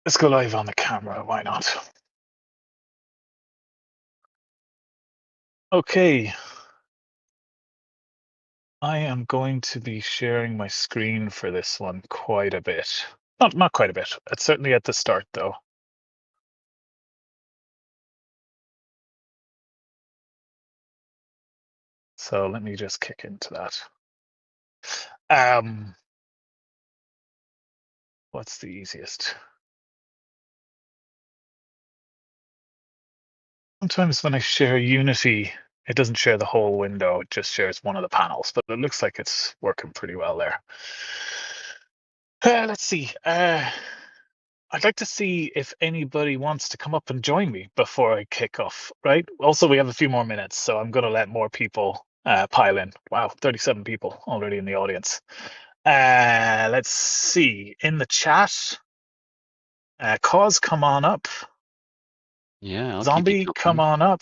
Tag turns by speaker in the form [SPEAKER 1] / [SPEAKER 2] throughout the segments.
[SPEAKER 1] Let's go live on the camera, why not? Okay. I am going to be sharing my screen for this one quite a bit. Not quite a bit. It's certainly at the start though. So let me just kick into that. What's the easiest? Sometimes when I share Unity, it doesn't share the whole window, it just shares one of the panels, but it looks like it's working pretty well there. Let's see. I'd like to see if anybody wants to come up and join me before I kick off, right? Also, we have a few more minutes, so I'm going to let more people pile in. Wow, 37 people already in the audience. Let's see. In the chat, Cause, come on up.
[SPEAKER 2] Yeah, I'll keep you
[SPEAKER 1] Zombie, come
[SPEAKER 2] company.
[SPEAKER 1] on up.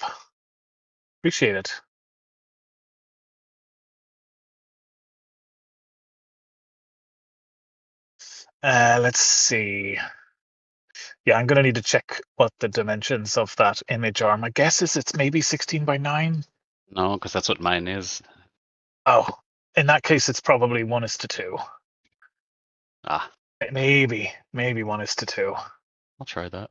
[SPEAKER 1] Appreciate it. Let's see. Yeah, I'm going to need to check what the dimensions of that image are. My guess is it's maybe 16 by 9.
[SPEAKER 2] No, because that's what mine is.
[SPEAKER 1] Oh, in that case, it's probably 1:2.
[SPEAKER 2] Ah,
[SPEAKER 1] Maybe 1:2.
[SPEAKER 2] I'll try that.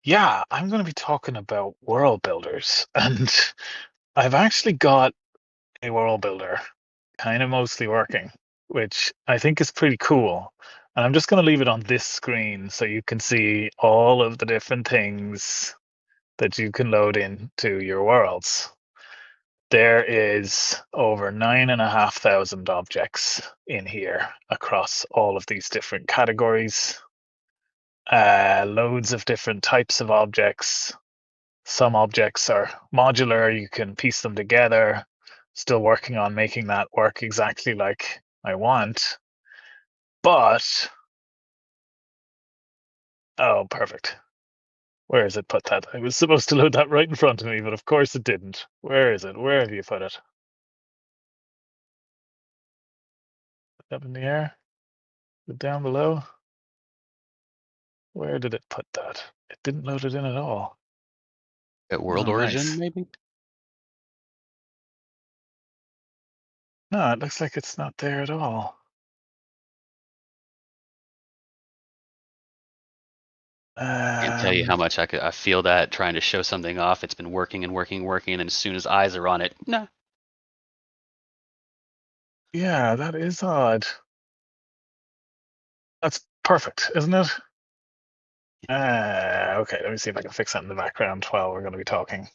[SPEAKER 1] Yeah, I'm going to be talking about world builders, and I've actually got a world builder kind of mostly working, which I think is pretty cool. And I'm just going to leave it on this screen so you can see all of the different things that you can load into your worlds. There is over 9,500 objects in here across all of these different categories. Loads of different types of objects. Some objects are modular, you can piece them together. Still working on making that work exactly like I want. But, oh, perfect. Where has it put that? I was supposed to load that right in front of me, but of course it didn't. Where is it? Where have you put it? Up in the air? Down below? Where did it put that? It didn't load it in at all.
[SPEAKER 2] At World
[SPEAKER 1] Oh,
[SPEAKER 2] Origin,
[SPEAKER 1] nice.
[SPEAKER 2] maybe?
[SPEAKER 1] No, it looks like it's not there at all.
[SPEAKER 2] Can't tell you how
[SPEAKER 1] Um,
[SPEAKER 2] much I feel that trying to show something off. It's been working and working, working, and as soon as eyes are on it, nah.
[SPEAKER 1] yeah, that is odd. That's perfect, isn't it? Okay, let me see if I can fix that in the background while we're going to be talking.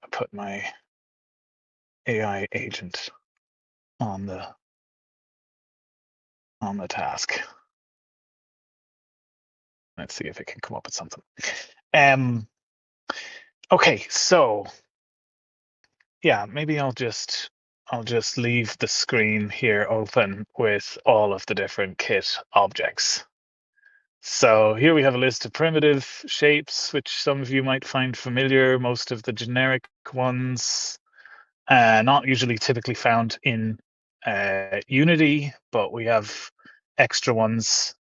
[SPEAKER 1] I put my AI agent on the task. Let's see if it can come up with something. Okay, so yeah, maybe I'll just leave the screen here open with all of the different kit objects. So here we have a list of primitive shapes, which some of you might find familiar. Most of the generic ones, not usually typically found in Unity, but we have extra ones.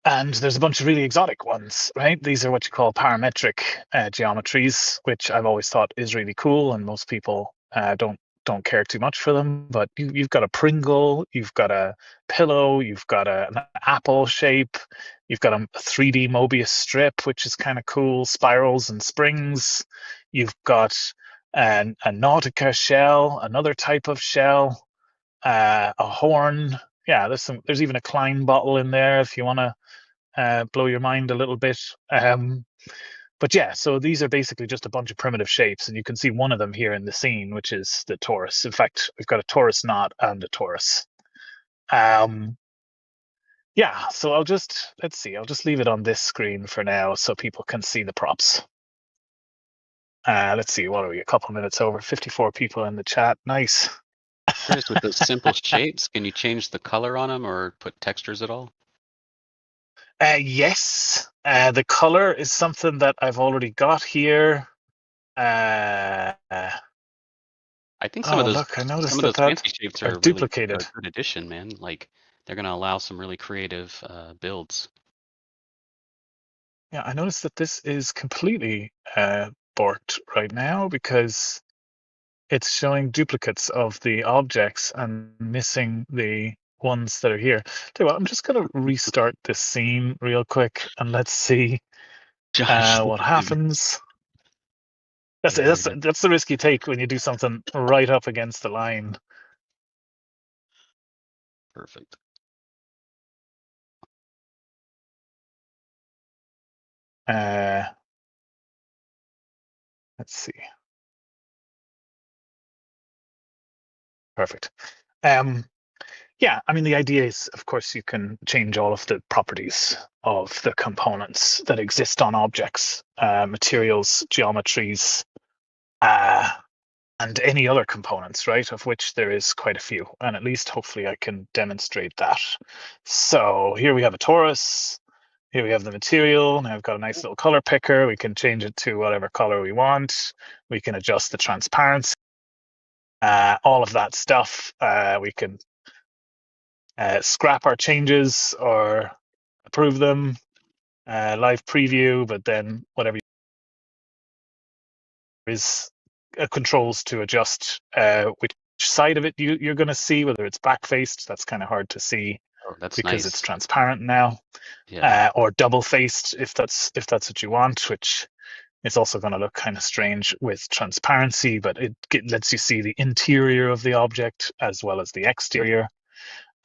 [SPEAKER 1] And there's a bunch of really exotic ones, right? These are what you call parametric geometries, which I've always thought is really cool, and most people don't care too much for them. But you've got a Pringle, you've got a pillow, you've got an apple shape, you've got a 3D Mobius strip, which is kind of cool, spirals and springs. You've got a Nautica shell, another type of shell, a horn. Yeah, there's even a Klein bottle in there if you want to blow your mind a little bit. But yeah, so these are basically just a bunch of primitive shapes, and you can see one of them here in the scene, which is the torus. In fact, we've got a torus knot and a torus. Yeah, so let's see, I'll just leave it on this screen for now so people can see the props. Let's see, what are we, a couple minutes over, 54 people in the chat, nice.
[SPEAKER 2] Curious with those simple shapes, can you change the color on them or put textures at all?
[SPEAKER 1] Yes, the color is something that I've already got here. Uh,
[SPEAKER 2] I think
[SPEAKER 1] oh, look, I
[SPEAKER 2] some
[SPEAKER 1] noticed
[SPEAKER 2] of
[SPEAKER 1] that
[SPEAKER 2] those
[SPEAKER 1] that
[SPEAKER 2] fancy shapes
[SPEAKER 1] I've
[SPEAKER 2] are really a
[SPEAKER 1] duplicated.
[SPEAKER 2] good addition, man. Like they're gonna allow some really creative builds.
[SPEAKER 1] Yeah, I noticed that this is completely borked right now because it's showing duplicates of the objects and missing the ones that are here. Tell you what, I'm just going to restart this scene real quick and let's see
[SPEAKER 2] Josh, look
[SPEAKER 1] what
[SPEAKER 2] at him.
[SPEAKER 1] happens. That's it.
[SPEAKER 2] There we go.
[SPEAKER 1] That's the risk you take when you do something right up against the line.
[SPEAKER 2] Perfect.
[SPEAKER 1] Uh, let's see. Perfect. Um, yeah, I mean, the idea is, of course, you can change all of the properties of the components that exist on objects, materials, geometries, uh, and any other components, right? Of which there is quite a few. And at least hopefully I can demonstrate that. So here we have a torus. Here we have the material. Now I've got a nice little color picker. We can change it to whatever color we want. We can adjust the transparency, all of that stuff. We can scrap our changes or approve them, live preview, but then whatever is controls to adjust which side of it you're going to see, whether it's back-faced, that's kind of hard to see
[SPEAKER 2] Oh, that's
[SPEAKER 1] because it's
[SPEAKER 2] nice.
[SPEAKER 1] transparent now,
[SPEAKER 2] Yeah.
[SPEAKER 1] or double-faced if that's what you want, which is also going to look kind of strange with transparency, but lets you see the interior of the object as well as the exterior.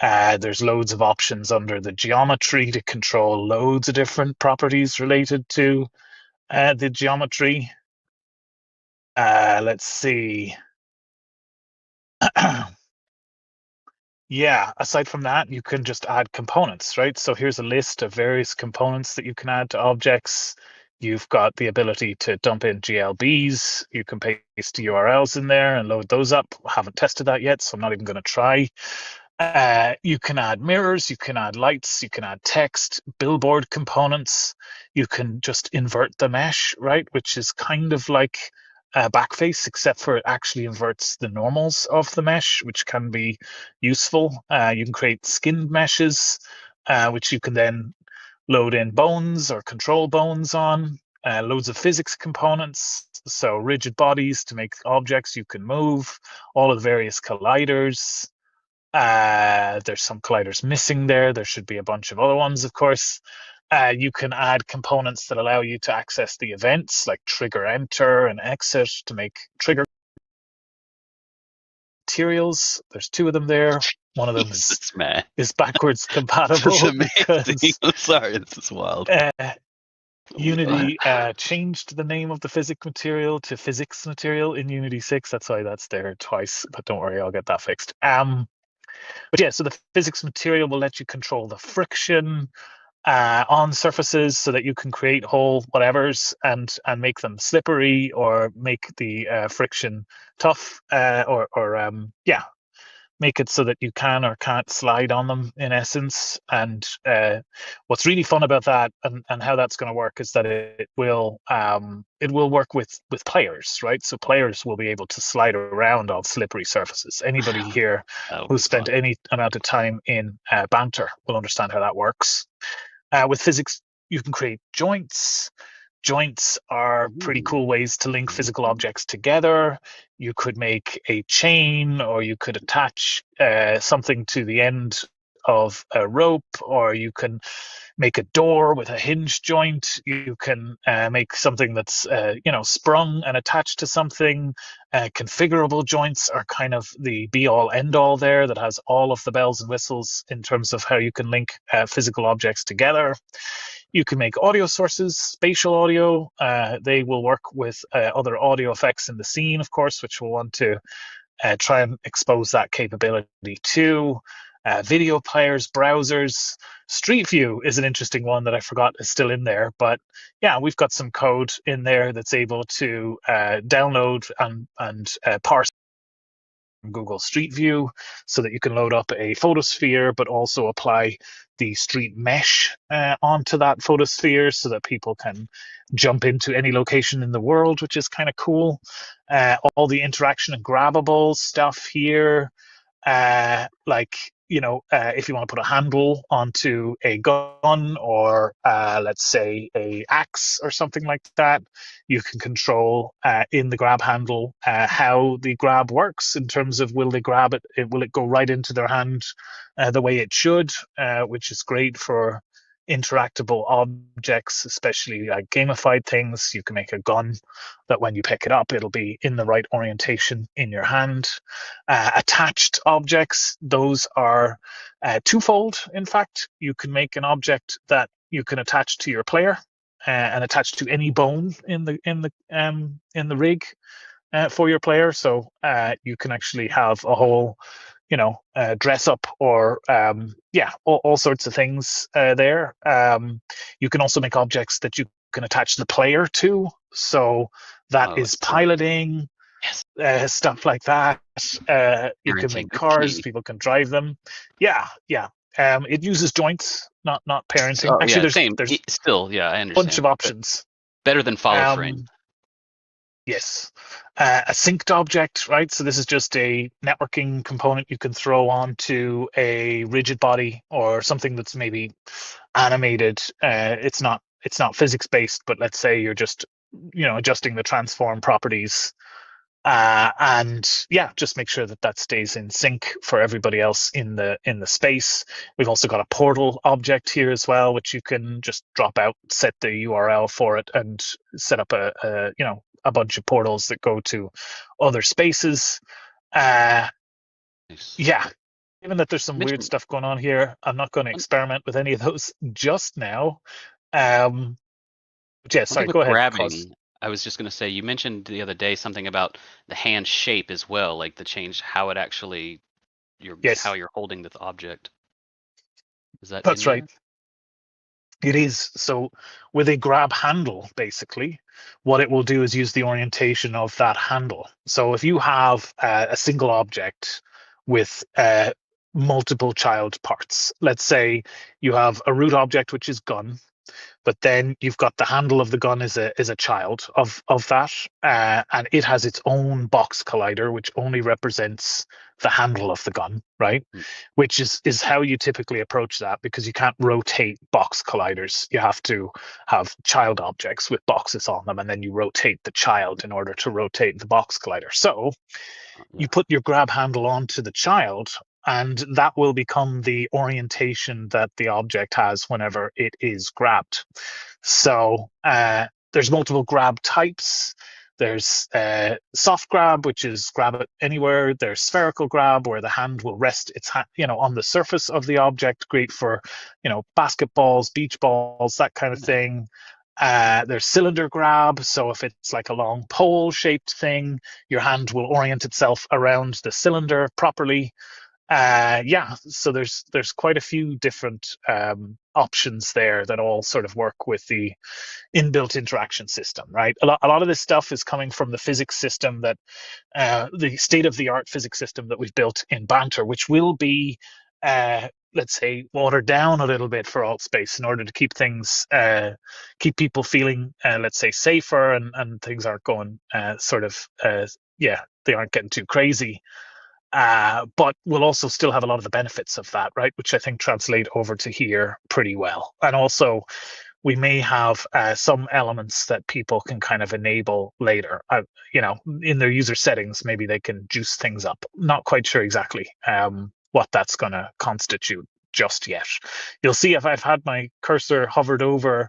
[SPEAKER 1] There's loads of options under the geometry to control loads of different properties related to the geometry. Let's see. Yeah, aside from that, you can just add components, right? So here's a list of various components that you can add to objects. You've got the ability to dump in GLBs. You can paste URLs in there and load those up. I haven't tested that yet, so I'm not even going to try. You can add mirrors, you can add lights, you can add text, billboard components. You can just invert the mesh, right? Which is kind of like backface, except for it actually inverts the normals of the mesh, which can be useful. You can create skinned meshes, which you can then load in bones or control bones on. Loads of physics components, so rigid bodies to make objects you can move, all of the various colliders. There's some colliders missing there. There should be a bunch of other ones, of course. You can add components that allow you to access the events, like trigger enter and exit to make trigger materials. There's two of them there. One of them
[SPEAKER 2] Jesus, man.
[SPEAKER 1] is backwards
[SPEAKER 2] This is
[SPEAKER 1] compatible
[SPEAKER 2] amazing.
[SPEAKER 1] because
[SPEAKER 2] I'm sorry, this is wild. What?
[SPEAKER 1] Unity changed the name of the physics material to physics material in Unity 6. That's why that's there twice. But don't worry, I'll get that fixed. But yeah, so the physics material will let you control the friction on surfaces so that you can create whole whatevers and make them slippery or make the friction tough, or yeah, make it so that you can or can't slide on them in essence. And what's really fun about that and how that's going to work is that it will work with players, right? So players will be able to slide around on slippery surfaces. Anybody here
[SPEAKER 2] That'll
[SPEAKER 1] who
[SPEAKER 2] be
[SPEAKER 1] spent
[SPEAKER 2] fun.
[SPEAKER 1] any amount of time in banter will understand how that works. With physics, you can create joints. Joints are pretty
[SPEAKER 2] Ooh.
[SPEAKER 1] cool ways to link physical
[SPEAKER 2] Mhm.
[SPEAKER 1] objects together. You could make a chain, or you could attach something to the end of a rope, or you can make a door with a hinge joint. You can make something that's sprung and attached to something. Configurable joints are kind of the be all end all there, that has all of the bells and whistles in terms of how you can link physical objects together. You can make audio sources, spatial audio. They will work with other audio effects in the scene, of course, which we'll want to try and expose that capability too. Video players, browsers. Street View is an interesting one that I forgot is still in there. But yeah, we've got some code in there that's able to download and parse Google Street View so that you can load up a photosphere, but also apply the street mesh onto that photosphere so that people can jump into any location in the world, which is kind of cool. All the interaction and grabbable stuff here, like if you want to put a handle onto a gun or let's say a axe or something like that, you can control in the grab handle how the grab works in terms of will they grab it, will it go right into their hand the way it should, which is great for interactable objects, especially like gamified things. You can make a gun that when you pick it up, it'll be in the right orientation in your hand. Attached objects, those are twofold. In fact, you can make an object that you can attach to your player and attach to any bone in the rig for your player. So you can actually have a whole dress up or all sorts of things there. You can also make objects that you can attach the player to, so that
[SPEAKER 2] Oh,
[SPEAKER 1] is
[SPEAKER 2] that's cool.
[SPEAKER 1] piloting,
[SPEAKER 2] Yes.
[SPEAKER 1] stuff like that. You can
[SPEAKER 2] Parenting
[SPEAKER 1] make
[SPEAKER 2] the
[SPEAKER 1] cars,
[SPEAKER 2] key.
[SPEAKER 1] people can drive them. Yeah. It uses joints, not parenting.
[SPEAKER 2] Oh
[SPEAKER 1] Actually,
[SPEAKER 2] yeah,
[SPEAKER 1] there's
[SPEAKER 2] same.
[SPEAKER 1] there's a
[SPEAKER 2] Still, yeah, I
[SPEAKER 1] bunch of
[SPEAKER 2] understand. But
[SPEAKER 1] options.
[SPEAKER 2] better than follow frame.
[SPEAKER 1] um Yes. A synced object, right? So this is just a networking component you can throw onto a rigid body or something that's maybe animated. It's not physics based, but let's say you're just adjusting the transform properties, and yeah, just make sure that that stays in sync for everybody else in the space. We've also got a portal object here as well, which you can just drop out, set the URL for it, and set up a bunch of portals that go to other spaces. Uh,
[SPEAKER 2] Nice.
[SPEAKER 1] yeah, given that there's some weird
[SPEAKER 2] Mention
[SPEAKER 1] stuff going on here, I'm not going to
[SPEAKER 2] one,
[SPEAKER 1] experiment with any of those just now. Um, but yeah,
[SPEAKER 2] one thing
[SPEAKER 1] sorry,
[SPEAKER 2] with
[SPEAKER 1] go ahead, Cos.
[SPEAKER 2] grabbing. I was just going to say, you mentioned the other day something about the hand shape as well, like the change how it actually how
[SPEAKER 1] Yes,
[SPEAKER 2] you're holding the object. Is that in
[SPEAKER 1] that's right.
[SPEAKER 2] here?
[SPEAKER 1] It is. So with a grab handle, basically, what it will do is use the orientation of that handle. So if you have a single object with multiple child parts, let's say you have a root object, which is gun, but then you've got the handle of the gun is a child of that, and it has its own box collider, which only represents the handle of the gun, right?
[SPEAKER 2] Mm.
[SPEAKER 1] Which is how you typically approach that, because you can't rotate box colliders. You have to have child objects with boxes on them, and then you rotate the child in order to rotate the box collider. So
[SPEAKER 2] Yeah.
[SPEAKER 1] you put your grab handle onto the child, and that will become the orientation that the object has whenever it is grabbed. So there's multiple grab types. There's soft grab, which is grab it anywhere. There's spherical grab, where the hand will rest its hand, on the surface of the object, great for, basketballs, beach balls, that kind of thing. There's cylinder grab, so if it's like a long pole shaped thing, your hand will orient itself around the cylinder properly. Yeah, so there's quite a few different options there that all sort of work with the inbuilt interaction system, right? A lot of this stuff is coming from the physics system that the state of the art physics system that we've built in Banter, which will be let's say watered down a little bit for AltSpace in order to keep people feeling let's say safer, and things aren't going yeah, they aren't getting too crazy. But we'll also still have a lot of the benefits of that, right? Which I think translate over to here pretty well. And also, we may have some elements that people can kind of enable later. In their user settings, maybe they can juice things up. Not quite sure exactly what that's going to constitute just yet. You'll see if I've had my cursor hovered over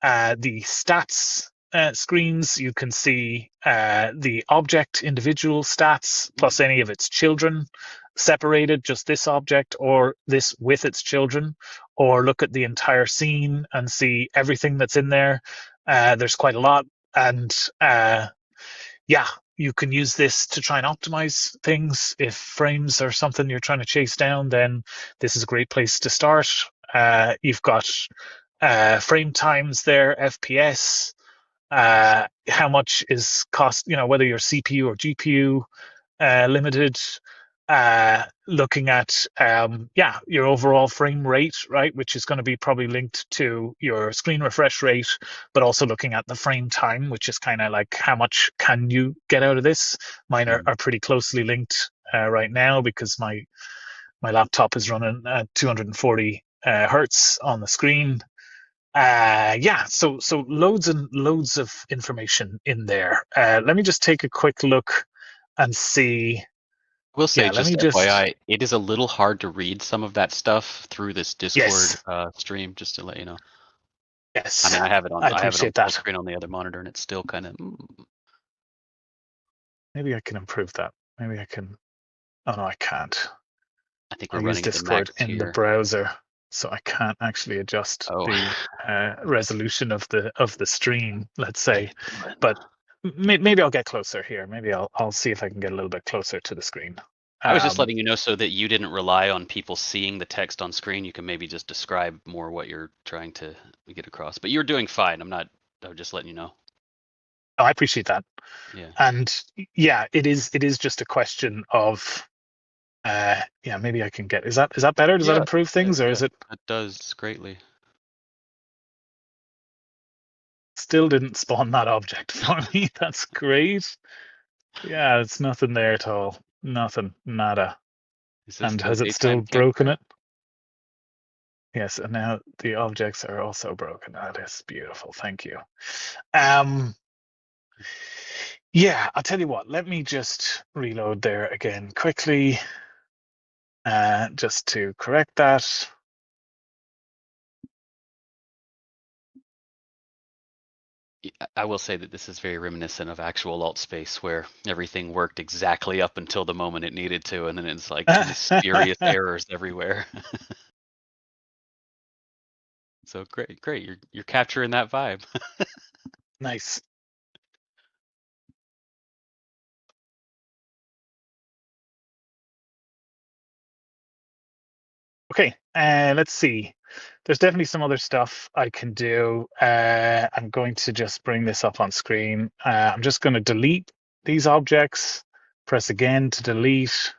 [SPEAKER 1] the stats screens, you can see the object individual stats plus any of its children separated, just this object or this with its children, or look at the entire scene and see everything that's in there. There's quite a lot, and yeah, you can use this to try and optimize things. If frames are something you're trying to chase down, then this is a great place to start. You've got frame times there, FPS, how much is cost, whether you're CPU or GPU, limited. Looking at your overall frame rate, right, which is going to be probably linked to your screen refresh rate, but also looking at the frame time, which is kind of like how much can you get out of this. Mine
[SPEAKER 2] Mm.
[SPEAKER 1] are pretty closely linked right now because my laptop is running at 240 hertz on the screen. So loads and loads of information in there. Let me just take a quick look and see.
[SPEAKER 2] Will say,
[SPEAKER 1] Yeah, let
[SPEAKER 2] just
[SPEAKER 1] me just.
[SPEAKER 2] FYI, it is a little hard to read some of that stuff through this Discord
[SPEAKER 1] Yes,
[SPEAKER 2] stream. Just to let you know. I
[SPEAKER 1] yes,
[SPEAKER 2] mean,
[SPEAKER 1] I
[SPEAKER 2] I have it on
[SPEAKER 1] appreciate
[SPEAKER 2] full
[SPEAKER 1] that.
[SPEAKER 2] screen on the other monitor, and it's still kind of.
[SPEAKER 1] Maybe I can improve that. Maybe I can. Oh no, I can't.
[SPEAKER 2] I think
[SPEAKER 1] I
[SPEAKER 2] we're
[SPEAKER 1] use
[SPEAKER 2] running at the
[SPEAKER 1] Discord
[SPEAKER 2] max
[SPEAKER 1] in the
[SPEAKER 2] here.
[SPEAKER 1] browser, so I can't actually adjust
[SPEAKER 2] Oh,
[SPEAKER 1] the resolution of the stream. Let's
[SPEAKER 2] how do
[SPEAKER 1] say,
[SPEAKER 2] you do it?
[SPEAKER 1] but maybe I'll get closer here. Maybe I'll see if I can get a little bit closer to the screen.
[SPEAKER 2] I was just
[SPEAKER 1] Um,
[SPEAKER 2] letting you know so that you didn't rely on people seeing the text on screen. You can maybe just describe more what you're trying to get across. But you're doing fine. I'm just letting you know.
[SPEAKER 1] I appreciate that,
[SPEAKER 2] Yeah.
[SPEAKER 1] and yeah, it is just a question of yeah, maybe I can get. Is that better? Does that
[SPEAKER 2] Yeah.
[SPEAKER 1] improve things, or
[SPEAKER 2] Yeah.
[SPEAKER 1] is it
[SPEAKER 2] That does greatly.
[SPEAKER 1] still didn't spawn that object for me? That's great. Yeah, it's nothing there at all. Nothing, nada.
[SPEAKER 2] Is this
[SPEAKER 1] And
[SPEAKER 2] the
[SPEAKER 1] has it still
[SPEAKER 2] daytime
[SPEAKER 1] broken
[SPEAKER 2] campground?
[SPEAKER 1] it? Yes, and now the objects are also broken. That is beautiful. Thank you. Um, yeah, I'll tell you what, let me just reload there again quickly, just to correct that.
[SPEAKER 2] I will say that this is very reminiscent of actual AltSpace, where everything worked exactly up until the moment it needed to, and then it's like mysterious errors everywhere. So great, great. You're capturing that vibe.
[SPEAKER 1] Nice. Okay, let's see. There's definitely some other stuff I can do. I'm going to just bring this up on screen. I'm just going to delete these objects, press again to delete.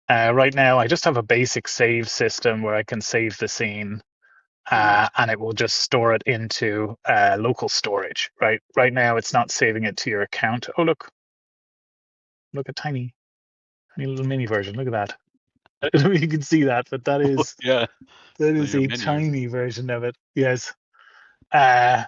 [SPEAKER 1] Right now, I just have a basic save system where I can save the scene and it will just store it into local storage. Right now, it's not saving it to your account. Oh, look a tiny little mini version. Look at that. I don't know if you can see that, but that
[SPEAKER 2] Oh,
[SPEAKER 1] is
[SPEAKER 2] yeah.
[SPEAKER 1] that
[SPEAKER 2] So
[SPEAKER 1] is
[SPEAKER 2] your
[SPEAKER 1] a
[SPEAKER 2] menu.
[SPEAKER 1] tiny version of it. Yes. Uh,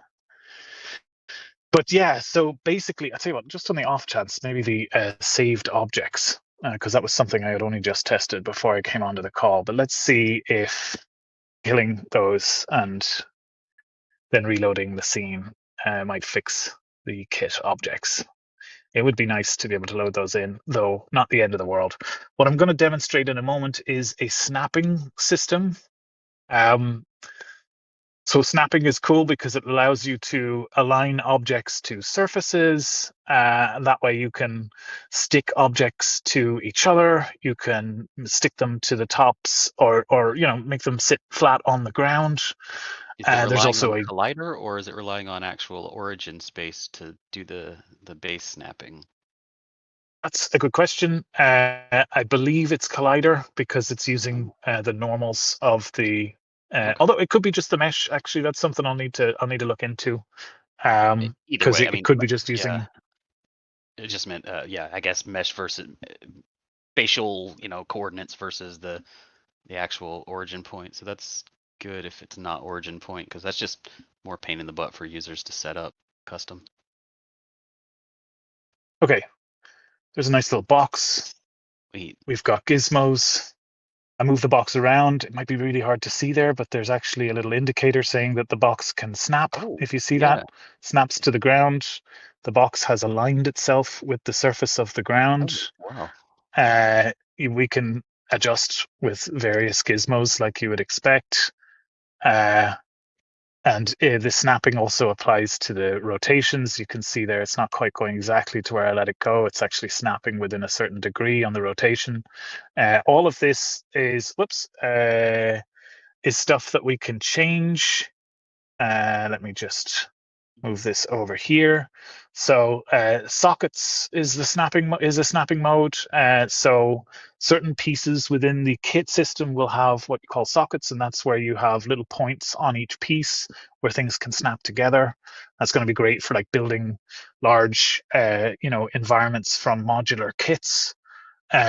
[SPEAKER 1] but yeah, so basically, I tell you what, just on the off chance, maybe the saved objects, because that was something I had only just tested before I came onto the call. But let's see if killing those and then reloading the scene might fix the kit objects. It would be nice to be able to load those in, though not the end of the world. What I'm going to demonstrate in a moment is a snapping system. Um, So snapping is cool because it allows you to align objects to surfaces. And that way you can stick objects to each other. You can stick them to the tops or make them sit flat on the ground.
[SPEAKER 2] Is it
[SPEAKER 1] There's
[SPEAKER 2] relying
[SPEAKER 1] also
[SPEAKER 2] on
[SPEAKER 1] a
[SPEAKER 2] Collider or is it relying on actual origin space to do the base snapping?
[SPEAKER 1] That's a good question. I believe it's Collider because it's using
[SPEAKER 2] Oh,
[SPEAKER 1] the normals of the.
[SPEAKER 2] okay.
[SPEAKER 1] Although it could be just the mesh. Actually, that's something I'll need to look into.
[SPEAKER 2] Either
[SPEAKER 1] Because
[SPEAKER 2] way, I
[SPEAKER 1] it
[SPEAKER 2] mean,
[SPEAKER 1] could be just
[SPEAKER 2] yeah,
[SPEAKER 1] using.
[SPEAKER 2] it just meant, yeah, I guess mesh versus spatial, coordinates versus the actual origin point. So that's good if it's not origin point, because that's just more pain in the butt for users to set up custom.
[SPEAKER 1] Okay, there's a nice little box.
[SPEAKER 2] Wait,
[SPEAKER 1] We've got gizmos. I move the box around. It might be really hard to see there, but there's actually a little indicator saying that the box can snap.
[SPEAKER 2] oh,
[SPEAKER 1] If you see that,
[SPEAKER 2] yeah.
[SPEAKER 1] snaps to the ground. The box has aligned itself with the surface of the ground.
[SPEAKER 2] Oh, wow.
[SPEAKER 1] We can adjust with various gizmos like you would expect. Uh, and the snapping also applies to the rotations. You can see there it's not quite going exactly to where I let it go. It's actually snapping within a certain degree on the rotation. All of this is stuff that we can change. Let me just move this over here. So sockets is a snapping mode. So certain pieces within the kit system will have what you call sockets, and that's where you have little points on each piece where things can snap together. That's going to be great for like building large, environments from modular kits.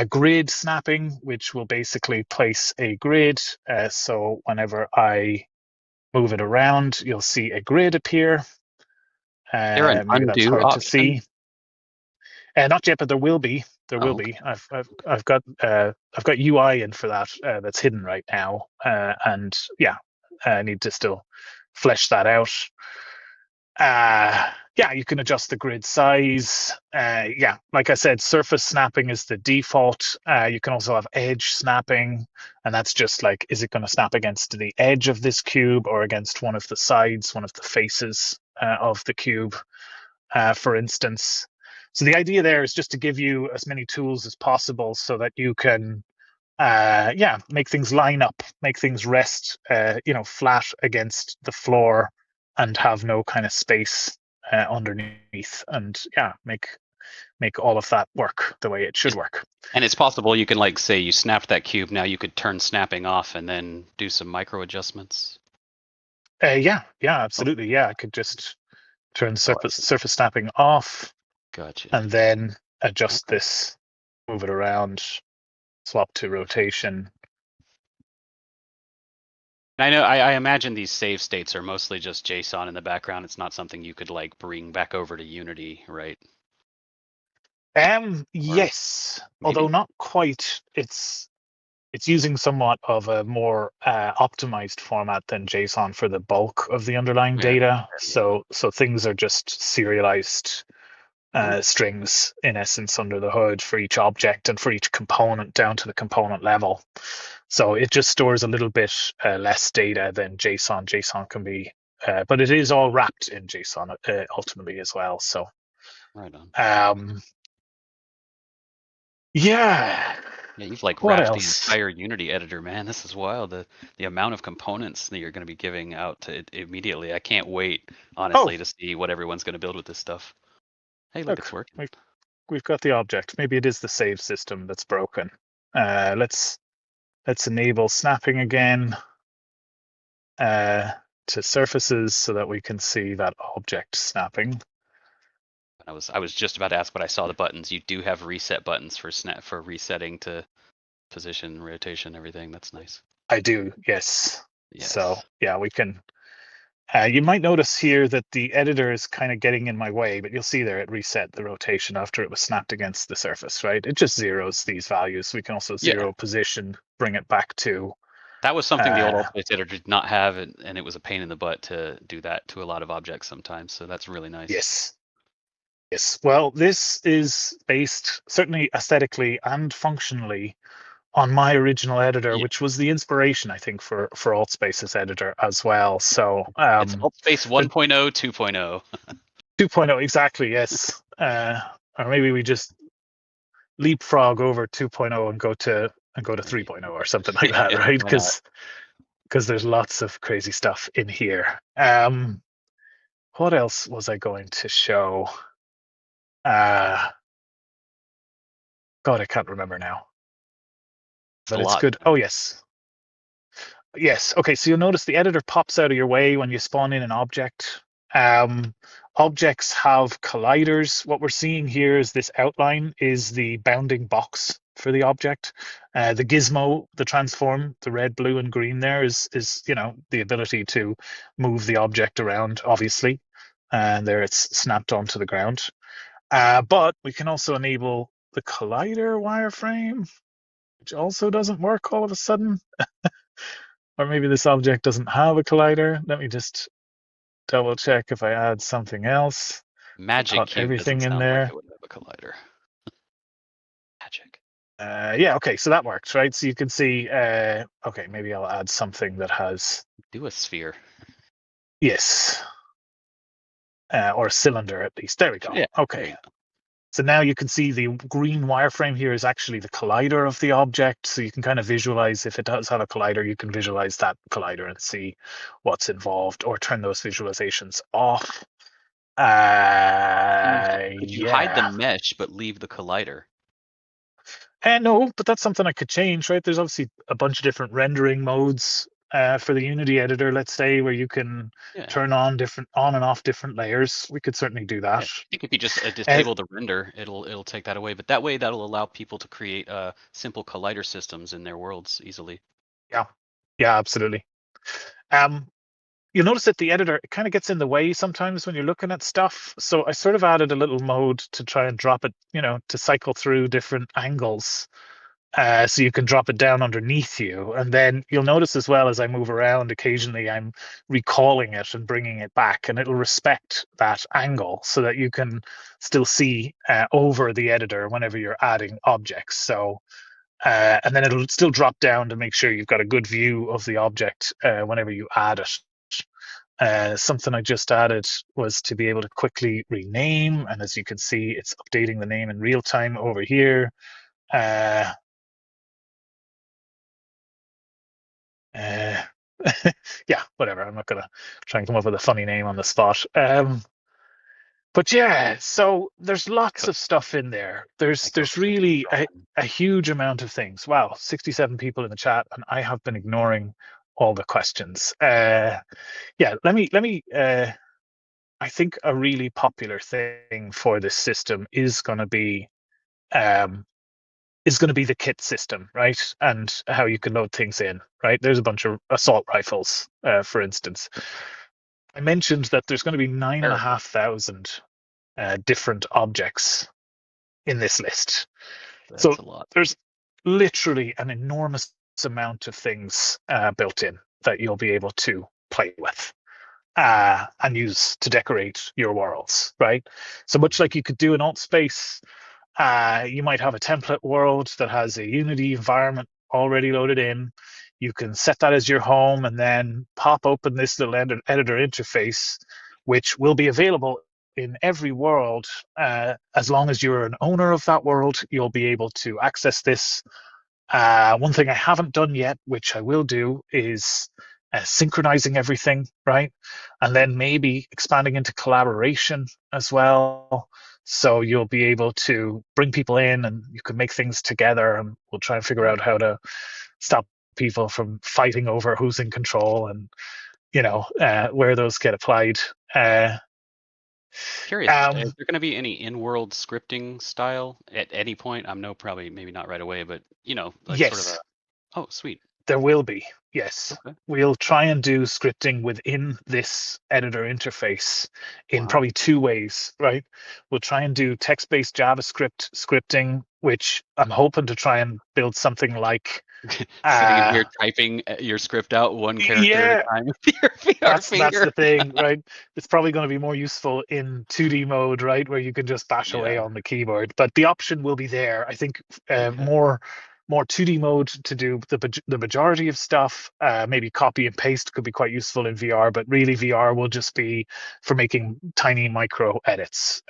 [SPEAKER 1] Grid snapping, which will basically place a grid. So whenever I move it around, you'll see a grid appear.
[SPEAKER 2] There an
[SPEAKER 1] Maybe that's
[SPEAKER 2] undo
[SPEAKER 1] hard to
[SPEAKER 2] option?
[SPEAKER 1] see. Not yet, but there will be. There will
[SPEAKER 2] Oh,
[SPEAKER 1] be.
[SPEAKER 2] okay.
[SPEAKER 1] I've got UI in for that that's hidden right now, and yeah, I need to still flesh that out. Yeah, you can adjust the grid size. Yeah, like I said, surface snapping is the default. You can also have edge snapping, and that's just like, is it going to snap against the edge of this cube or against one of the sides, one of the faces of the cube, for instance. So the idea there is just to give you as many tools as possible so that you can yeah, make things line up, make things rest, flat against the floor and have no kind of space underneath, and yeah, make all of that work the way it should
[SPEAKER 2] It's,
[SPEAKER 1] work.
[SPEAKER 2] and it's possible you can like say you snapped that cube. Now you could turn snapping off and then do some micro adjustments.
[SPEAKER 1] Yeah,
[SPEAKER 2] Oh,
[SPEAKER 1] absolutely. Yeah, I could just turn
[SPEAKER 2] oh, I
[SPEAKER 1] surface snapping off
[SPEAKER 2] gotcha.
[SPEAKER 1] and then adjust
[SPEAKER 2] Okay.
[SPEAKER 1] this, move it around, swap to rotation.
[SPEAKER 2] I know. I imagine these save states are mostly just JSON in the background. It's not something you could like bring back over to Unity, right? Or
[SPEAKER 1] Yes, although
[SPEAKER 2] maybe.
[SPEAKER 1] not quite. It's using somewhat of a more optimized format than JSON for the bulk of the underlying
[SPEAKER 2] Yeah.
[SPEAKER 1] data.
[SPEAKER 2] Yeah.
[SPEAKER 1] So things are just serialized
[SPEAKER 2] Oh,
[SPEAKER 1] strings in essence under the hood for each object and for each component down to the component level. So it just stores a little bit less data than JSON. JSON can be, but it is all wrapped in JSON ultimately as well. So
[SPEAKER 2] right on.
[SPEAKER 1] um, yeah,
[SPEAKER 2] Yeah, you've like
[SPEAKER 1] what
[SPEAKER 2] wrapped the
[SPEAKER 1] else?
[SPEAKER 2] entire Unity editor, man. This is wild. The amount of components that you're going to be giving out to it immediately. I can't wait,
[SPEAKER 1] Oh,
[SPEAKER 2] honestly, to see what everyone's going to build with this stuff. Hey, look, it's
[SPEAKER 1] look,
[SPEAKER 2] working.
[SPEAKER 1] we've got the object. Maybe it is the save system that's broken. Let's enable snapping again uh, to surfaces so that we can see that object snapping.
[SPEAKER 2] I was just about to ask, but I saw the buttons. You do have reset buttons for resetting to position, rotation, everything. That's nice.
[SPEAKER 1] I do, yes. So
[SPEAKER 2] Yes.
[SPEAKER 1] yeah, we can. You might notice here that the editor is kind of getting in my way, but you'll see there it reset the rotation after it was snapped against the surface, right? It just zeros these values. We can also
[SPEAKER 2] Yeah.
[SPEAKER 1] zero position, bring it back to.
[SPEAKER 2] That was something the old
[SPEAKER 1] Uh,
[SPEAKER 2] Altspace editor did not have, and it was a pain in the butt to do that to a lot of objects sometimes. So that's really nice.
[SPEAKER 1] yes, yes. Well, this is based certainly aesthetically and functionally on my original editor,
[SPEAKER 2] Yeah.
[SPEAKER 1] which was the inspiration, I think, for Altspace's editor as well. So
[SPEAKER 2] It's Altspace
[SPEAKER 1] the
[SPEAKER 2] 1.0, 2.0.
[SPEAKER 1] 2.0 exactly, yes. Or maybe we just leapfrog over 2.0 and go to 3.0 or something like that,
[SPEAKER 2] Yeah,
[SPEAKER 1] right?
[SPEAKER 2] why not?
[SPEAKER 1] Because there's lots of crazy stuff in here. What else was I going to show? Uh, God, I can't remember now.
[SPEAKER 2] It's a
[SPEAKER 1] But it's
[SPEAKER 2] lot.
[SPEAKER 1] good. Oh yes, yes. Okay, so you'll notice the editor pops out of your way when you spawn in an object. Um, Objects have colliders. What we're seeing here is this outline is the bounding box for the object. The gizmo, the transform, the red, blue, and green there is the ability to move the object around, obviously. And there it's snapped onto the ground. But we can also enable the collider wireframe, which also doesn't work all of a sudden. Or maybe this object doesn't have a collider. Let me just double check if I add something else. I
[SPEAKER 2] Magic
[SPEAKER 1] put
[SPEAKER 2] Cube
[SPEAKER 1] everything
[SPEAKER 2] doesn't
[SPEAKER 1] in
[SPEAKER 2] sound like
[SPEAKER 1] there.
[SPEAKER 2] it would have a collider. Magic.
[SPEAKER 1] Yeah, okay, so that works, right? So you can see, okay, maybe I'll add something that has,
[SPEAKER 2] Do a sphere.
[SPEAKER 1] yes, or a cylinder at least. There we go.
[SPEAKER 2] Yeah, there
[SPEAKER 1] Okay.
[SPEAKER 2] you go.
[SPEAKER 1] So now you can see the green wireframe here is actually the collider of the object. So you can kind of visualize if it does have a collider, you can visualize that collider and see what's involved or turn those visualizations off.
[SPEAKER 2] Could you hide the
[SPEAKER 1] Yeah.
[SPEAKER 2] mesh but leave the collider?
[SPEAKER 1] And no, but that's something I could change, right? There's obviously a bunch of different rendering modes for the Unity editor, let's say, where you can
[SPEAKER 2] Yeah.
[SPEAKER 1] turn on different on and off different layers. We could certainly do
[SPEAKER 2] Yeah,
[SPEAKER 1] that.
[SPEAKER 2] I think if you just
[SPEAKER 1] Uh,
[SPEAKER 2] disable the render, it'll take that away. But that way, that'll allow people to create simple collider systems in their worlds easily.
[SPEAKER 1] yeah, yeah, absolutely. Um, you'll notice that the editor it kind of gets in the way sometimes when you're looking at stuff. So I sort of added a little mode to try and drop it, to cycle through different angles. So you can drop it down underneath you. And then you'll notice as well as I move around, occasionally I'm recalling it and bringing it back, and it'll respect that angle so that you can still see over the editor whenever you're adding objects. So, and then it'll still drop down to make sure you've got a good view of the object whenever you add it. Something I just added was to be able to quickly rename, and as you can see, it's updating the name in real time over here. Uh, uh, yeah, whatever. I'm not gonna try and come up with a funny name on the spot. But yeah, so there's lots
[SPEAKER 2] Co-
[SPEAKER 1] of stuff in there.
[SPEAKER 2] I
[SPEAKER 1] There's
[SPEAKER 2] copied it from
[SPEAKER 1] really
[SPEAKER 2] drawing.
[SPEAKER 1] a huge amount of things. Wow, 67 people in the chat, and I have been ignoring all the questions. Yeah, let me. I think a really popular thing for this system um, is going to be the kit system, right? And how you can load things in, right? There's a bunch of assault rifles, for instance. I mentioned that there's going to be nine and a
[SPEAKER 2] Terrible.
[SPEAKER 1] half thousand different objects in this list. So
[SPEAKER 2] That's a lot.
[SPEAKER 1] there's literally an enormous amount of things built in that you'll be able to play with and use to decorate your worlds, right? So much
[SPEAKER 2] Mhm.
[SPEAKER 1] like you could do in AltSpace, you might have a template world that has a Unity environment already loaded in. You can set that as your home and then pop open this little editor interface, which will be available in every world. As long as you're an owner of that world, you'll be able to access this. One thing I haven't done yet, which I will do, is synchronizing everything, right? And then maybe expanding into collaboration as well. So you'll be able to bring people in and you can make things together. And we'll try and figure
[SPEAKER 2] Oh,
[SPEAKER 1] out how to stop people from fighting over who's in control and, where those get applied. Uh,
[SPEAKER 2] curious, is
[SPEAKER 1] um,
[SPEAKER 2] there going to be any in-world scripting style at any point? I'm no probably maybe not right away, but like sort of a
[SPEAKER 1] yes,
[SPEAKER 2] oh sweet.
[SPEAKER 1] there will be, yes.
[SPEAKER 2] Okay.
[SPEAKER 1] We'll try and do scripting within this editor interface in
[SPEAKER 2] Wow.
[SPEAKER 1] probably two ways, right? We'll try and do text-based JavaScript scripting, which I'm hoping to try and build something like,
[SPEAKER 2] Sitting in
[SPEAKER 1] uh,
[SPEAKER 2] here typing your script out one character at a
[SPEAKER 1] yeah,
[SPEAKER 2] time with your VR
[SPEAKER 1] that's
[SPEAKER 2] finger.
[SPEAKER 1] the thing, right? It's probably going to be more useful in 2D mode, right, where you can just bash away
[SPEAKER 2] Yeah.
[SPEAKER 1] on the keyboard. But the option will be there. I think
[SPEAKER 2] Okay.
[SPEAKER 1] more 2D mode to do the majority of stuff. Maybe copy and paste could be quite useful in VR, but really VR will just be for making tiny micro edits.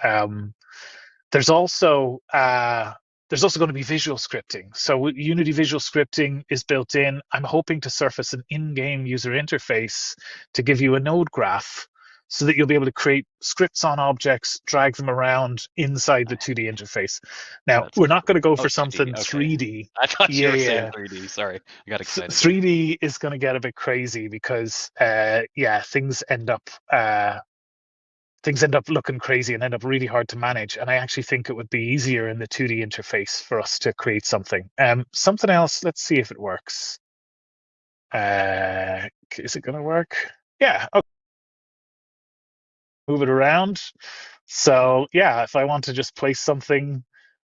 [SPEAKER 1] There's also uh, there's also going to be visual scripting. So Unity visual scripting is built in. I'm hoping to surface an in-game user interface to give you a node graph so that you'll be able to create scripts on objects, drag them around inside the 2D interface. Now,
[SPEAKER 2] That's
[SPEAKER 1] we're not going to
[SPEAKER 2] adorable.
[SPEAKER 1] go
[SPEAKER 2] Oh,
[SPEAKER 1] for
[SPEAKER 2] 2D.
[SPEAKER 1] something
[SPEAKER 2] Okay.
[SPEAKER 1] 3D.
[SPEAKER 2] I thought you
[SPEAKER 1] Yeah,
[SPEAKER 2] were saying
[SPEAKER 1] yeah.
[SPEAKER 2] 3D. Sorry. I got excited there.
[SPEAKER 1] 3D is going to get a bit crazy because, yeah, things end up looking crazy and end up really hard to manage. And I actually think it would be easier in the 2D interface for us to create something. Something else, let's see if it works. Is it going to work? Yeah, okay. Move it around. So, yeah, if I want to just place something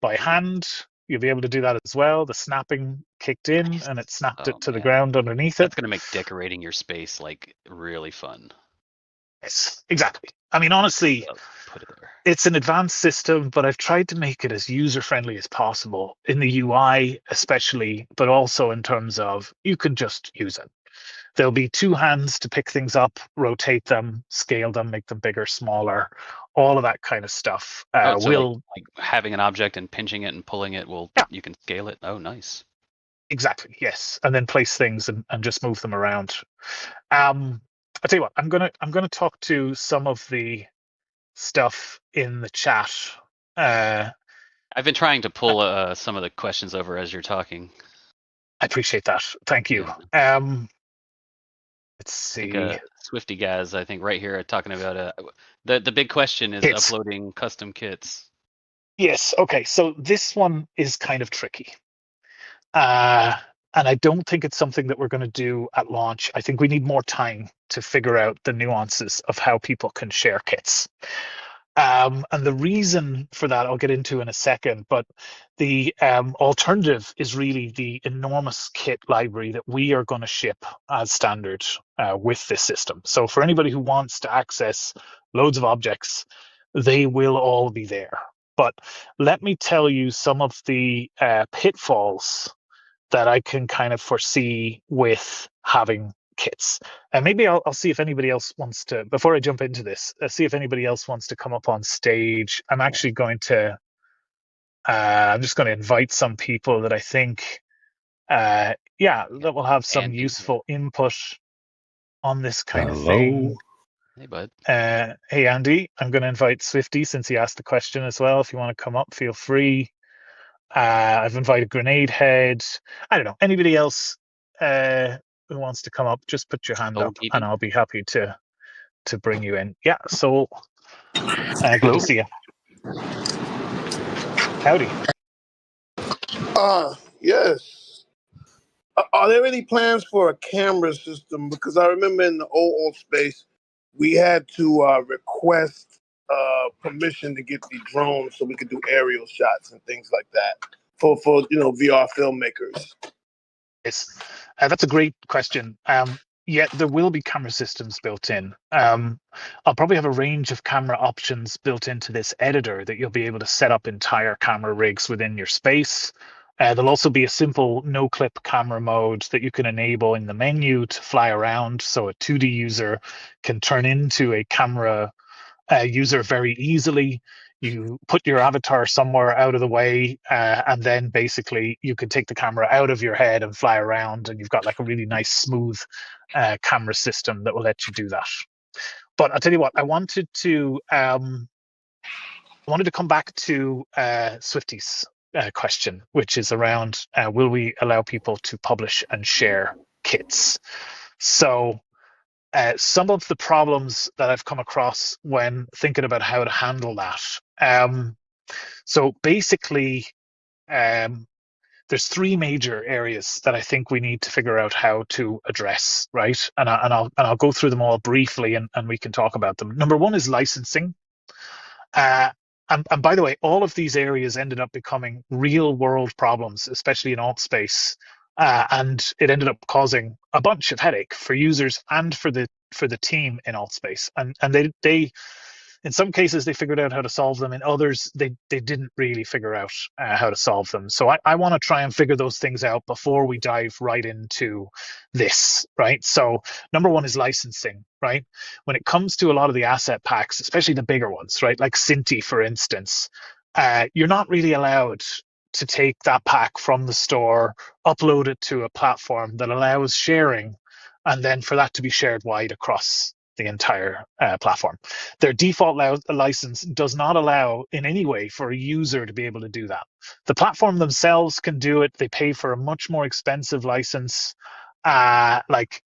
[SPEAKER 1] by hand, you'll be able to do that as well. The snapping kicked in
[SPEAKER 2] Nice.
[SPEAKER 1] and it snapped
[SPEAKER 2] Oh
[SPEAKER 1] it to the
[SPEAKER 2] man.
[SPEAKER 1] ground underneath it.
[SPEAKER 2] That's gonna make decorating your space like really fun.
[SPEAKER 1] Yes, exactly. I mean, honestly,
[SPEAKER 2] Put it there.
[SPEAKER 1] it's an advanced system, but I've tried to make it as user friendly as possible in the UI, especially, but also in terms of you can just use it. There'll be two hands to pick things up, rotate them, scale them, make them bigger, smaller, all of that kind of stuff.
[SPEAKER 2] Oh, so like
[SPEAKER 1] Will
[SPEAKER 2] like having an object and pinching it and pulling it will
[SPEAKER 1] Yeah,
[SPEAKER 2] you can scale it. Oh, nice.
[SPEAKER 1] exactly, yes, and then place things and just move them around. I'll tell you what, I'm gonna talk to some of the stuff in the chat. Uh,
[SPEAKER 2] I've been trying to
[SPEAKER 1] I
[SPEAKER 2] pull some of the questions over as you're talking.
[SPEAKER 1] appreciate that. Thank you.
[SPEAKER 2] Yeah.
[SPEAKER 1] Let's
[SPEAKER 2] I think
[SPEAKER 1] see.
[SPEAKER 2] Swifty guys, I think right here are talking about the big question is
[SPEAKER 1] Kits.
[SPEAKER 2] uploading custom kits.
[SPEAKER 1] Yes. Okay. So this one is kind of tricky. Uh, and I don't think it's something that we're going to do at launch. I think we need more time to figure out the nuances of how people can share kits. And the reason for that I'll get into in a second, but the alternative is really the enormous kit library that we are going to ship as standard with this system. So for anybody who wants to access loads of objects, they will all be there. But let me tell you some of the pitfalls that I can kind of foresee with having kits. And maybe I'll see if anybody else wants to, before I jump into this, see if anybody else wants to come up on stage. I'm actually going to, I'm just going to invite some people that I think, yeah,
[SPEAKER 2] Yeah.
[SPEAKER 1] that will have some
[SPEAKER 2] Andy.
[SPEAKER 1] useful input on this kind of
[SPEAKER 3] Hello.
[SPEAKER 1] thing.
[SPEAKER 2] Hey, bud.
[SPEAKER 1] Hey, Andy, I'm going to invite Swifty since he asked the question as well. If you want to come up, feel free. I've invited Grenade Head. I don't know. Anybody else who wants to come up, just put your hand up and
[SPEAKER 2] ODB.
[SPEAKER 1] I'll be happy to bring you in. Yeah, so good
[SPEAKER 3] Hello.
[SPEAKER 1] to see you. Howdy.
[SPEAKER 4] Yes. Are there any plans for a camera system? Because I remember in the old space, we had to request permission to get the drones so we could do aerial shots and things like that for VR filmmakers.
[SPEAKER 1] Yes, that's a great question. Yeah, there will be camera systems built in. I'll probably have a range of camera options built into this editor that you'll be able to set up entire camera rigs within your space. There'll also be a simple no-clip camera mode that you can enable in the menu to fly around, so a 2D user can turn into a camera user very easily. You put your avatar somewhere out of the way, and then basically you can take the camera out of your head and fly around, and you've got like a really nice, smooth camera system that will let you do that. But I'll tell you what, I wanted to come back to Swifty's question, which is around will we allow people to publish and share kits? So some of the problems that I've come across when thinking about how to handle that. So basically, there's three major areas that I think we need to figure out how to address, right? And I'll go through them all briefly, and we can talk about them. Number one is licensing. Uh, and by the way, all of these areas ended up becoming real world problems, especially in AltspaceVR. And it ended up causing a bunch of headache for users and for the team in AltspaceVR. And they in some cases they figured out how to solve them. In others, they didn't really figure out how to solve them. So I want to try and figure those things out before we dive right into this, right? So number one is licensing, right? When it comes to a lot of the asset packs, especially the bigger ones, right? Like Cinti, for instance, you're not really allowed to take that pack from the store, upload it to a platform that allows sharing, and then for that to be shared wide across the entire platform. Their default license does not allow in any way for a user to be able to do that. The platform themselves can do it. They pay for a much more expensive license, like,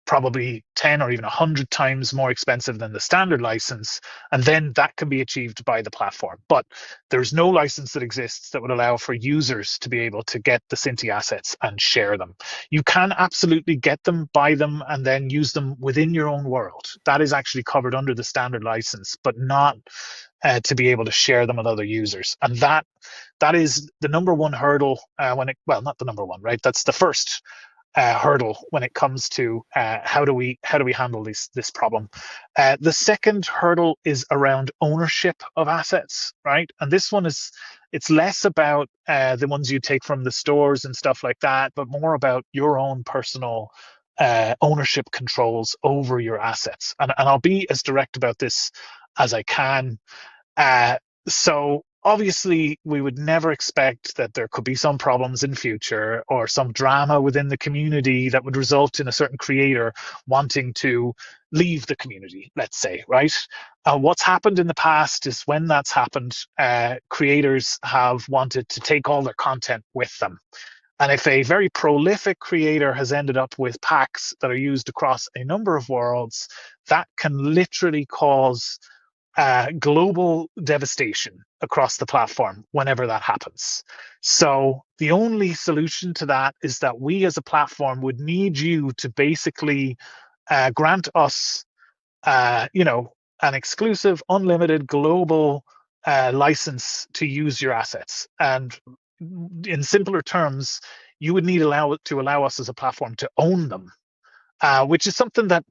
[SPEAKER 1] probably 10 or even 100 times more expensive than the standard license, and then that can be achieved by the platform. But there's no license that exists that would allow for users to be able to get the Cinti assets and share them. You can absolutely get them, buy them, and then use them within your own world. That is actually covered under the standard license, but not to be able to share them with other users. And that is the number one hurdle not the number one, right? That's the first hurdle when it comes to how do we handle this problem. The second hurdle is around ownership of assets, right? And this one it's less about the ones you take from the stores and stuff like that, but more about your own personal ownership controls over your assets. And I'll be as direct about this as I can. So obviously we would never expect that there could be some problems in future or some drama within the community that would result in a certain creator wanting to leave the community, let's say, right? What's happened in the past is when that's happened, creators have wanted to take all their content with them. And if a very prolific creator has ended up with packs that are used across a number of worlds, that can literally cause global devastation across the platform whenever that happens. So the only solution to that is that we as a platform would need you to basically grant us, an exclusive, unlimited global license to use your assets. And in simpler terms, you would need to allow us as a platform to own them, which is something that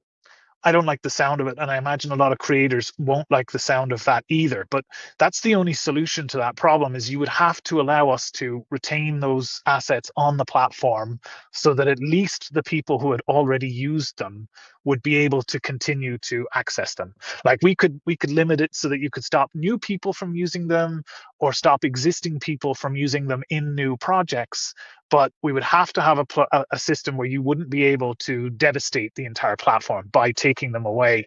[SPEAKER 1] I don't like the sound of it, and I imagine a lot of creators won't like the sound of that either. But that's the only solution to that problem, is you would have to allow us to retain those assets on the platform so that at least the people who had already used them would be able to continue to access them. Like we could limit it so that you could stop new people from using them or stop existing people from using them in new projects, but we would have to have a system where you wouldn't be able to devastate the entire platform by taking them away.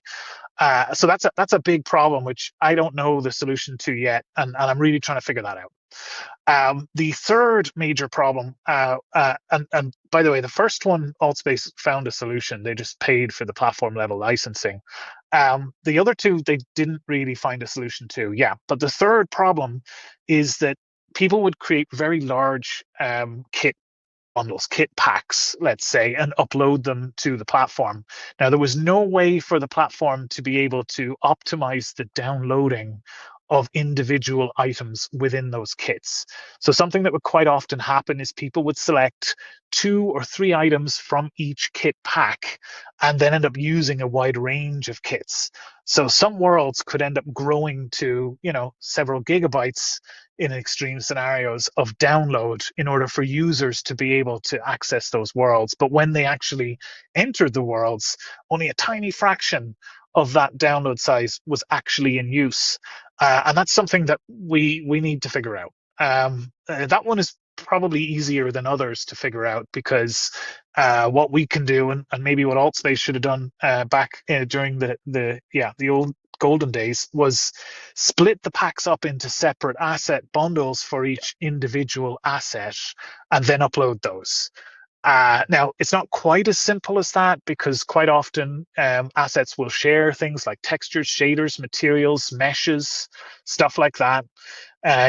[SPEAKER 1] So that's a big problem, which I don't know the solution to yet, and I'm really trying to figure that out. The third major problem, and by the way, the first one, Altspace found a solution. They just paid for the platform level licensing. The other two, they didn't really find a solution to. Yeah, but the third problem is that people would create very large kit bundles, kit packs, let's say, and upload them to the platform. Now, there was no way for the platform to be able to optimize the downloading of individual items within those kits. So something that would quite often happen is people would select 2 or 3 items from each kit pack and then end up using a wide range of kits. So some worlds could end up growing to, several gigabytes in extreme scenarios of download in order for users to be able to access those worlds. But when they actually entered the worlds, only a tiny fraction of that download size was actually in use. And that's something that we need to figure out. That one is probably easier than others to figure out, because what we can do, and maybe what Altspace should have done back during the old golden days, was split the packs up into separate asset bundles for each individual asset and then upload those. Now, it's not quite as simple as that, because quite often assets will share things like textures, shaders, materials, meshes, stuff like that.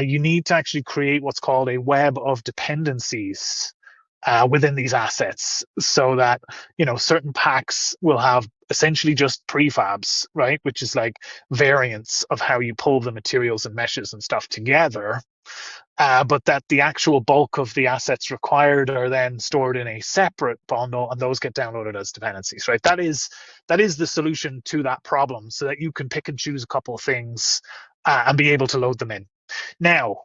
[SPEAKER 1] You need to actually create what's called a web of dependencies within these assets, so that certain packs will have essentially just prefabs, right, which is like variants of how you pull the materials and meshes and stuff together. But that the actual bulk of the assets required are then stored in a separate bundle, and those get downloaded as dependencies, right? That is the solution to that problem, so that you can pick and choose a couple of things and be able to load them in. Now,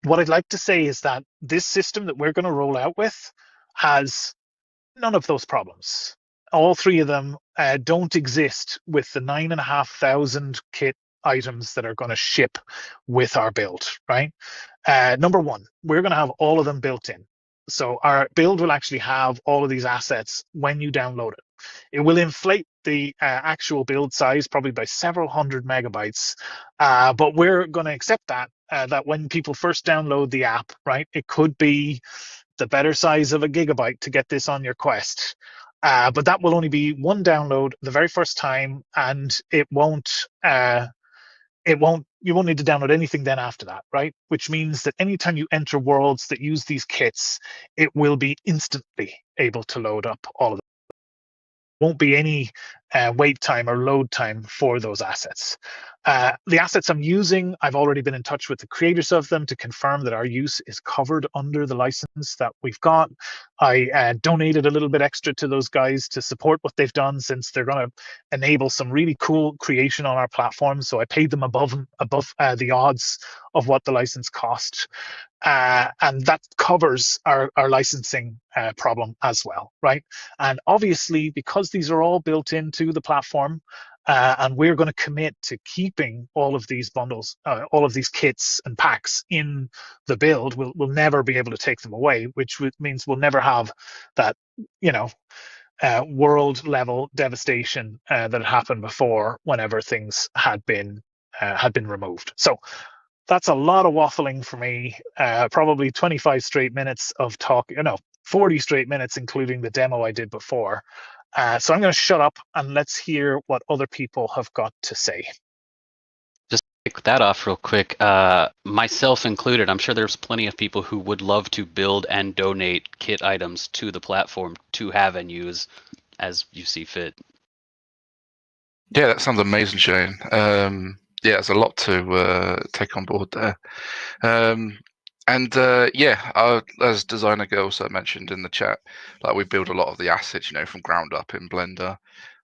[SPEAKER 1] what I'd like to say is that this system that we're going to roll out with has none of those problems. All 3 of them don't exist with the 9,500 kit items that are going to ship with our build, right? Number one, we're going to have all of them built in. So our build will actually have all of these assets when you download it. It will inflate the actual build size probably by several hundred megabytes, but we're going to accept that when people first download the app, right, it could be the better size of a gigabyte to get this on your Quest. But that will only be one download the very first time, and you won't need to download anything then after that, right? Which means that anytime you enter worlds that use these kits, it will be instantly able to load up all of them. Won't be any wait time or load time for those assets. The assets I'm using, I've already been in touch with the creators of them to confirm that our use is covered under the license that we've got. I donated a little bit extra to those guys to support what they've done, since they're going to enable some really cool creation on our platform. So I paid them above the odds of what the license cost. And that covers our licensing problem as well, right? And obviously, because these are all built into to the platform, and we're going to commit to keeping all of these bundles, all of these kits and packs in the build. We'll never be able to take them away, which means we'll never have that, world level devastation that happened before whenever things had been removed. So that's a lot of waffling for me. Probably 25 straight minutes of talk. 40 straight minutes, including the demo I did before. So I'm going to shut up and let's hear what other people have got to say.
[SPEAKER 2] Just kick that off real quick. Myself included, I'm sure there's plenty of people who would love to build and donate kit items to the platform to have and use as you see fit.
[SPEAKER 3] Yeah, that sounds amazing, Shane. Yeah, there's a lot to take on board there. As designer girl also mentioned in the chat, like we build a lot of the assets, from ground up in Blender.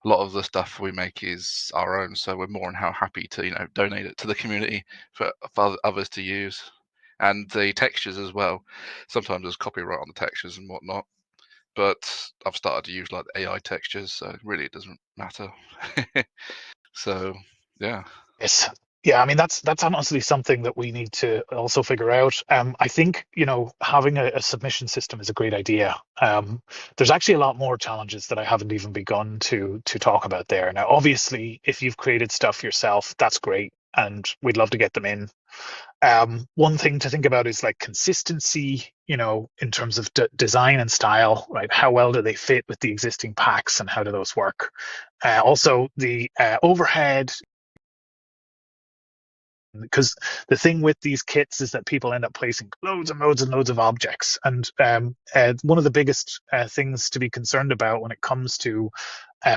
[SPEAKER 3] A lot of the stuff we make is our own, so we're more than how happy to donate it to the community for others to use, and the textures as well. Sometimes there's copyright on the textures and whatnot, but I've started to use like AI textures, so really it doesn't matter. So yeah.
[SPEAKER 1] Yes. Yeah, I mean that's honestly something that we need to also figure out. I think having a submission system is a great idea. There's actually a lot more challenges that I haven't even begun to talk about there. Now, obviously, if you've created stuff yourself, that's great, and we'd love to get them in. One thing to think about is like consistency, in terms of design and style, right? How well do they fit with the existing packs, and how do those work? Also, the overhead. Because the thing with these kits is that people end up placing loads and loads and loads of objects. And one of the biggest things to be concerned about when it comes to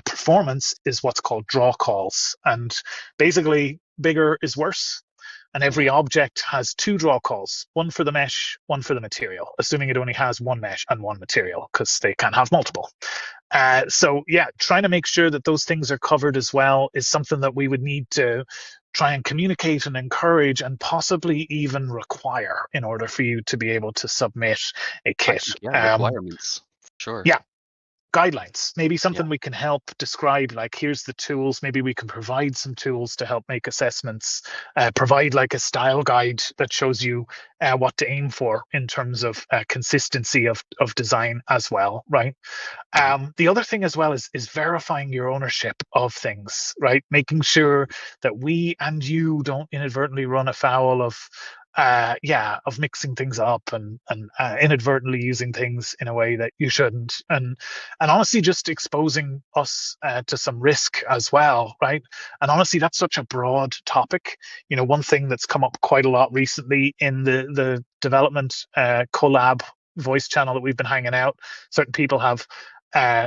[SPEAKER 1] performance is what's called draw calls. And basically, bigger is worse. And every object has 2 draw calls, one for the mesh, one for the material, assuming it only has one mesh and one material, because they can't have multiple. So yeah, trying to make sure that those things are covered as well is something that we would need to try and communicate and encourage and possibly even require in order for you to be able to submit a kit.
[SPEAKER 2] Requirements, sure.
[SPEAKER 1] Yeah. Guidelines, maybe something we can help describe, like here's the tools. Maybe we can provide some tools to help make assessments, provide like a style guide that shows you what to aim for in terms of consistency of design as well, right? The other thing as well is verifying your ownership of things, right? Making sure that we and you don't inadvertently run afoul of mixing things up and inadvertently using things in a way that you shouldn't, and honestly just exposing us to some risk as well, right? And honestly, that's such a broad topic. One thing that's come up quite a lot recently in the development collab voice channel that we've been hanging out, certain people have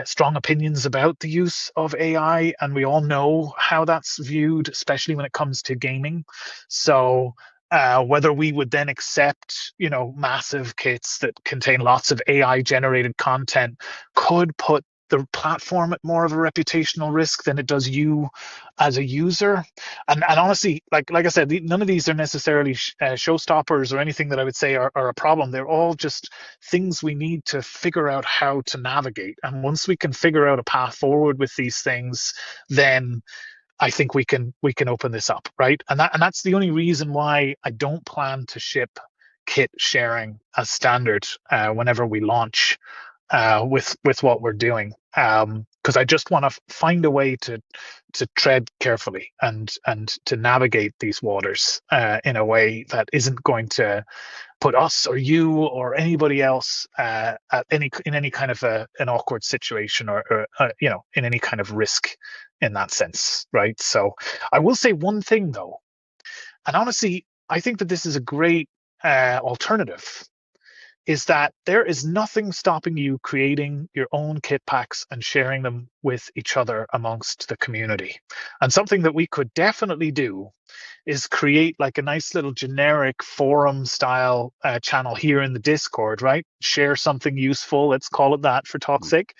[SPEAKER 1] strong opinions about the use of AI, and we all know how that's viewed, especially when it comes to gaming. So whether we would then accept, massive kits that contain lots of AI generated content could put the platform at more of a reputational risk than it does you as a user. And honestly, like I said, none of these are necessarily showstoppers or anything that I would say are a problem. They're all just things we need to figure out how to navigate. And once we can figure out a path forward with these things, then I think we can open this up, right? And that's the only reason why I don't plan to ship kit sharing as standard whenever we launch with what we're doing, because I just want to find a way to tread carefully and to navigate these waters in a way that isn't going to put us or you or anybody else in any kind of an awkward situation or in any kind of risk in that sense, right? So I will say one thing though, and honestly, I think that this is a great alternative, is that there is nothing stopping you creating your own kit packs and sharing them with each other amongst the community. And something that we could definitely do is create like a nice little generic forum style channel here in the Discord, right? Share something useful, let's call it that for talk's sake,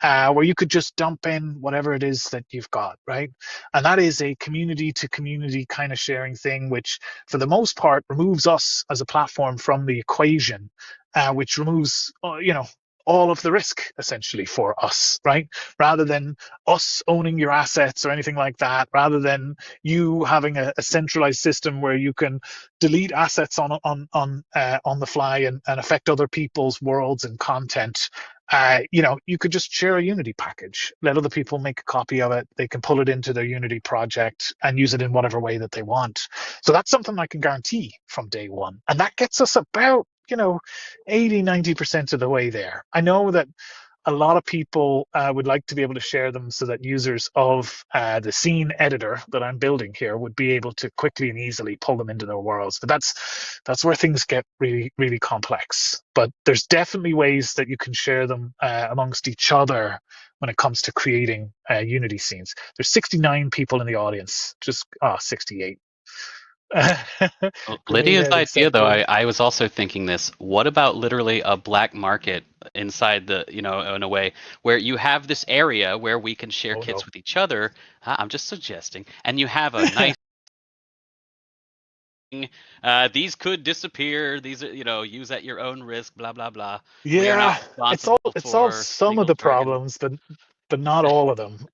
[SPEAKER 1] where you could just dump in whatever it is that you've got, right? And that is a community to community kind of sharing thing, which for the most part removes us as a platform from the equation, which removes, all of the risk essentially for us, right? Rather than us owning your assets or anything like that, rather than you having a centralized system where you can delete assets on the fly and affect other people's worlds and content. You could just share a Unity package, let other people make a copy of it. They can pull it into their Unity project and use it in whatever way that they want. So that's something I can guarantee from day one. And that gets us about 80-90% of the way there. I know that a lot of people would like to be able to share them so that users of the scene editor that I'm building here would be able to quickly and easily pull them into their worlds. But that's where things get really, really complex. But there's definitely ways that you can share them amongst each other when it comes to creating Unity scenes. There's 69 people in the audience, just 68.
[SPEAKER 2] Well,
[SPEAKER 1] Grenade
[SPEAKER 2] Lydia's
[SPEAKER 1] out
[SPEAKER 2] idea, though,
[SPEAKER 1] accepted.
[SPEAKER 2] I was also thinking this. What about literally a black market inside the, in a way where you have this area where we can share
[SPEAKER 1] Oh
[SPEAKER 2] kits
[SPEAKER 1] no.
[SPEAKER 2] with each other? I'm just suggesting, and you have a nice. These could disappear. These are, use at your own risk. Blah blah blah. We are not
[SPEAKER 1] Yeah,
[SPEAKER 2] responsible
[SPEAKER 1] it solves
[SPEAKER 2] for
[SPEAKER 1] some of
[SPEAKER 2] legal
[SPEAKER 1] the
[SPEAKER 2] jargon.
[SPEAKER 1] problems, but not all of them.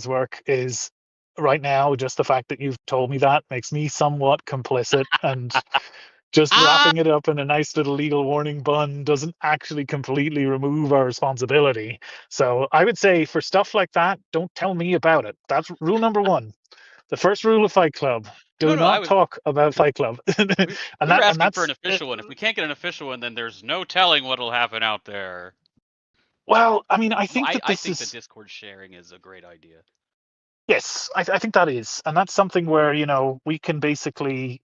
[SPEAKER 1] Work is right now just the fact that you've told me that makes me somewhat complicit, and just
[SPEAKER 2] Ah,
[SPEAKER 1] wrapping it up in a nice little legal warning bun doesn't actually completely remove our responsibility. So I would say for stuff like that, don't tell me about it. That's rule number one. The first rule of Fight Club:
[SPEAKER 2] no,
[SPEAKER 1] do
[SPEAKER 2] no. I
[SPEAKER 1] not
[SPEAKER 2] was.
[SPEAKER 1] talk about Fight Club. and
[SPEAKER 2] We were asking for
[SPEAKER 1] that's
[SPEAKER 2] an official one. If we can't get an official one, then there's no telling what'll happen out there.
[SPEAKER 1] well, I mean, I
[SPEAKER 2] No,
[SPEAKER 1] think that
[SPEAKER 2] I
[SPEAKER 1] this
[SPEAKER 2] think the
[SPEAKER 1] is.
[SPEAKER 2] Discord sharing is a great idea.
[SPEAKER 1] Yes, I think that is, and that's something where we can basically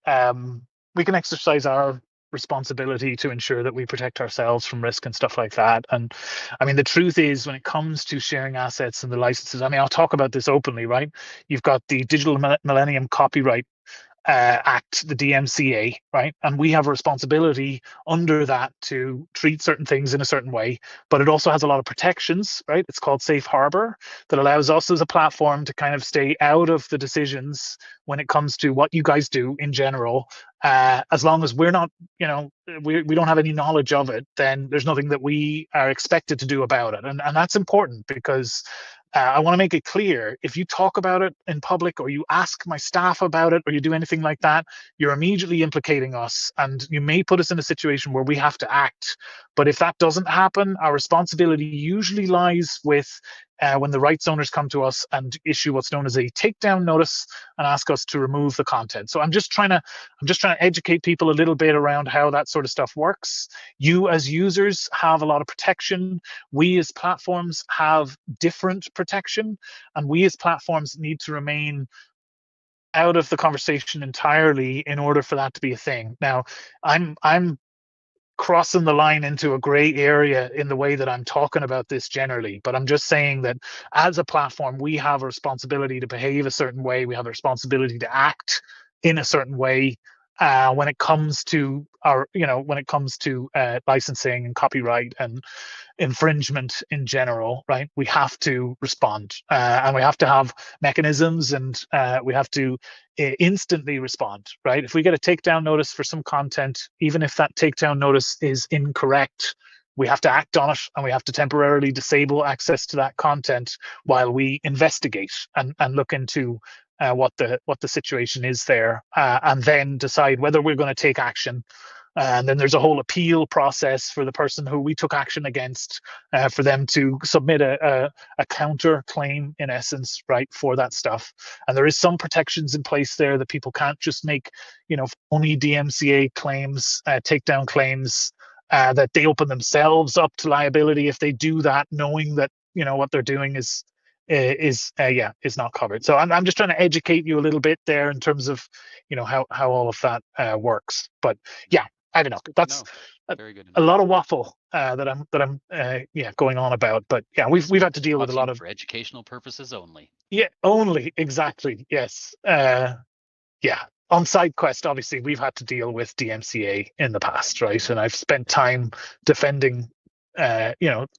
[SPEAKER 1] we can exercise our responsibility to ensure that we protect ourselves from risk and stuff like that. And I mean, the truth is, when it comes to sharing assets and the licenses, I mean, I'll talk about this openly, right? You've got the Digital Millennium Copyright Act, the DMCA, right? And we have a responsibility under that to treat certain things in a certain way, but it also has a lot of protections, right? It's called Safe Harbor, that allows us as a platform to kind of stay out of the decisions when it comes to what you guys do in general. As long as we're not, we don't have any knowledge of it, then there's nothing that we are expected to do about it. And that's important because I want to make it clear, if you talk about it in public or you ask my staff about it or you do anything like that, you're immediately implicating us, and you may put us in a situation where we have to act. But if that doesn't happen, our responsibility usually lies with when the rights owners come to us and issue what's known as a takedown notice and ask us to remove the content. So I'm just trying to educate people a little bit around how that sort of stuff works. You as users have a lot of protection. We as platforms have different protection, and we as platforms need to remain out of the conversation entirely in order for that to be a thing. Now, I'm crossing the line into a gray area in the way that I'm talking about this generally, but I'm just saying that as a platform, we have a responsibility to behave a certain way. We have a responsibility to act in a certain way when it comes to licensing and copyright and infringement in general, right? We have to respond, and we have to have mechanisms, and we have to instantly respond, right? If we get a takedown notice for some content, even if that takedown notice is incorrect, we have to act on it, and we have to temporarily disable access to that content while we investigate and look into what the situation is there, and then decide whether we're going to take action. And then there's a whole appeal process for the person who we took action against, for them to submit a counter claim, in essence, right, for that stuff. And there is some protections in place there that people can't just make, only DMCA claims, takedown claims, that they open themselves up to liability if they do that, knowing that what they're doing is not covered. So I'm just trying to educate you a little bit there in terms of how all of that works. But yeah, I don't know. That's
[SPEAKER 2] No,
[SPEAKER 1] a,
[SPEAKER 2] very good.
[SPEAKER 1] a lot of waffle that I'm going on about. But yeah, we've had to deal with
[SPEAKER 2] Brought
[SPEAKER 1] a
[SPEAKER 2] to
[SPEAKER 1] lot
[SPEAKER 2] you
[SPEAKER 1] of
[SPEAKER 2] for educational purposes only.
[SPEAKER 1] only exactly, yes. Yeah, on SideQuest, obviously we've had to deal with DMCA in the past, right? And I've spent time defending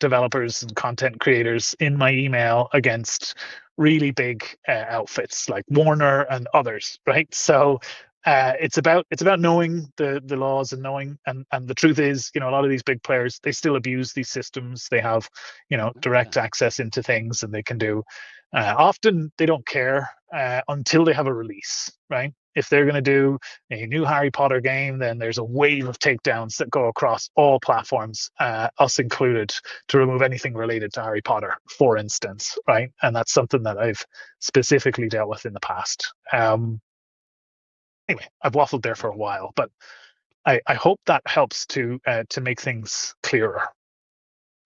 [SPEAKER 1] developers and content creators in my email against really big outfits like Warner and others, right? So it's about knowing the laws and knowing, and the truth is, a lot of these big players, they still abuse these systems. They have direct access into things, and they can do. Often they don't care until they have a release, right? If they're going to do a new Harry Potter game, then there's a wave of takedowns that go across all platforms, us included, to remove anything related to Harry Potter, for instance, right? And that's something that I've specifically dealt with in the past. Anyway, I've waffled there for a while, but I hope that helps to make things clearer.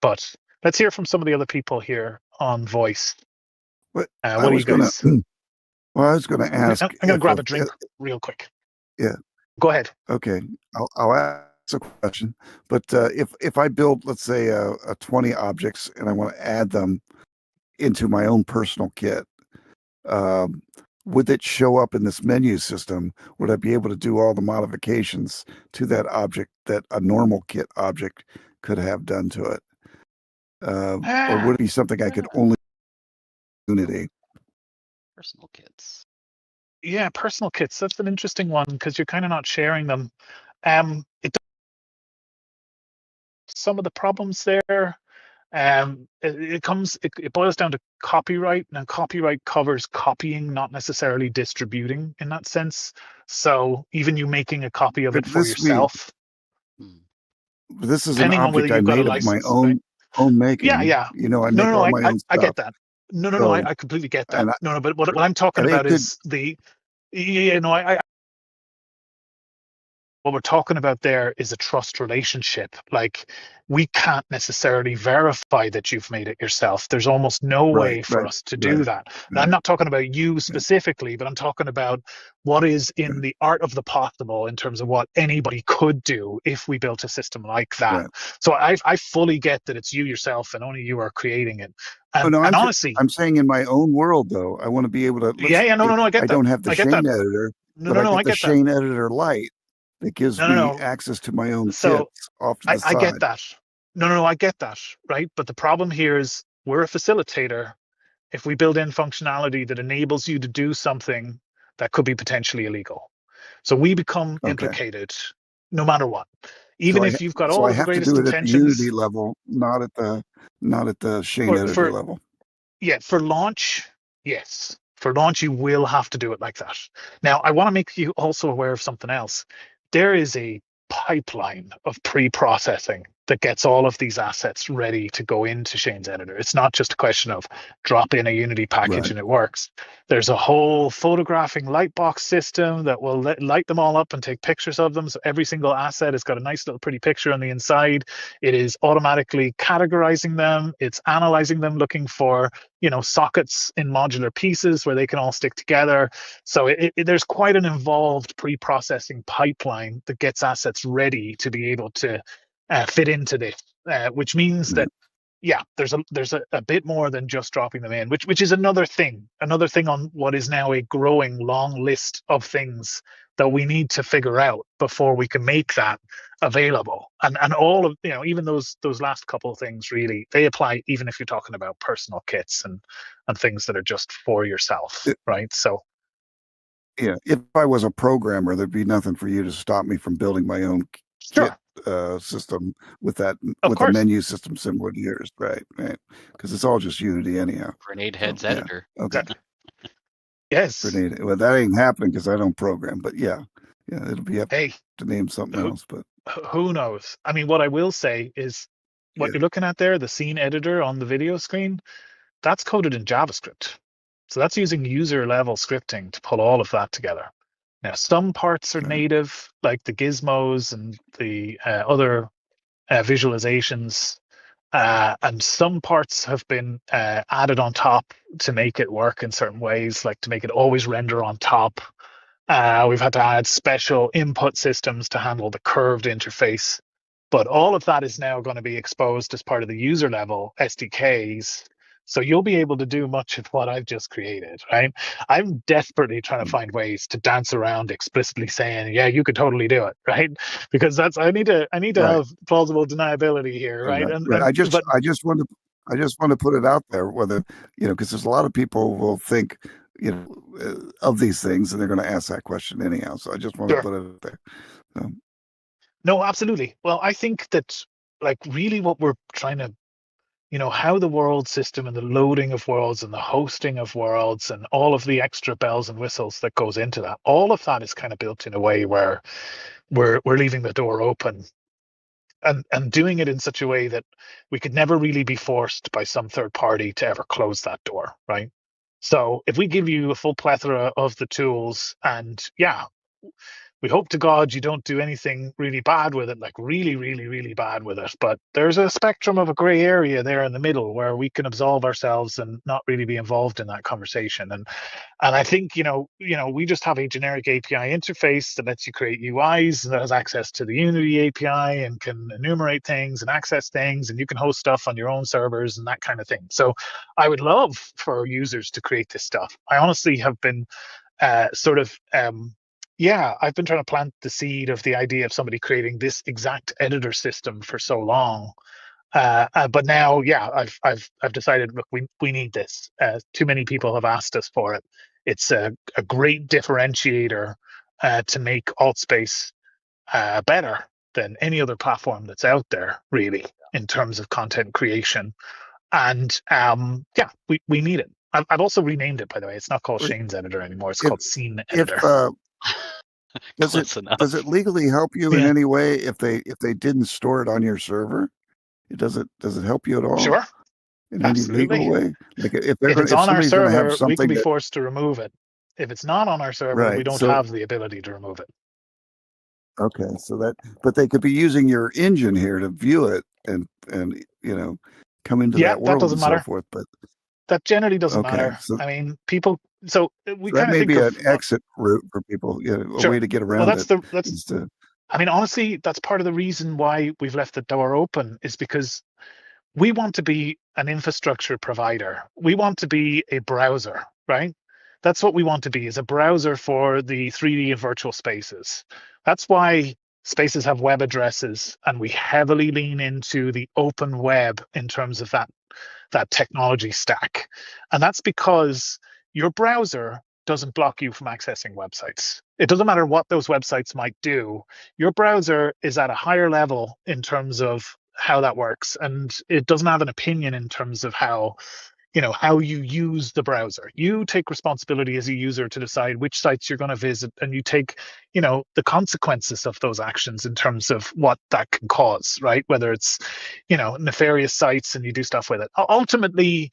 [SPEAKER 1] But let's hear from some of the other people here on voice. What do you guys?
[SPEAKER 5] Well, I was going to ask.
[SPEAKER 1] I'm going to grab a drink real quick.
[SPEAKER 5] Yeah.
[SPEAKER 1] Go ahead.
[SPEAKER 5] Okay, I'll ask a question. But if I build, let's say, a 20 objects, and I want to add them into my own personal kit, would it show up in this menu system? Would I be able to do all the modifications to that object that a normal kit object could have done to it? Or would it be something I could only Unity?
[SPEAKER 2] Personal kits.
[SPEAKER 1] Yeah, personal kits. That's an interesting one because you're kind of not sharing them. Some of the problems there. It boils down to copyright. Now, copyright covers copying, not necessarily distributing in that sense. So even you making a copy of it for yourself.
[SPEAKER 5] This is an object I made of my own making.
[SPEAKER 1] Yeah.
[SPEAKER 5] I make all my own stuff.
[SPEAKER 1] I get that. No, I completely get that. No, but what I'm talking about is what we're talking about there is a trust relationship. Like, we can't necessarily verify that you've made it yourself. There's almost no way for us to do that. Now, I'm not talking about you specifically, but I'm talking about what is in the art of the possible in terms of what anybody could do if we built a system like that. So I fully get that it's you yourself and only you are creating it. And honestly,
[SPEAKER 5] I'm saying in my own world, though, I want to be able to.
[SPEAKER 1] No, I get that.
[SPEAKER 5] I don't have the Shane editor, but I get the Shane editor Lite. It gives me access to my own kits off to the side.
[SPEAKER 1] I get that. No, I get that, right? But the problem here is we're a facilitator. If we build in functionality that enables you to do something that could be potentially illegal, so we become implicated no matter what. Even if you've got all the greatest intentions.
[SPEAKER 5] So I have to do it at the Unity level, not at the Shane editor level.
[SPEAKER 1] Yeah, for launch, yes. For launch, you will have to do it like that. Now, I want to make you also aware of something else. There is a pipeline of pre-processing that gets all of these assets ready to go into Shane's editor. It's not just a question of drop in a Unity package and it works. There's a whole photographing lightbox system that will light them all up and take pictures of them. So every single asset has got a nice little pretty picture on the inside. It is automatically categorizing them. It's analyzing them, looking for sockets in modular pieces where they can all stick together. So there's quite an involved pre-processing pipeline that gets assets ready to be able to fit into this, which means that there's a bit more than just dropping them in, which is another thing on what is now a growing long list of things that we need to figure out before we can make that available. And all of even those last couple of things, really, they apply even if you're talking about personal kits and things that are just for yourself, right? So
[SPEAKER 5] if I was a programmer, there'd be nothing for you to stop me from building my own kit system with a menu system similar to yours, right? Because it's all just Unity anyhow.
[SPEAKER 2] Grenade Head's editor.
[SPEAKER 5] Okay.
[SPEAKER 1] Yes.
[SPEAKER 5] Grenade. Well, that ain't happening because I don't program. But it'll be up to name something else. But
[SPEAKER 1] who knows? I mean, what I will say is what you're looking at there, the scene editor on the video screen, that's coded in JavaScript. So that's using user level scripting to pull all of that together. Now, some parts are native, like the gizmos and the other visualizations, and some parts have been added on top to make it work in certain ways, like to make it always render on top. We've had to add special input systems to handle the curved interface. But all of that is now going to be exposed as part of the user level SDKs. So you'll be able to do much of what I've just created, right? I'm desperately trying to find ways to dance around explicitly saying, yeah, you could totally do it, right? Because I need to have plausible deniability here, right?
[SPEAKER 5] I just want to put it out there, whether because there's a lot of people will think, of these things, and they're going to ask that question anyhow. So I just want to
[SPEAKER 1] Sure.
[SPEAKER 5] put it out there.
[SPEAKER 1] No, absolutely. Well, I think that like really what we're trying to, how the world system and the loading of worlds and the hosting of worlds and all of the extra bells and whistles that goes into that, all of that is kind of built in a way where we're leaving the door open and doing it in such a way that we could never really be forced by some third party to ever close that door, right? So if we give you a full plethora of the tools, and yeah, we hope to God you don't do anything really bad with it, like really, really, really bad with it. But there's a spectrum of a gray area there in the middle where we can absolve ourselves and not really be involved in that conversation. And I think, we just have a generic API interface that lets you create UIs and that has access to the Unity API and can enumerate things and access things, and you can host stuff on your own servers and that kind of thing. So I would love for users to create this stuff. I honestly have been I've been trying to plant the seed of the idea of somebody creating this exact editor system for so long. But now, yeah, I've decided, look, we need this. Too many people have asked us for it. It's a great differentiator to make AltSpace better than any other platform that's out there, really, in terms of content creation. And we need it. I've also renamed it, by the way. It's not called Shane's Editor anymore. It's called Scene Editor.
[SPEAKER 5] Does it legally help you in any way if they didn't store it on your server? Does it help you at all?
[SPEAKER 1] Sure.
[SPEAKER 5] In
[SPEAKER 1] Absolutely.
[SPEAKER 5] any legal way? Like if
[SPEAKER 1] it's on our server, we can be
[SPEAKER 5] that...
[SPEAKER 1] forced to remove it. If it's not on our server,
[SPEAKER 5] Right,
[SPEAKER 1] we don't have the ability to remove it.
[SPEAKER 5] Okay, but they could be using your engine here to view it and come into that world
[SPEAKER 1] doesn't
[SPEAKER 5] and
[SPEAKER 1] matter.
[SPEAKER 5] so forth. But
[SPEAKER 1] that generally doesn't matter.
[SPEAKER 5] So,
[SPEAKER 1] I mean, people. So we
[SPEAKER 5] that
[SPEAKER 1] kind of
[SPEAKER 5] may
[SPEAKER 1] think
[SPEAKER 5] be
[SPEAKER 1] of
[SPEAKER 5] an exit route for people. A way to get around it.
[SPEAKER 1] I mean, honestly, that's part of the reason why we've left the door open, is because we want to be an infrastructure provider. We want to be a browser, right? That's what we want to be, is a browser for the 3D and virtual spaces. That's why spaces have web addresses, and we heavily lean into the open web in terms of that technology stack. And that's because your browser doesn't block you from accessing websites. It doesn't matter what those websites might do. Your browser is at a higher level in terms of how that works, and it doesn't have an opinion in terms of how you use the browser. You take responsibility as a user to decide which sites you're going to visit, and you take the consequences of those actions in terms of what that can cause, right? Whether it's nefarious sites and you do stuff with it. Ultimately,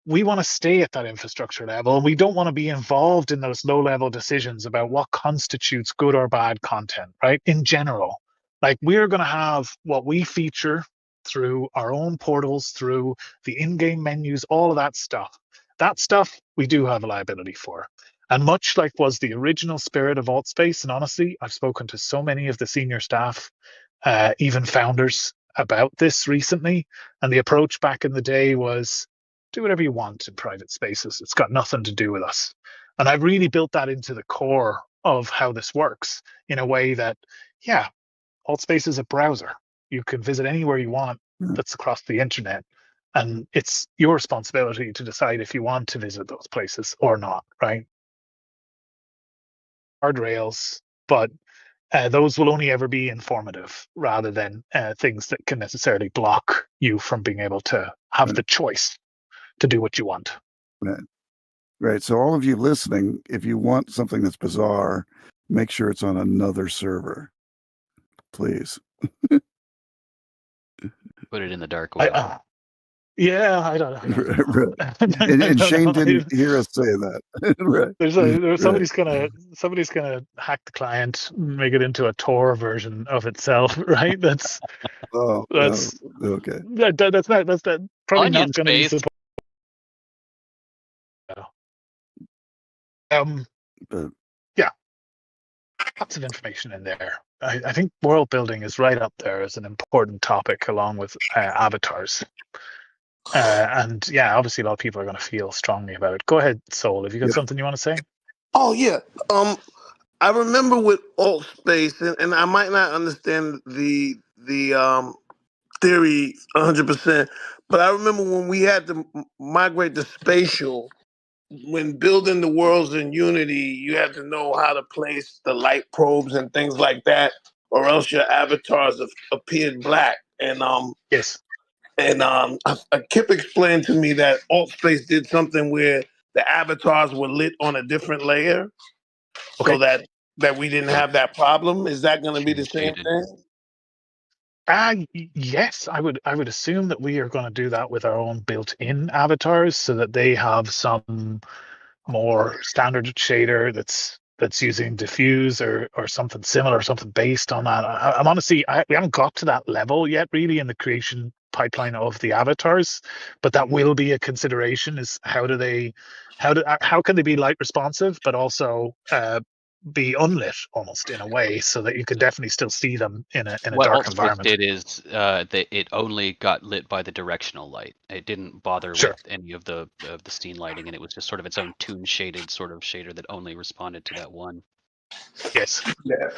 [SPEAKER 1] we want to stay at that infrastructure level. We don't want to be involved in those low level decisions about what constitutes good or bad content, right? In general, like, we're going to have what we feature through our own portals, through the in-game menus, all of that stuff. That stuff we do have a liability for. And much like was the original spirit of AltSpace, and honestly, I've spoken to so many of the senior staff, even founders, about this recently, and the approach back in the day was, do whatever you want in private spaces. It's got nothing to do with us. And I've really built that into the core of how this works in a way that, yeah, AltSpace is a browser. You can visit anywhere you want that's across the internet. And it's your responsibility to decide if you want to visit those places or not, right? Guardrails, but those will only ever be informative rather than things that can necessarily block you from being able to have the choice to do what you want.
[SPEAKER 5] Right. So all of you listening, if you want something that's bizarre, make sure it's on another server, please.
[SPEAKER 2] Put it in the dark web.
[SPEAKER 1] I don't know.
[SPEAKER 5] Right. And Shane didn't hear us say that. Right.
[SPEAKER 1] There's somebody's gonna hack the client, make it into a Tor version of itself, right? That's
[SPEAKER 5] okay.
[SPEAKER 1] That's probably
[SPEAKER 2] Onion
[SPEAKER 1] not going to be
[SPEAKER 2] space.
[SPEAKER 1] Yeah, lots of information in there. I think world building is right up there as an important topic, along with avatars. And yeah, obviously a lot of people are going to feel strongly about it. Go ahead, Soul. Have you got something you want to say?
[SPEAKER 4] Oh yeah. I remember with AltSpace, and I might not understand the theory 100%, but I remember when we had to migrate to spatial, when building the worlds in Unity, you had to know how to place the light probes and things like that, or else your avatars appeared black.
[SPEAKER 1] Yes.
[SPEAKER 4] Kip explained to me that AltSpace did something where the avatars were lit on a different layer, so
[SPEAKER 1] Okay.
[SPEAKER 4] that we didn't have that problem. Is that going to be the same
[SPEAKER 2] Shaded.
[SPEAKER 4] thing?
[SPEAKER 1] Yes, I would assume that we are going to do that with our own built-in avatars, so that they have some more standard shader that's using diffuse or something similar, something based on that. I'm honestly, we haven't got to that level yet, really, in the creation pipeline of the avatars, but that will be a consideration: is how can they be light responsive, but also be unlit almost in a way, so that you could definitely still see them in a
[SPEAKER 2] What
[SPEAKER 1] dark
[SPEAKER 2] AltspaceVR
[SPEAKER 1] environment.
[SPEAKER 2] did is that it only got lit by the directional light. It didn't bother
[SPEAKER 1] Sure.
[SPEAKER 2] with any of the scene lighting, and it was just sort of its own tune shaded sort of shader that only responded to that one.
[SPEAKER 1] Yes.
[SPEAKER 4] Yeah.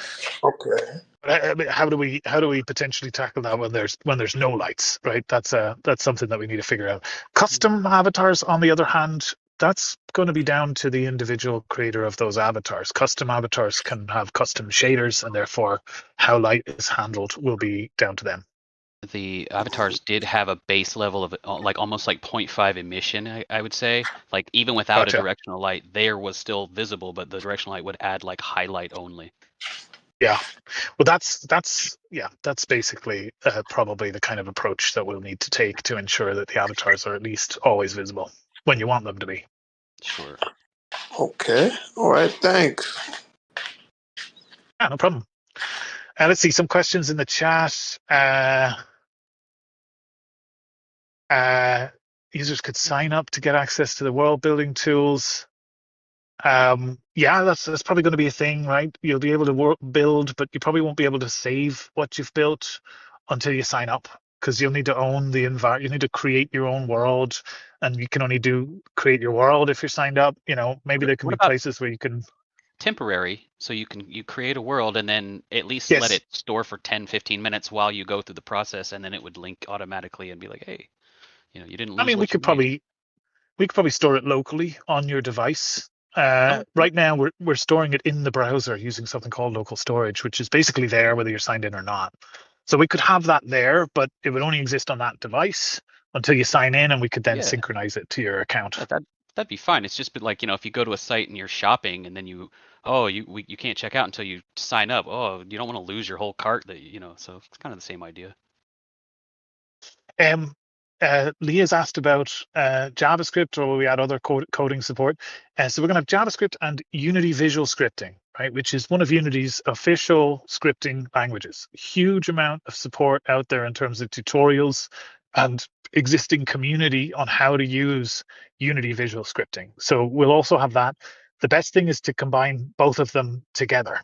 [SPEAKER 4] Okay.
[SPEAKER 1] But how do we potentially tackle that when there's no lights, right? That's something that we need to figure out. Custom avatars, on the other hand, that's going to be down to the individual creator of those avatars. Custom avatars can have custom shaders, and therefore how light is handled will be down to them.
[SPEAKER 2] The avatars did have a base level of like almost like 0.5 emission, I would say. Like even without a
[SPEAKER 1] Gotcha.
[SPEAKER 2] directional light, there was still visible, but the directional light would add like highlight only.
[SPEAKER 1] Yeah. Well, that's basically probably the kind of approach that we'll need to take to ensure that the avatars are at least always visible when you want them to be.
[SPEAKER 2] Sure.
[SPEAKER 4] Okay. All right. Thanks.
[SPEAKER 1] Yeah, no problem. Let's see some questions in the chat. Users could sign up to get access to the world building tools. Yeah, that's probably going to be a thing, right? You'll be able to build, but you probably won't be able to save what you've built until you sign up, because you'll need to own the environment. You need to create your own world, and you can only create your world if you're signed up. Maybe there can
[SPEAKER 2] What
[SPEAKER 1] be
[SPEAKER 2] about
[SPEAKER 1] places where you can.
[SPEAKER 2] temporary, so you create a world and then at least let
[SPEAKER 1] Yes.
[SPEAKER 2] it store for 10-15 minutes while you go through the process, and then it would link automatically and be like, hey, you didn't
[SPEAKER 1] I
[SPEAKER 2] lose
[SPEAKER 1] mean, we
[SPEAKER 2] what you
[SPEAKER 1] could
[SPEAKER 2] made.
[SPEAKER 1] probably store it locally on your device.
[SPEAKER 2] Oh,
[SPEAKER 1] Right now, we're storing it in the browser using something called local storage, which is basically there whether you're signed in or not. So we could have that there, but it would only exist on that device until you sign in, and we could then
[SPEAKER 2] yeah,
[SPEAKER 1] synchronize it to your account.
[SPEAKER 2] that'd be fine. It's just like, if you go to a site and you're shopping and then you can't check out until you sign up. Oh, you don't want to lose your whole cart so it's kind of the same idea.
[SPEAKER 1] Um, Leah's asked about JavaScript, or will we add other coding support? So we're going to have JavaScript and Unity Visual Scripting, right, which is one of Unity's official scripting languages. Huge amount of support out there in terms of tutorials and existing community on how to use Unity Visual Scripting. So we'll also have that. The best thing is to combine both of them together.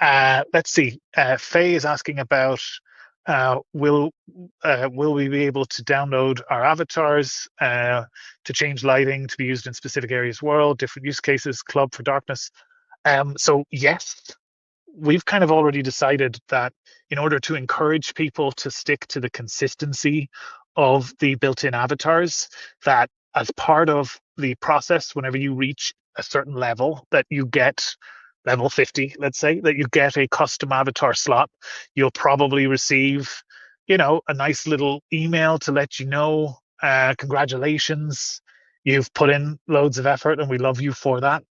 [SPEAKER 1] Let's see. Faye is asking about will we be able to download our avatars to change lighting to be used in specific areas of the world, different use cases, club for darkness? So yes, we've kind of already decided that in order to encourage people to stick to the consistency of the built-in avatars, that as part of the process, whenever you reach a certain level, that you get level 50, let's say, that you get a custom avatar slot. You'll probably receive, a nice little email to let you know, congratulations, you've put in loads of effort and we love you for that.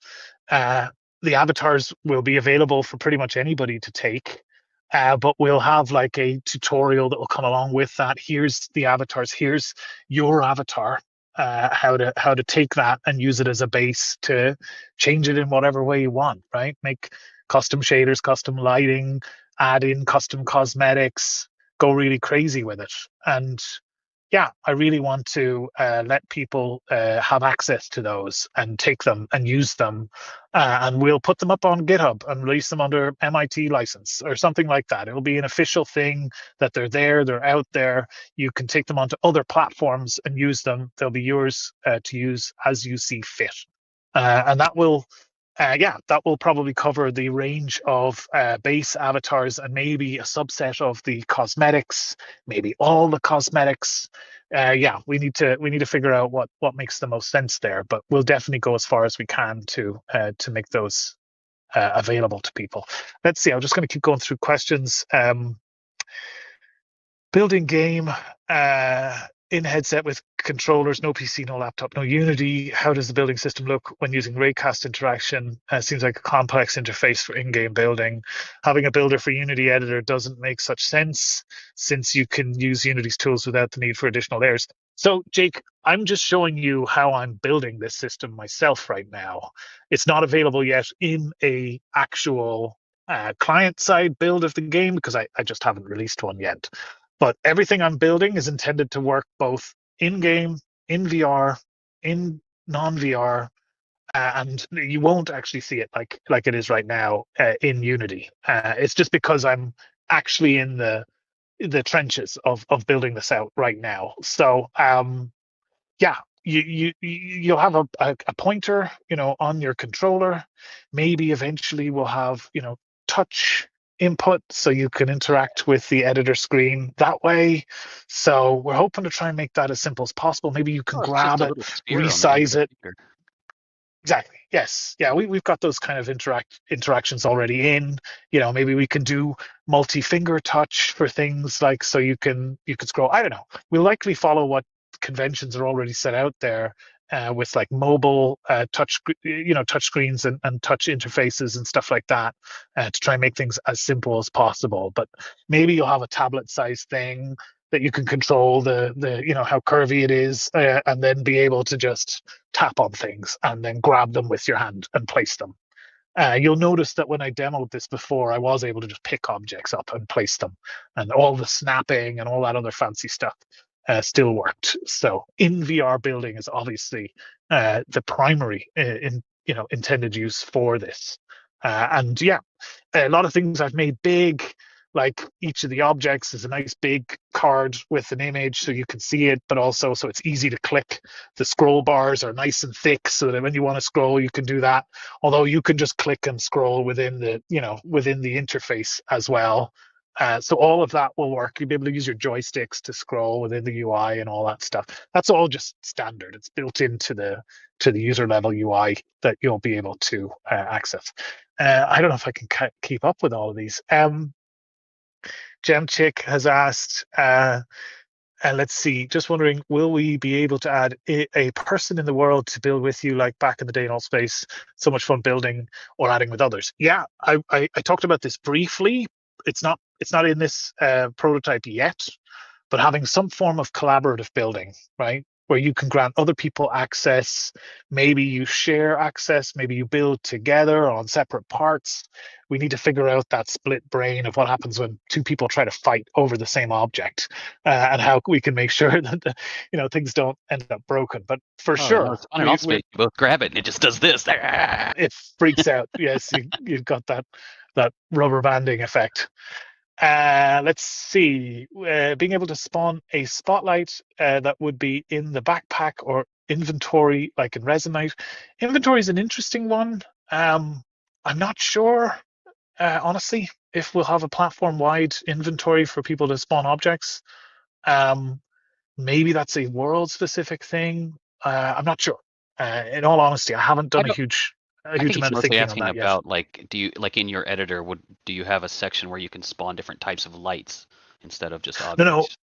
[SPEAKER 1] The avatars will be available for pretty much anybody to take, but we'll have like a tutorial that will come along with that. Here's the avatars. Here's your avatar. How to take that and use it as a base to change it in whatever way you want. Right? Make custom shaders, custom lighting, add in custom cosmetics. Go really crazy with it. And yeah, I really want to let people have access to those and take them and use them. And we'll put them up on GitHub and release them under MIT license or something like that. It'll be an official thing that they're there, they're out there. You can take them onto other platforms and use them. They'll be yours to use as you see fit. And that will that will probably cover the range of base avatars and maybe a subset of the cosmetics, maybe all the cosmetics. yeah, we need to figure out what makes the most sense there. But we'll definitely go as far as we can to make those available to people. Let's see. I'm just going to keep going through questions. Building game in headset with controllers, no PC, no laptop, no Unity. How does the building system look when using raycast interaction? Seems like a complex interface for in-game building. Having a builder for Unity editor doesn't make such sense since you can use Unity's tools without the need for additional layers. So, Jake, I'm just showing you how I'm building this system myself right now. It's not available yet in a actual client-side build of the game because I just haven't released one yet. But everything I'm building is intended to work both in-game, in VR, in non-VR, and you won't actually see it like it is right now in Unity. It's just because I'm actually in the trenches of building this out right now. So yeah, you'll have a pointer, on your controller. Maybe eventually we'll have, touch input so you can interact with the editor screen that way. So we're hoping to try and make that as simple as possible. Maybe you can
[SPEAKER 2] Oh, it's just
[SPEAKER 1] grab
[SPEAKER 2] a
[SPEAKER 1] it,
[SPEAKER 2] little sphere on the end of
[SPEAKER 1] resize
[SPEAKER 2] the
[SPEAKER 1] it.
[SPEAKER 2] finger.
[SPEAKER 1] Exactly. Yes. Yeah. We've got those kind of interactions already in. Maybe we can do multi-finger touch for things like so you can scroll. I don't know. We'll likely follow what conventions are already set out there with like mobile touch screens and touch interfaces and stuff like that to try and make things as simple as possible. But maybe you'll have a tablet size thing that you can control the how curvy it is and then be able to just tap on things and then grab them with your hand and place them. You'll notice that when I demoed this before, I was able to just pick objects up and place them, and all the snapping and all that other fancy stuff still worked. So in VR building is obviously the primary intended use for this. And yeah, a lot of things I've made big, like each of the objects is a nice big card with an image so you can see it, but also so it's easy to click. The scroll bars are nice and thick so that when you want to scroll, you can do that. Although you can just click and scroll within the interface as well. So all of that will work. You'll be able to use your joysticks to scroll within the UI and all that stuff. That's all just standard. It's built into the user level UI that you'll be able to access. I don't know if I can keep up with all of these. Gemchick has asked, let's see, just wondering, will we be able to add a person in the world to build with you like back in the day in Altspace? So much fun building or adding with others. Yeah, I talked about this briefly. It's not in this prototype yet, but having some form of collaborative building, right? Where you can grant other people access, maybe you share access, maybe you build together on separate parts. We need to figure out that split brain of what happens when two people try to fight over the same object, and how we can make sure that things don't end up broken. But for sure,
[SPEAKER 2] It's on an Altspace. You both grab it and it just does this.
[SPEAKER 1] It freaks out. Yes, you've got that rubber banding effect. Let's see. Being able to spawn a spotlight that would be in the backpack or inventory, like in Resonate. Inventory is an interesting one. I'm not sure, honestly, if we'll have a platform-wide inventory for people to spawn objects. Maybe that's a world-specific thing. I'm not sure. In all honesty, I haven't done a huge
[SPEAKER 2] I think he's
[SPEAKER 1] amount of
[SPEAKER 2] mostly
[SPEAKER 1] thinking on
[SPEAKER 2] asking
[SPEAKER 1] that yet.
[SPEAKER 2] about do you in your editor do you have a section where you can spawn different types of lights instead of just objects?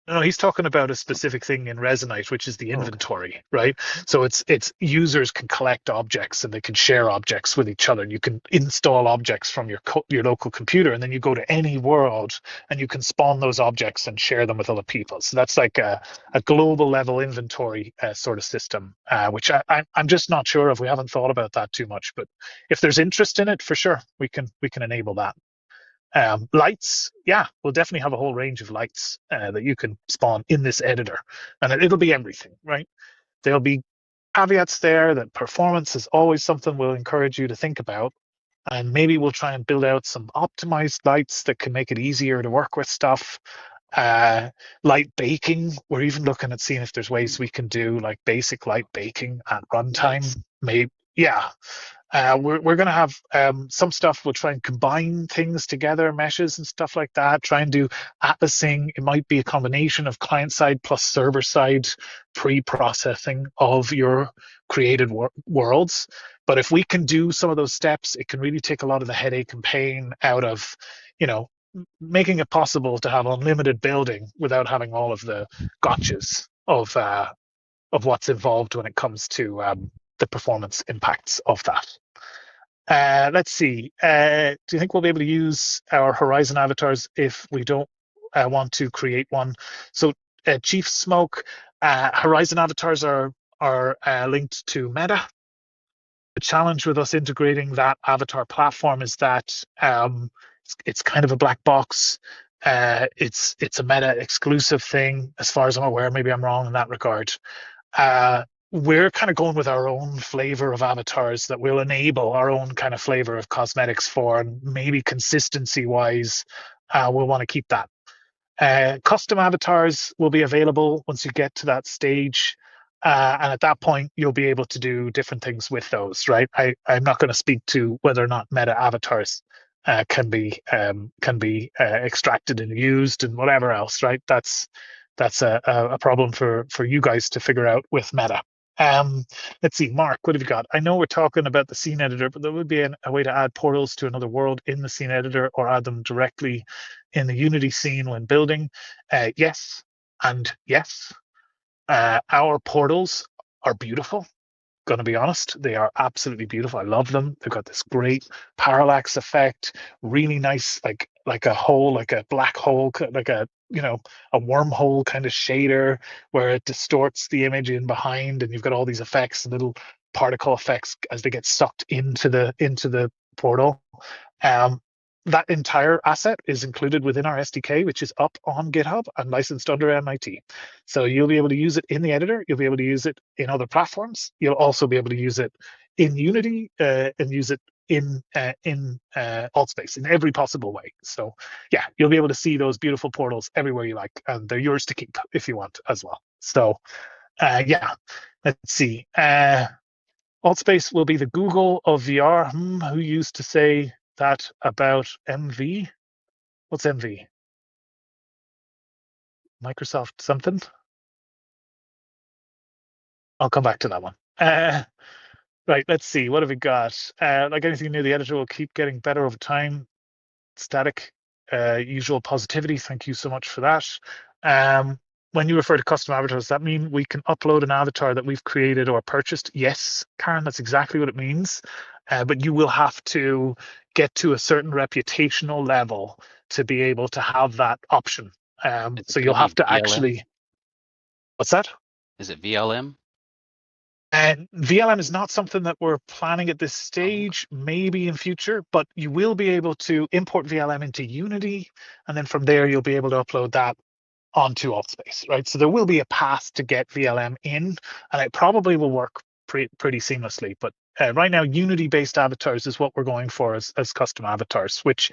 [SPEAKER 1] No, he's talking about a specific thing in Resonate, which is the
[SPEAKER 2] Okay.
[SPEAKER 1] inventory, right? So it's users can collect objects and they can share objects with each other. You can install objects from your local computer, and then you go to any world and you can spawn those objects and share them with other people. So that's like a global level inventory sort of system, which I'm just not sure of. We haven't thought about that too much, but if there's interest in it, for sure, we can enable that. Lights, yeah, we'll definitely have a whole range of lights that you can spawn in this editor, and it'll be everything, right? There'll be caveats there that performance is always something we'll encourage you to think about, and maybe we'll try and build out some optimized lights that can make it easier to work with stuff. Light baking, we're even looking at seeing if there's ways we can do like basic light baking at runtime.
[SPEAKER 2] Nice.
[SPEAKER 1] Yeah. We're going to have some stuff. We'll try and combine things together, meshes and stuff like that. Try and do atlasing. It might be a combination of client side plus server side pre-processing of your created worlds. But if we can do some of those steps, it can really take a lot of the headache and pain out of, making it possible to have unlimited building without having all of the gotchas of what's involved when it comes to the performance impacts of that. Let's see. Do you think we'll be able to use our Horizon avatars if we don't want to create one? So, Chief Smoke, Horizon avatars are linked to Meta. The challenge with us integrating that avatar platform is that it's kind of a black box. It's a Meta exclusive thing, as far as I'm aware. Maybe I'm wrong in that regard. We're kind of going with our own flavor of avatars that will enable our own kind of flavor of cosmetics for, and maybe consistency wise, we'll want to keep that. Custom avatars will be available once you get to that stage. And at that point, you'll be able to do different things with those, right? I'm not going to speak to whether or not meta avatars can be extracted and used and whatever else, right? That's a problem for you guys to figure out with meta. Let's see, Mark, what have you got? I know we're talking about the scene editor, but there would be a way to add portals to another world in the scene editor or add them directly in the Unity scene when building. Yes, and yes. Our portals are beautiful. Gonna be honest, they are absolutely beautiful. I love them. They've got this great parallax effect, really nice, like a hole, like a black hole, like a wormhole kind of shader where it distorts the image in behind, and you've got all these effects, little particle effects as they get sucked into the portal. That entire asset is included within our SDK, which is up on GitHub and licensed under MIT. So you'll be able to use it in the editor. You'll be able to use it in other platforms. You'll also be able to use it in Unity and use it in AltspaceVR in every possible way. So yeah, you'll be able to see those beautiful portals everywhere you like, and they're yours to keep if you want as well. So yeah, let's see. AltspaceVR will be the Google of VR. Who used to say that about MV? What's MV? Microsoft something? I'll come back to that one. Right, let's see. What have we got? Like anything new, the editor will keep getting better over time. Static, usual positivity. Thank you so much for that. When you refer to custom avatars, does that mean we can upload an avatar that we've created or purchased? Yes, Karen, that's exactly what it means. But you will have to get to a certain reputational level to be able to have that option. So you'll have to
[SPEAKER 2] VLM?
[SPEAKER 1] actually. What's that?
[SPEAKER 2] Is it VLM?
[SPEAKER 1] And VLM is not something that we're planning at this stage, maybe in future, but you will be able to import VLM into Unity, and then from there you'll be able to upload that onto AltspaceVR, right? So there will be a path to get VLM in, and it probably will work pretty seamlessly. But right now, Unity-based avatars is what we're going for as custom avatars, which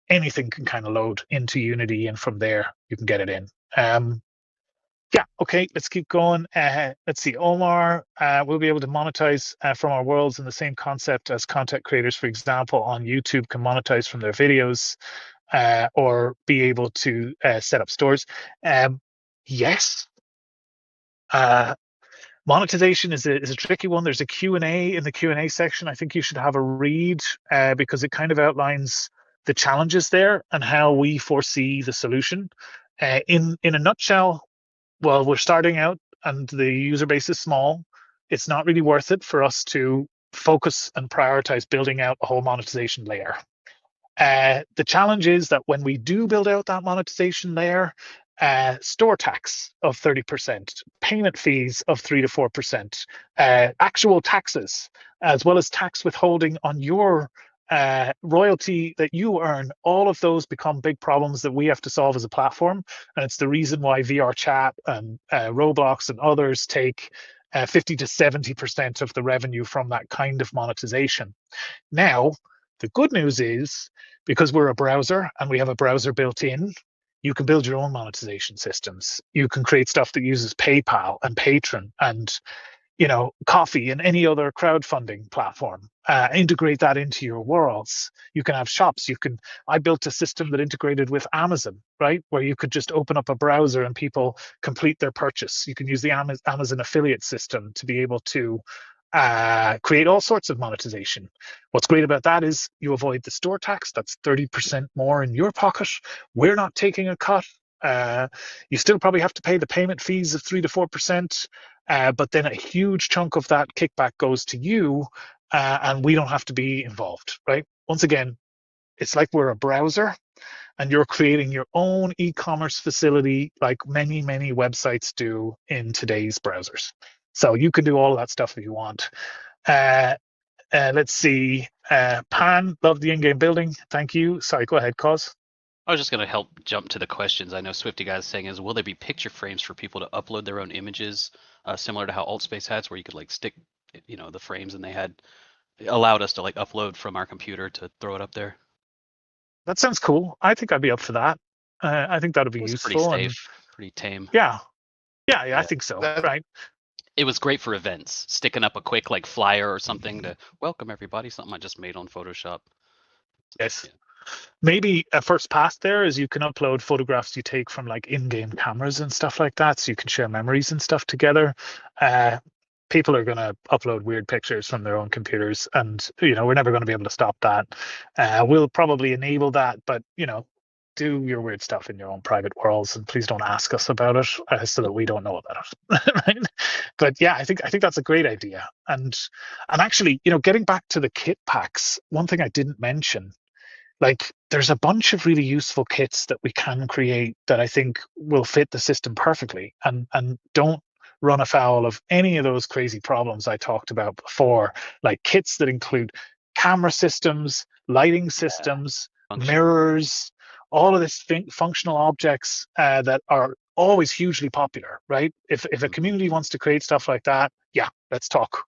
[SPEAKER 1] anything can kind of load into Unity, and from there you can get it in. Yeah, okay, let's keep going. Let's see, Omar, we'll be able to monetize from our worlds in the same concept as content creators, for example, on YouTube can monetize from their videos or be able to set up stores. Yes. Monetization is a tricky one. There's a Q&A in the Q&A section. I think you should have a read because it kind of outlines the challenges there and how we foresee the solution. In a nutshell, well, we're starting out and the user base is small. It's not really worth it for us to focus and prioritize building out a whole monetization layer. The challenge is that when we do build out that monetization layer, store tax of 30%, payment fees of 3 to 4%, actual taxes, as well as tax withholding on your royalty that you earn, all of those become big problems that we have to solve as a platform. And it's the reason why VR Chat and Roblox and others take 50 to 70% of the revenue from that kind of monetization. Now, the good news is, because we're a browser and we have a browser built in, you can build your own monetization systems. You can create stuff that uses PayPal and Patreon and Coffee and any other crowdfunding platform. Integrate that into your worlds. You can have shops. I built a system that integrated with Amazon, right? Where you could just open up a browser and people complete their purchase. You can use the Amazon affiliate system to be able to create all sorts of monetization. What's great about that is you avoid the store tax. That's 30% more in your pocket. We're not taking a cut. You still probably have to pay the payment fees of 3 to 4%, but then a huge chunk of that kickback goes to you, and we don't have to be involved, right? Once again, it's like we're a browser, and you're creating your own e-commerce facility like many, many websites do in today's browsers. So you can do all of that stuff if you want. Let's see. Pan, love the in-game building. Thank you. Sorry, go ahead, Cos.
[SPEAKER 2] I was just going to help jump to the questions. I know Swifty guy is saying will there be picture frames for people to upload their own images, similar to how AltSpace has, where you could like stick, the frames, and they had allowed us to like upload from our computer to throw it up there.
[SPEAKER 1] That sounds cool. I think I'd be up for that. I think that'd be useful.
[SPEAKER 2] Pretty safe, pretty tame.
[SPEAKER 1] Yeah, I think so. Right.
[SPEAKER 2] It was great for events, sticking up a quick like flyer or something to welcome everybody. Something I just made on Photoshop.
[SPEAKER 1] Yes. Yeah. Maybe a first pass there is you can upload photographs you take from like in-game cameras and stuff like that, so you can share memories and stuff together. People are going to upload weird pictures from their own computers, and we're never going to be able to stop that. We'll probably enable that, but do your weird stuff in your own private worlds, and please don't ask us about it, so that we don't know about it. Right? But yeah, I think that's a great idea. And actually, getting back to the kit packs, one thing I didn't mention, like there's a bunch of really useful kits that we can create that I think will fit the system perfectly, and don't run afoul of any of those crazy problems I talked about before, like kits that include camera systems, lighting systems, mirrors, all of this functional objects that are always hugely popular, right? If a community wants to create stuff like that, yeah, let's talk.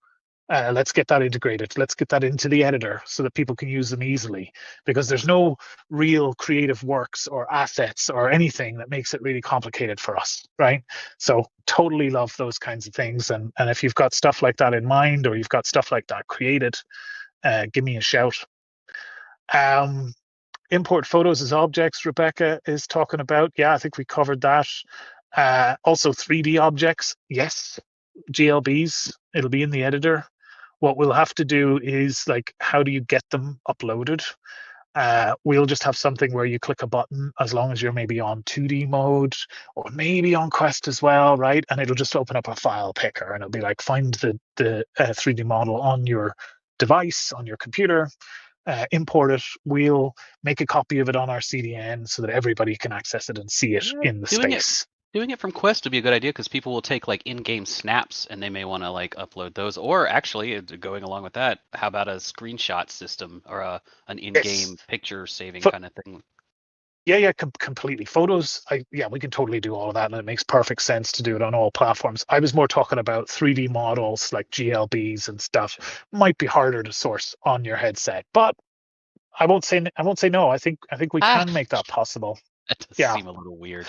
[SPEAKER 1] Let's get that integrated. Let's get that into the editor so that people can use them easily, because there's no real creative works or assets or anything that makes it really complicated for us, right? So totally love those kinds of things. And if you've got stuff like that in mind, or you've got stuff like that created, give me a shout. Import photos as objects, Rebecca is talking about. Yeah, I think we covered that. Also 3D objects, yes. GLBs, it'll be in the editor. What we'll have to do is like, how do you get them uploaded? We'll just have something where you click a button as long as you're maybe on 2D mode, or maybe on Quest as well, right? And it'll just open up a file picker, and it'll be like, find the 3D model on your device, on your computer, import it. We'll make a copy of it on our CDN so that everybody can access it and see it in the space.
[SPEAKER 2] Doing it from Quest would be a good idea, because people will take like in-game snaps and they may want to like upload those. Or actually, going along with that, how about a screenshot system or an in-game picture saving kind of thing?
[SPEAKER 1] Yeah, completely. Photos, we can totally do all of that, and it makes perfect sense to do it on all platforms. I was more talking about 3D models like GLBs and stuff. Might be harder to source on your headset, but I won't say no. I think we can make that possible.
[SPEAKER 2] That does seem a little weird.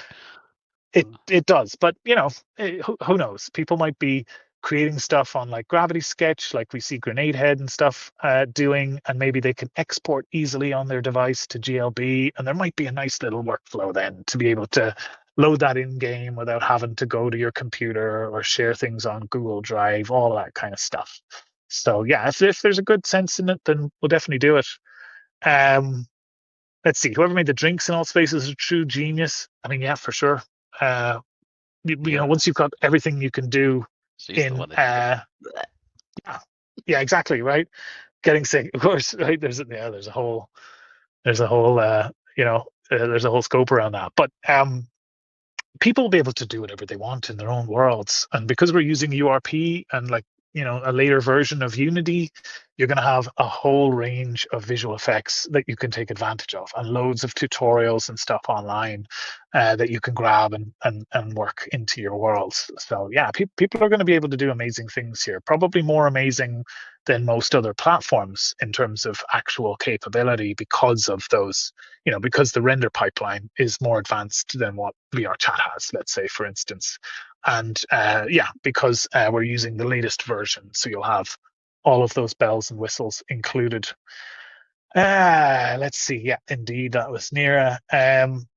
[SPEAKER 1] It does, but who knows? People might be creating stuff on like Gravity Sketch, like we see Grenade Head and stuff doing, and maybe they can export easily on their device to GLB, and there might be a nice little workflow then to be able to load that in game without having to go to your computer or share things on Google Drive, all of that kind of stuff. So yeah, if there's a good sense in it, then we'll definitely do it. Let's see, whoever made the drinks in AltSpace is a true genius. I mean, yeah, for sure. Once you've got everything you can do in yeah, exactly, right. Getting sick, of course, right? There's a whole scope around that, but people will be able to do whatever they want in their own worlds, and because we're using URP and like a later version of Unity, you're going to have a whole range of visual effects that you can take advantage of, and loads of tutorials and stuff online that you can grab and work into your worlds. So yeah, people are going to be able to do amazing things here, probably more amazing than most other platforms in terms of actual capability, because of those, because the render pipeline is more advanced than what VR chat has, let's say, for instance. And yeah, because we're using the latest version, so you'll have all of those bells and whistles included. Let's see. Yeah, indeed, that was Nira.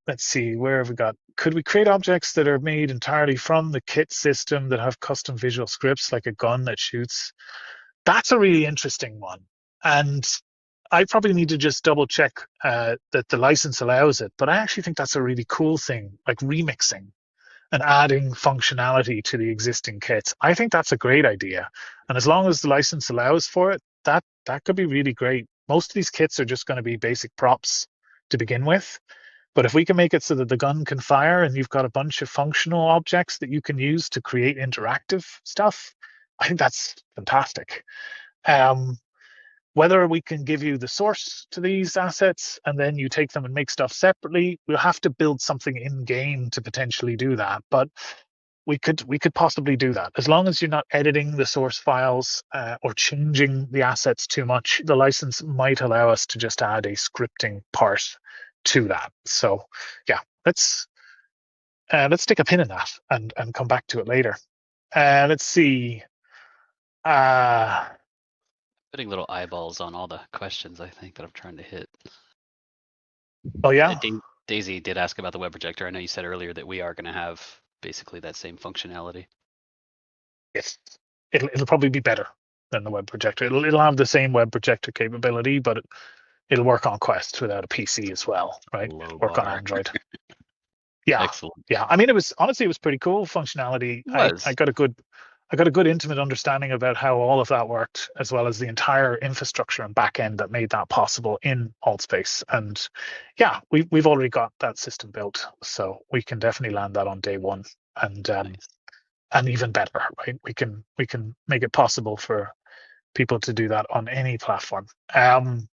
[SPEAKER 1] Let's see, where have we got? Could we create objects that are made entirely from the kit system that have custom visual scripts, like a gun that shoots? That's a really interesting one. And I probably need to just double check that the license allows it. But I actually think that's a really cool thing, like remixing and adding functionality to the existing kits. I think that's a great idea. And as long as the license allows for it, that could be really great. Most of these kits are just going to be basic props to begin with. But if we can make it so that the gun can fire and you've got a bunch of functional objects that you can use to create interactive stuff, I think that's fantastic. Whether we can give you the source to these assets and then you take them and make stuff separately, we'll have to build something in game to potentially do that. But we could possibly do that, as long as you're not editing the source files or changing the assets too much. The license might allow us to just add a scripting part to that. So yeah, let's stick a pin in that and come back to it later. Let's see.
[SPEAKER 2] Putting little eyeballs on all the questions, I think, that I'm trying to hit.
[SPEAKER 1] Oh yeah.
[SPEAKER 2] Daisy did ask about the web projector. I know you said earlier that we are going to have basically that same functionality.
[SPEAKER 1] Yes, it'll probably be better than the web projector. It'll have the same web projector capability, but it'll work on Quest without a PC as well, right?
[SPEAKER 2] Low
[SPEAKER 1] Work on
[SPEAKER 2] bar.
[SPEAKER 1] Android. Yeah,
[SPEAKER 2] Excellent.
[SPEAKER 1] yeah. I mean, it was pretty cool functionality. I got a good intimate understanding about how all of that worked, as well as the entire infrastructure and backend that made that possible in AltspaceVR. And yeah, we've already got that system built, so we can definitely land that on day one. And
[SPEAKER 2] Nice.
[SPEAKER 1] and even better, right? We can make it possible for people to do that on any platform.
[SPEAKER 2] Exciting.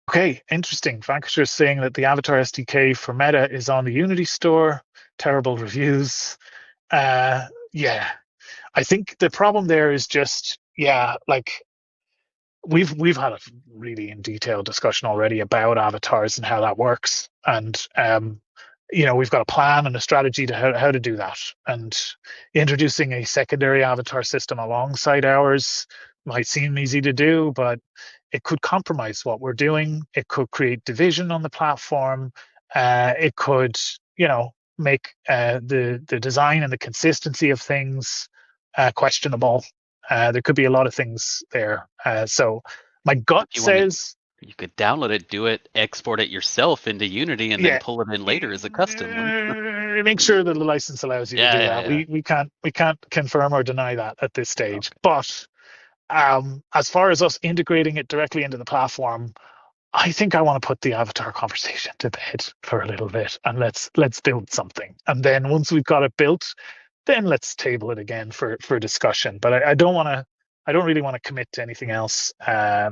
[SPEAKER 1] Okay, interesting. Vanquish is saying that the Avatar SDK for Meta is on the Unity store. Terrible reviews. Yeah, I think the problem there is just, yeah, like we've had a really in detail discussion already about avatars and how that works, and we've got a plan and a strategy to how to do that. And introducing a secondary avatar system alongside ours might seem easy to do, but it could compromise what we're doing. It could create division on the platform. It could, make the design and the consistency of things questionable. There could be a lot of things there. So my gut says
[SPEAKER 2] you could download it, do it, export it yourself into Unity, and then pull it in later as a custom one.
[SPEAKER 1] Make sure that the license allows you to do that.
[SPEAKER 2] Yeah.
[SPEAKER 1] We can't confirm or deny that at this stage. Okay. But as far as us integrating it directly into the platform, I think I want to put the avatar conversation to bed for a little bit, and let's build something. And then once we've got it built, then let's table it again for discussion. But I don't really want to commit to anything else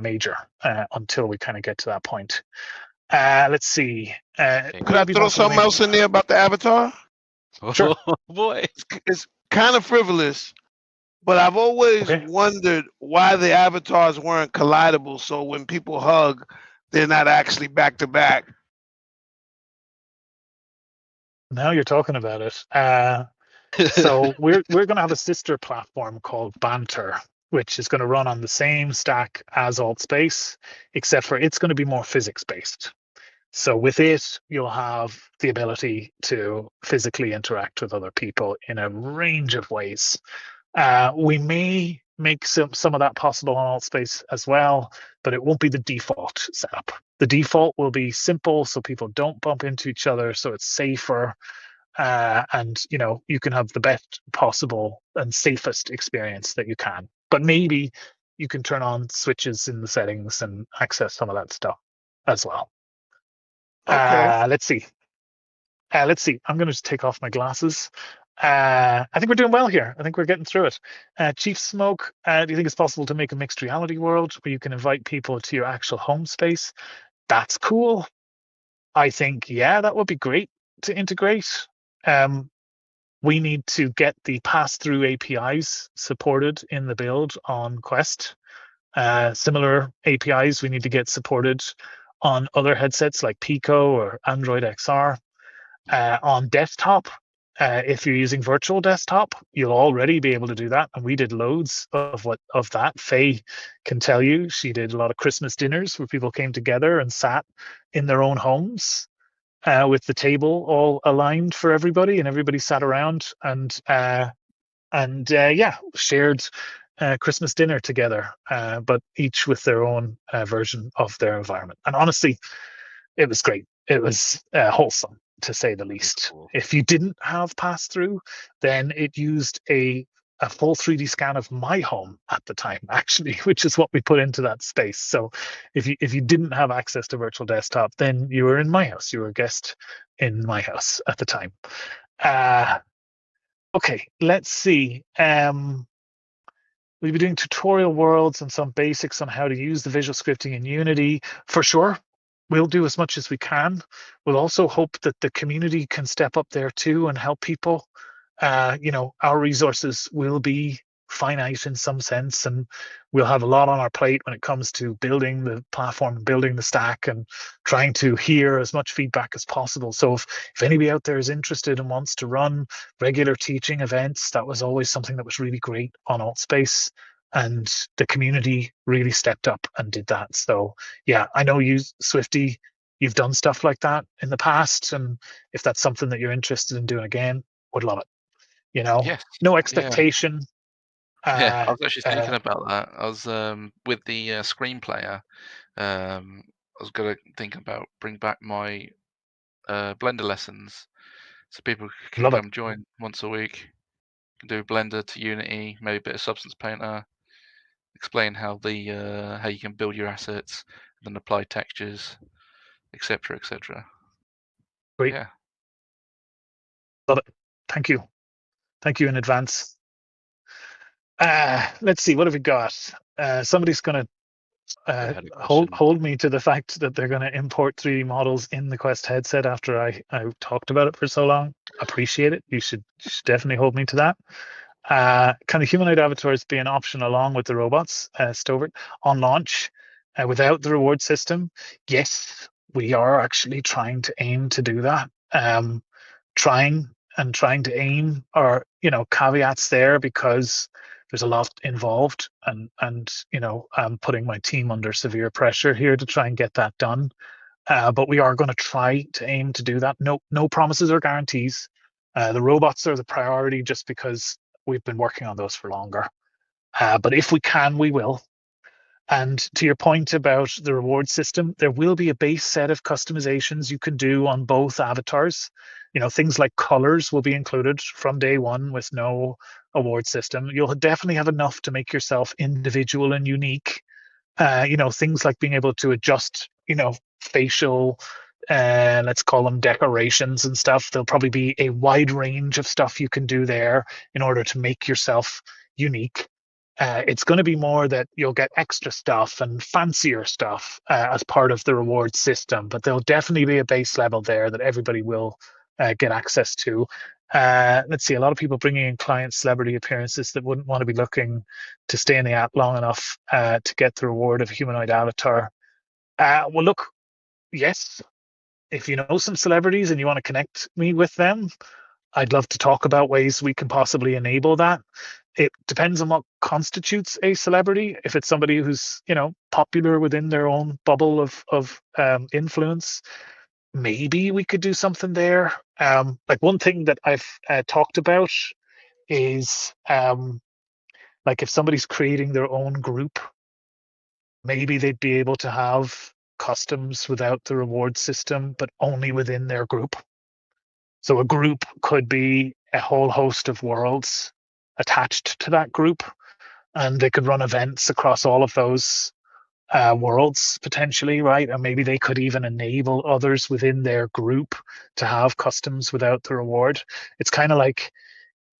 [SPEAKER 1] major until we kind of get to that point. Let's see.
[SPEAKER 4] Could I throw something else in there about the avatar?
[SPEAKER 1] Sure.
[SPEAKER 2] Oh boy,
[SPEAKER 4] it's kind of frivolous, but I've always wondered why the avatars weren't collidable. So when people hug, they're not actually back to back.
[SPEAKER 1] Now you're talking about it. So we're going to have a sister platform called Banter, which is going to run on the same stack as AltSpace, except for it's going to be more physics based. So with it, you'll have the ability to physically interact with other people in a range of ways. We may make some of that possible on AltSpace as well, but it won't be the default setup. The default will be simple, so people don't bump into each other, so it's safer. And you can have the best possible and safest experience that you can. But maybe you can turn on switches in the settings and access some of that stuff as well.
[SPEAKER 4] Okay.
[SPEAKER 1] Let's see. I'm going to just take off my glasses I think we're doing well here. I think we're getting through it. Chief Smoke, do you think it's possible to make a mixed reality world where you can invite people to your actual home space? That's cool. I think, yeah, that would be great to integrate. We need to get the pass-through APIs supported in the build on Quest. Similar APIs we need to get supported on other headsets like Pico or Android XR. On desktop, if you're using virtual desktop, you'll already be able to do that. And we did loads of that. Faye can tell you she did a lot of Christmas dinners where people came together and sat in their own homes with the table all aligned for everybody, and everybody sat around and yeah, shared Christmas dinner together, but each with their own version of their environment. And honestly, it was great. It was wholesome, to say the least.
[SPEAKER 2] Cool.
[SPEAKER 1] If you didn't have pass through, then it used a full 3D scan of my home at the time, actually, which is what we put into that space. So if you didn't have access to virtual desktop, then you were in my house. You were a guest in my house at the time. Okay, let's see. We'll be doing tutorial worlds and some basics on how to use the visual scripting in Unity. For sure, we'll do as much as we can. We'll also hope that the community can step up there too and help people. Our resources will be finite in some sense, and we'll have a lot on our plate when it comes to building the platform, building the stack, and trying to hear as much feedback as possible. So if anybody out there is interested and wants to run regular teaching events, that was always something that was really great on Altspace, and the community really stepped up and did that. So yeah, I know you, Swifty, you've done stuff like that in the past, and if that's something that you're interested in doing again, would love it.
[SPEAKER 3] Yes.
[SPEAKER 1] No
[SPEAKER 3] Yeah.
[SPEAKER 1] expectation.
[SPEAKER 3] Yeah. I was actually thinking
[SPEAKER 1] Uh,
[SPEAKER 3] about that. I was with the screen player. I was gonna think about bring back my Blender lessons, so people can
[SPEAKER 1] Love it.
[SPEAKER 3] come join once a week. Can do Blender to Unity, maybe a bit of Substance Painter. Explain how you can build your assets, and then apply textures, etc., etc.
[SPEAKER 1] Great.
[SPEAKER 3] Yeah.
[SPEAKER 1] Love it. Thank you. Thank you in advance. Let's see. What have we got? Somebody's going to
[SPEAKER 2] I had a question.
[SPEAKER 1] hold me to the fact that they're going to import 3D models in the Quest headset after I talked about it for so long. Appreciate it. You should definitely hold me to that. Can the humanoid avatars be an option along with the robots, Stovert, on launch without the reward system? Yes, we are actually trying to aim to do that. Trying to aim are, caveats there because there's a lot involved, and I'm putting my team under severe pressure here to try and get that done. But we are going to try to aim to do that. No promises or guarantees. The robots are the priority just because we've been working on those for longer. But if we can, we will. And to your point about the reward system, there will be a base set of customizations you can do on both avatars. Things like colors will be included from day one with no award system. You'll definitely have enough to make yourself individual and unique. Things like being able to adjust, facial, let's call them decorations and stuff. There'll probably be a wide range of stuff you can do there in order to make yourself unique. It's going to be more that you'll get extra stuff and fancier stuff as part of the reward system, but there'll definitely be a base level there that everybody will get access to. Let's see, a lot of people bringing in client celebrity appearances that wouldn't want to be looking to stay in the app long enough to get the reward of a humanoid avatar. Well, look, yes, if you know some celebrities and you want to connect me with them, I'd love to talk about ways we can possibly enable that. It depends on what constitutes a celebrity. If it's somebody who's, popular within their own bubble of influence, maybe we could do something there. Like one thing that I've talked about is like if somebody's creating their own group, maybe they'd be able to have customs without the reward system, but only within their group. So a group could be a whole host of worlds attached to that group, and they could run events across all of those worlds potentially, right? And maybe they could even enable others within their group to have customs without the reward. It's kind of like,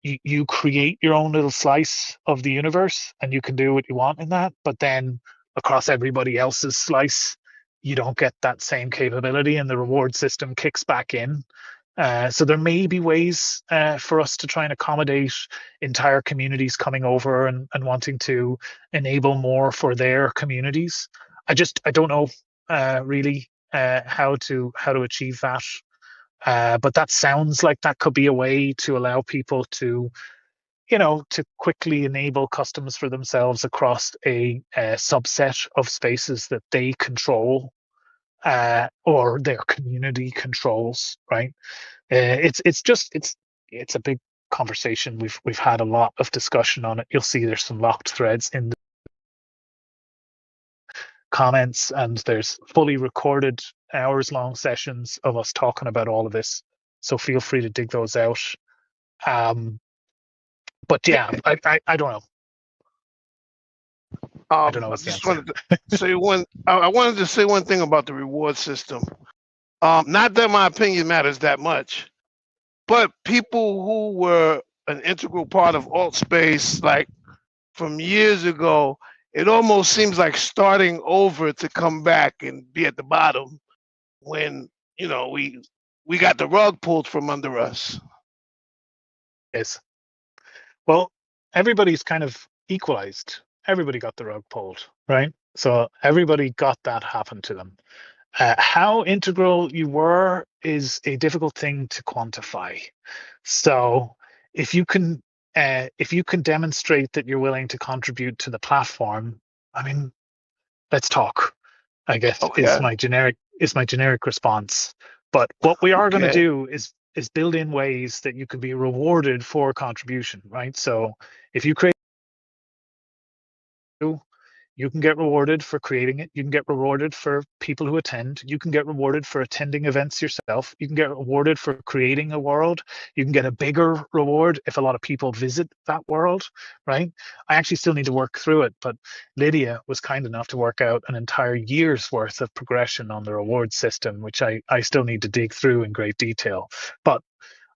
[SPEAKER 1] you create your own little slice of the universe, and you can do what you want in that. But then across everybody else's slice, you don't get that same capability, and the reward system kicks back in. So there may be ways for us to try and accommodate entire communities coming over and wanting to enable more for their communities. I don't know really how to achieve that. But that sounds like that could be a way to allow people to, to quickly enable customs for themselves across a subset of spaces that they control or their community controls, right? It's a big conversation. We've had a lot of discussion on it. You'll see there's some locked threads in the comments, and there's fully recorded hours-long sessions of us talking about all of this. So feel free to dig those out. But yeah, I don't know. I don't know
[SPEAKER 4] I
[SPEAKER 1] what's the
[SPEAKER 4] just
[SPEAKER 1] answer.
[SPEAKER 4] wanted to say one. I wanted to say one thing about the reward system. Not that my opinion matters that much, but people who were an integral part of AltSpace, like from years ago, it almost seems like starting over to come back and be at the bottom when we got the rug pulled from under us.
[SPEAKER 1] Yes. Well, everybody's kind of equalized. Everybody got the rug pulled, right? So everybody got that happen to them. How integral you were is a difficult thing to quantify. So if you can demonstrate that you're willing to contribute to the platform, I mean, let's talk, I guess,
[SPEAKER 4] Okay.
[SPEAKER 1] is my generic response. But what we are going to
[SPEAKER 4] Okay.
[SPEAKER 1] do is build in ways that you can be rewarded for contribution, right? So if you create, you can get rewarded for creating it. You can get rewarded for people who attend. You can get rewarded for attending events yourself. You can get rewarded for creating a world. You can get a bigger reward if a lot of people visit that world, right? I actually still need to work through it, but Lydia was kind enough to work out an entire year's worth of progression on the reward system, which I still need to dig through in great detail. But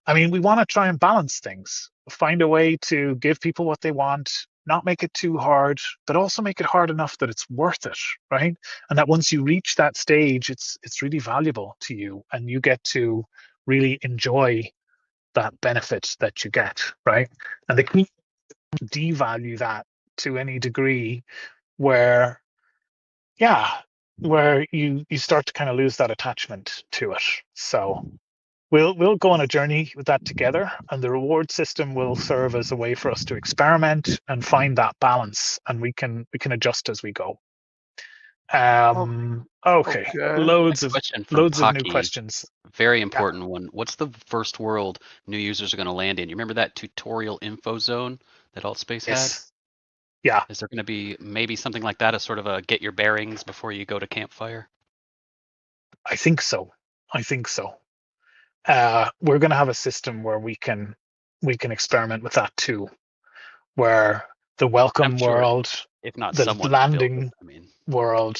[SPEAKER 1] I mean, we want to try and balance things, find a way to give people what they want, not make it too hard, but also make it hard enough that it's worth it, right? And that once you reach that stage, it's really valuable to you, and you get to really enjoy that benefit that you get, right? And the key to devalue that to any degree where, yeah, where you start to kind of lose that attachment to it. So we'll go on a journey with that together, and the reward system will serve as a way for us to experiment and find that balance, and we can adjust as we go. Okay,
[SPEAKER 4] Okay.
[SPEAKER 1] loads
[SPEAKER 2] Next
[SPEAKER 1] of
[SPEAKER 2] question from
[SPEAKER 1] new
[SPEAKER 2] Pocky.
[SPEAKER 1] questions.
[SPEAKER 2] Very
[SPEAKER 1] Yeah.
[SPEAKER 2] important one. What's the first world new users are going to land in? You remember that tutorial info zone that AltSpace had?
[SPEAKER 1] Yes. Yeah,
[SPEAKER 2] Is there going to be maybe something like that, a sort of a get your bearings before you go to campfire?
[SPEAKER 1] I think so. I think so. We're going to have a system where we can experiment with that too, where the
[SPEAKER 2] I'm
[SPEAKER 1] welcome
[SPEAKER 2] sure
[SPEAKER 1] world,
[SPEAKER 2] if not
[SPEAKER 1] the
[SPEAKER 2] someone will build it.
[SPEAKER 1] landing
[SPEAKER 2] I mean,
[SPEAKER 1] world,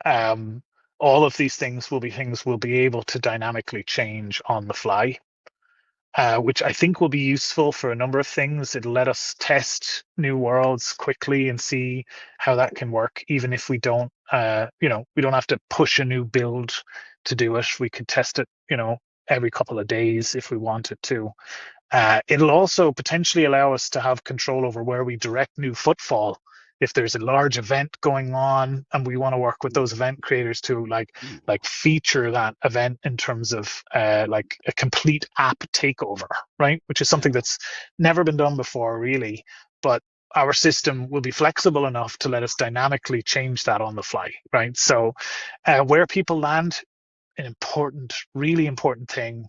[SPEAKER 1] all of these things will be things we'll be able to dynamically change on the fly, which I think will be useful for a number of things. It'll let us test new worlds quickly and see how that can work, even if we don't, we don't have to push a new build to do it. We could test it, every couple of days if we wanted to. It'll also potentially allow us to have control over where we direct new footfall. If there's a large event going on and we want to work with those event creators to like feature that event in terms of like a complete app takeover, right? Which is something that's never been done before, really. But our system will be flexible enough to let us dynamically change that on the fly, right? So where people land, an important, really important thing.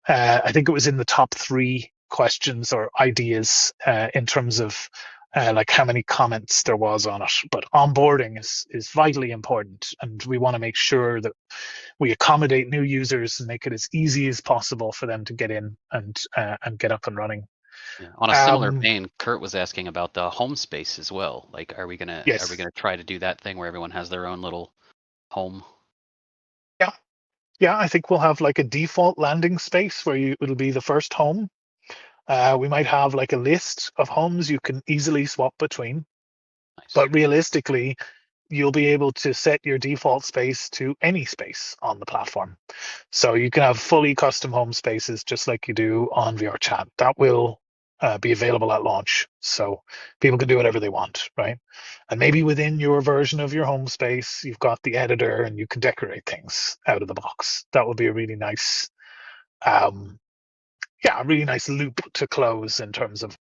[SPEAKER 1] I think it was in the top 3 questions or ideas in terms of like how many comments there was on it. But onboarding is vitally important, and we want to make sure that we accommodate new users and make it as easy as possible for them to get in and get up and running.
[SPEAKER 2] yeah. On a similar vein, Kurt was asking about the home space as well. Like, are we gonna try to do that thing where everyone has their own little home?
[SPEAKER 1] Yeah, I think we'll have like a default landing space where it'll be the first home. We might have like a list of homes you can easily swap between,
[SPEAKER 2] Nice.
[SPEAKER 1] but realistically, you'll be able to set your default space to any space on the platform. So you can have fully custom home spaces just like you do on VR Chat. That will be available at launch. So people can do whatever they want, right? And maybe within your version of your home space, you've got the editor and you can decorate things out of the box. That would be a really nice, a really nice loop to close in terms of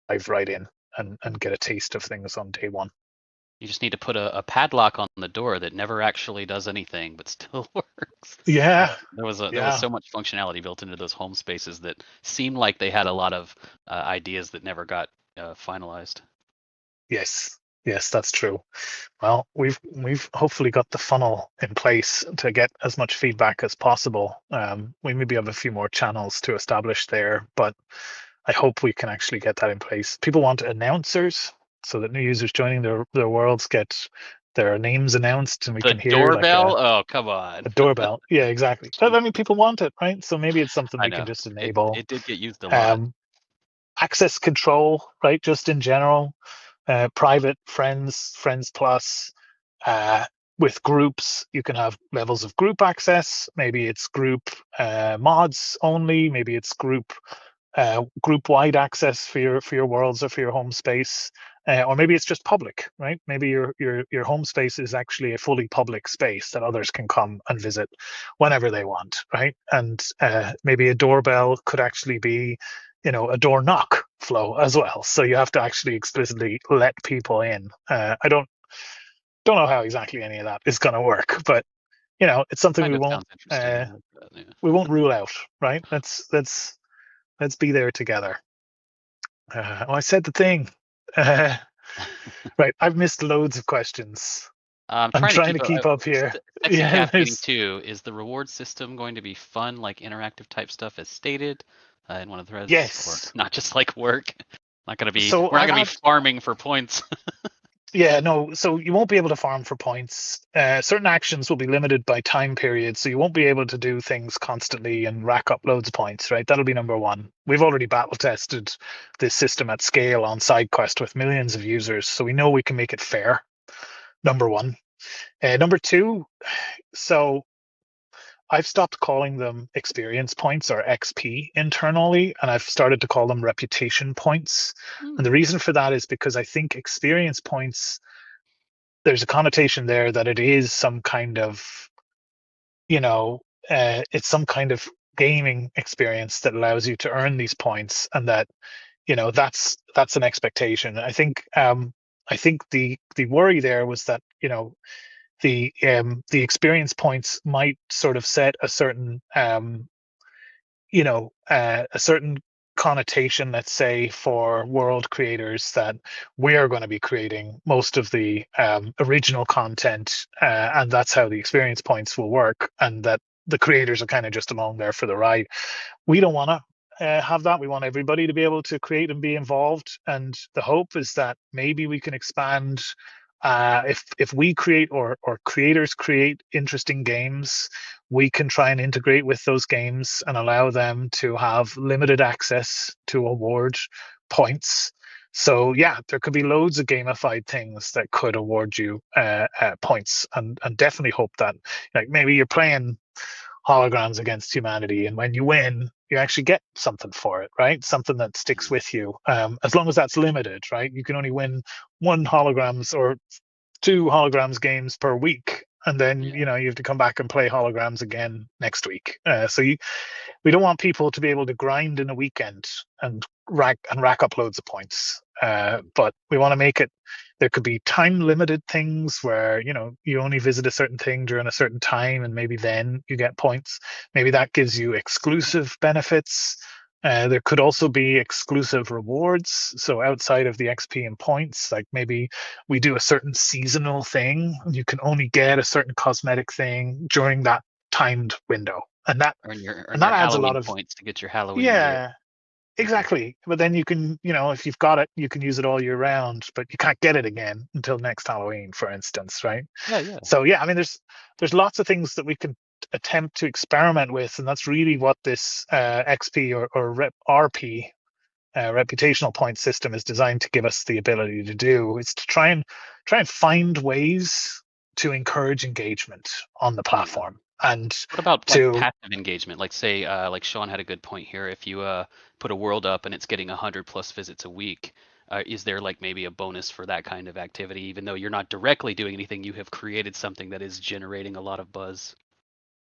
[SPEAKER 1] dive right in and get a taste of things on day one.
[SPEAKER 2] You just need to put a padlock on the door that never actually does anything but still works.
[SPEAKER 1] Yeah.
[SPEAKER 2] There was
[SPEAKER 1] Yeah.
[SPEAKER 2] so much functionality built into those home spaces that seemed like they had a lot of ideas that never got finalized.
[SPEAKER 1] Yes, that's true. Well, we've hopefully got the funnel in place to get as much feedback as possible. We maybe have a few more channels to establish there, but I hope we can actually get that in place. People want announcers so that new users joining their worlds get their names announced and we
[SPEAKER 2] The
[SPEAKER 1] can hear
[SPEAKER 2] doorbell?
[SPEAKER 1] like
[SPEAKER 2] Oh, come on.
[SPEAKER 1] a doorbell. Yeah, exactly. But I mean, people want it, right? So maybe it's something
[SPEAKER 2] I
[SPEAKER 1] we can
[SPEAKER 2] know.
[SPEAKER 1] just enable.
[SPEAKER 2] It did get used a lot.
[SPEAKER 1] Access control, right? Just in general. Private, friends plus. With groups, you can have levels of group access. Maybe it's group mods only. Maybe it's group wide access for your worlds or for your home space, or maybe it's just public, right? Maybe your home space is actually a fully public space that others can come and visit whenever they want, right? And maybe a doorbell could actually be, a door knock flow as well. So you have to actually explicitly let people in. I don't know how exactly any of that is going to work, but it's something
[SPEAKER 2] Kind of sounds interesting. I like that, yeah.
[SPEAKER 1] we won't rule out, right? Let's be there together. I said the thing. Right, I've missed loads of questions.
[SPEAKER 2] I'm
[SPEAKER 1] trying to keep up here.
[SPEAKER 2] Sexy
[SPEAKER 1] Yeah,
[SPEAKER 2] Cat
[SPEAKER 1] there's-
[SPEAKER 2] 2, is the reward system going to be fun, like interactive type stuff as stated in one of the threads?
[SPEAKER 1] Yes.
[SPEAKER 2] Or not just like work? Not going to be.
[SPEAKER 1] So
[SPEAKER 2] we're not
[SPEAKER 1] I've
[SPEAKER 2] going to be farming for points.
[SPEAKER 1] Yeah, no. So you won't be able to farm for points. Certain actions will be limited by time periods, so you won't be able to do things constantly and rack up loads of points, right? That'll be number one. We've already battle tested this system at scale on SideQuest with millions of users, so we know we can make it fair. Number one. Number two, so I've stopped calling them experience points or XP internally, and I've started to call them reputation points. And the reason for that is because I think experience points, there's a connotation there that it is some kind of, it's some kind of gaming experience that allows you to earn these points, and that, that's an expectation. I think the worry there was that, the experience points might sort of set a certain a certain connotation, let's say, for world creators, that we are going to be creating most of the original content, and that's how the experience points will work, and that the creators are kind of just along there for the ride. We don't want to have that. We want everybody to be able to create and be involved, and the hope is that maybe we can expand. If we create or creators create interesting games, we can try and integrate with those games and allow them to have limited access to award points. So yeah, there could be loads of gamified things that could award you points, and definitely hope that, like, maybe you're playing Holograms Against Humanity, and when you win, you actually get something for it, right? Something that sticks with you, as long as that's limited, right? You can only win one holograms or two holograms games per week, and then you have to come back and play holograms again next week. We don't want people to be able to grind in a weekend and rack up loads of points, but we want to make it. There could be time limited things where you only visit a certain thing during a certain time, and maybe then you get points. Maybe that gives you exclusive benefits. There could also be exclusive rewards, so outside of the XP and points, like maybe we do a certain seasonal thing, you can only get a certain cosmetic thing during that timed window, and that
[SPEAKER 2] Earn your
[SPEAKER 1] adds a
[SPEAKER 2] Halloween
[SPEAKER 1] lot of
[SPEAKER 2] points to get your Halloween gear.
[SPEAKER 1] Exactly. But then you can, if you've got it, you can use it all year round, but you can't get it again until next Halloween, for instance, right?
[SPEAKER 2] Yeah.
[SPEAKER 1] So yeah, I mean, there's lots of things that we can attempt to experiment with, and that's really what this XP or RP reputational point system is designed to give us the ability to do. Is to try and find ways to encourage engagement on the platform, and
[SPEAKER 2] What about like
[SPEAKER 1] to
[SPEAKER 2] passive engagement? Like say, like Sean had a good point here. If you put a world up and it's getting 100+ visits a week, is there like maybe a bonus for that kind of activity? Even though you're not directly doing anything, you have created something that is generating a lot of buzz.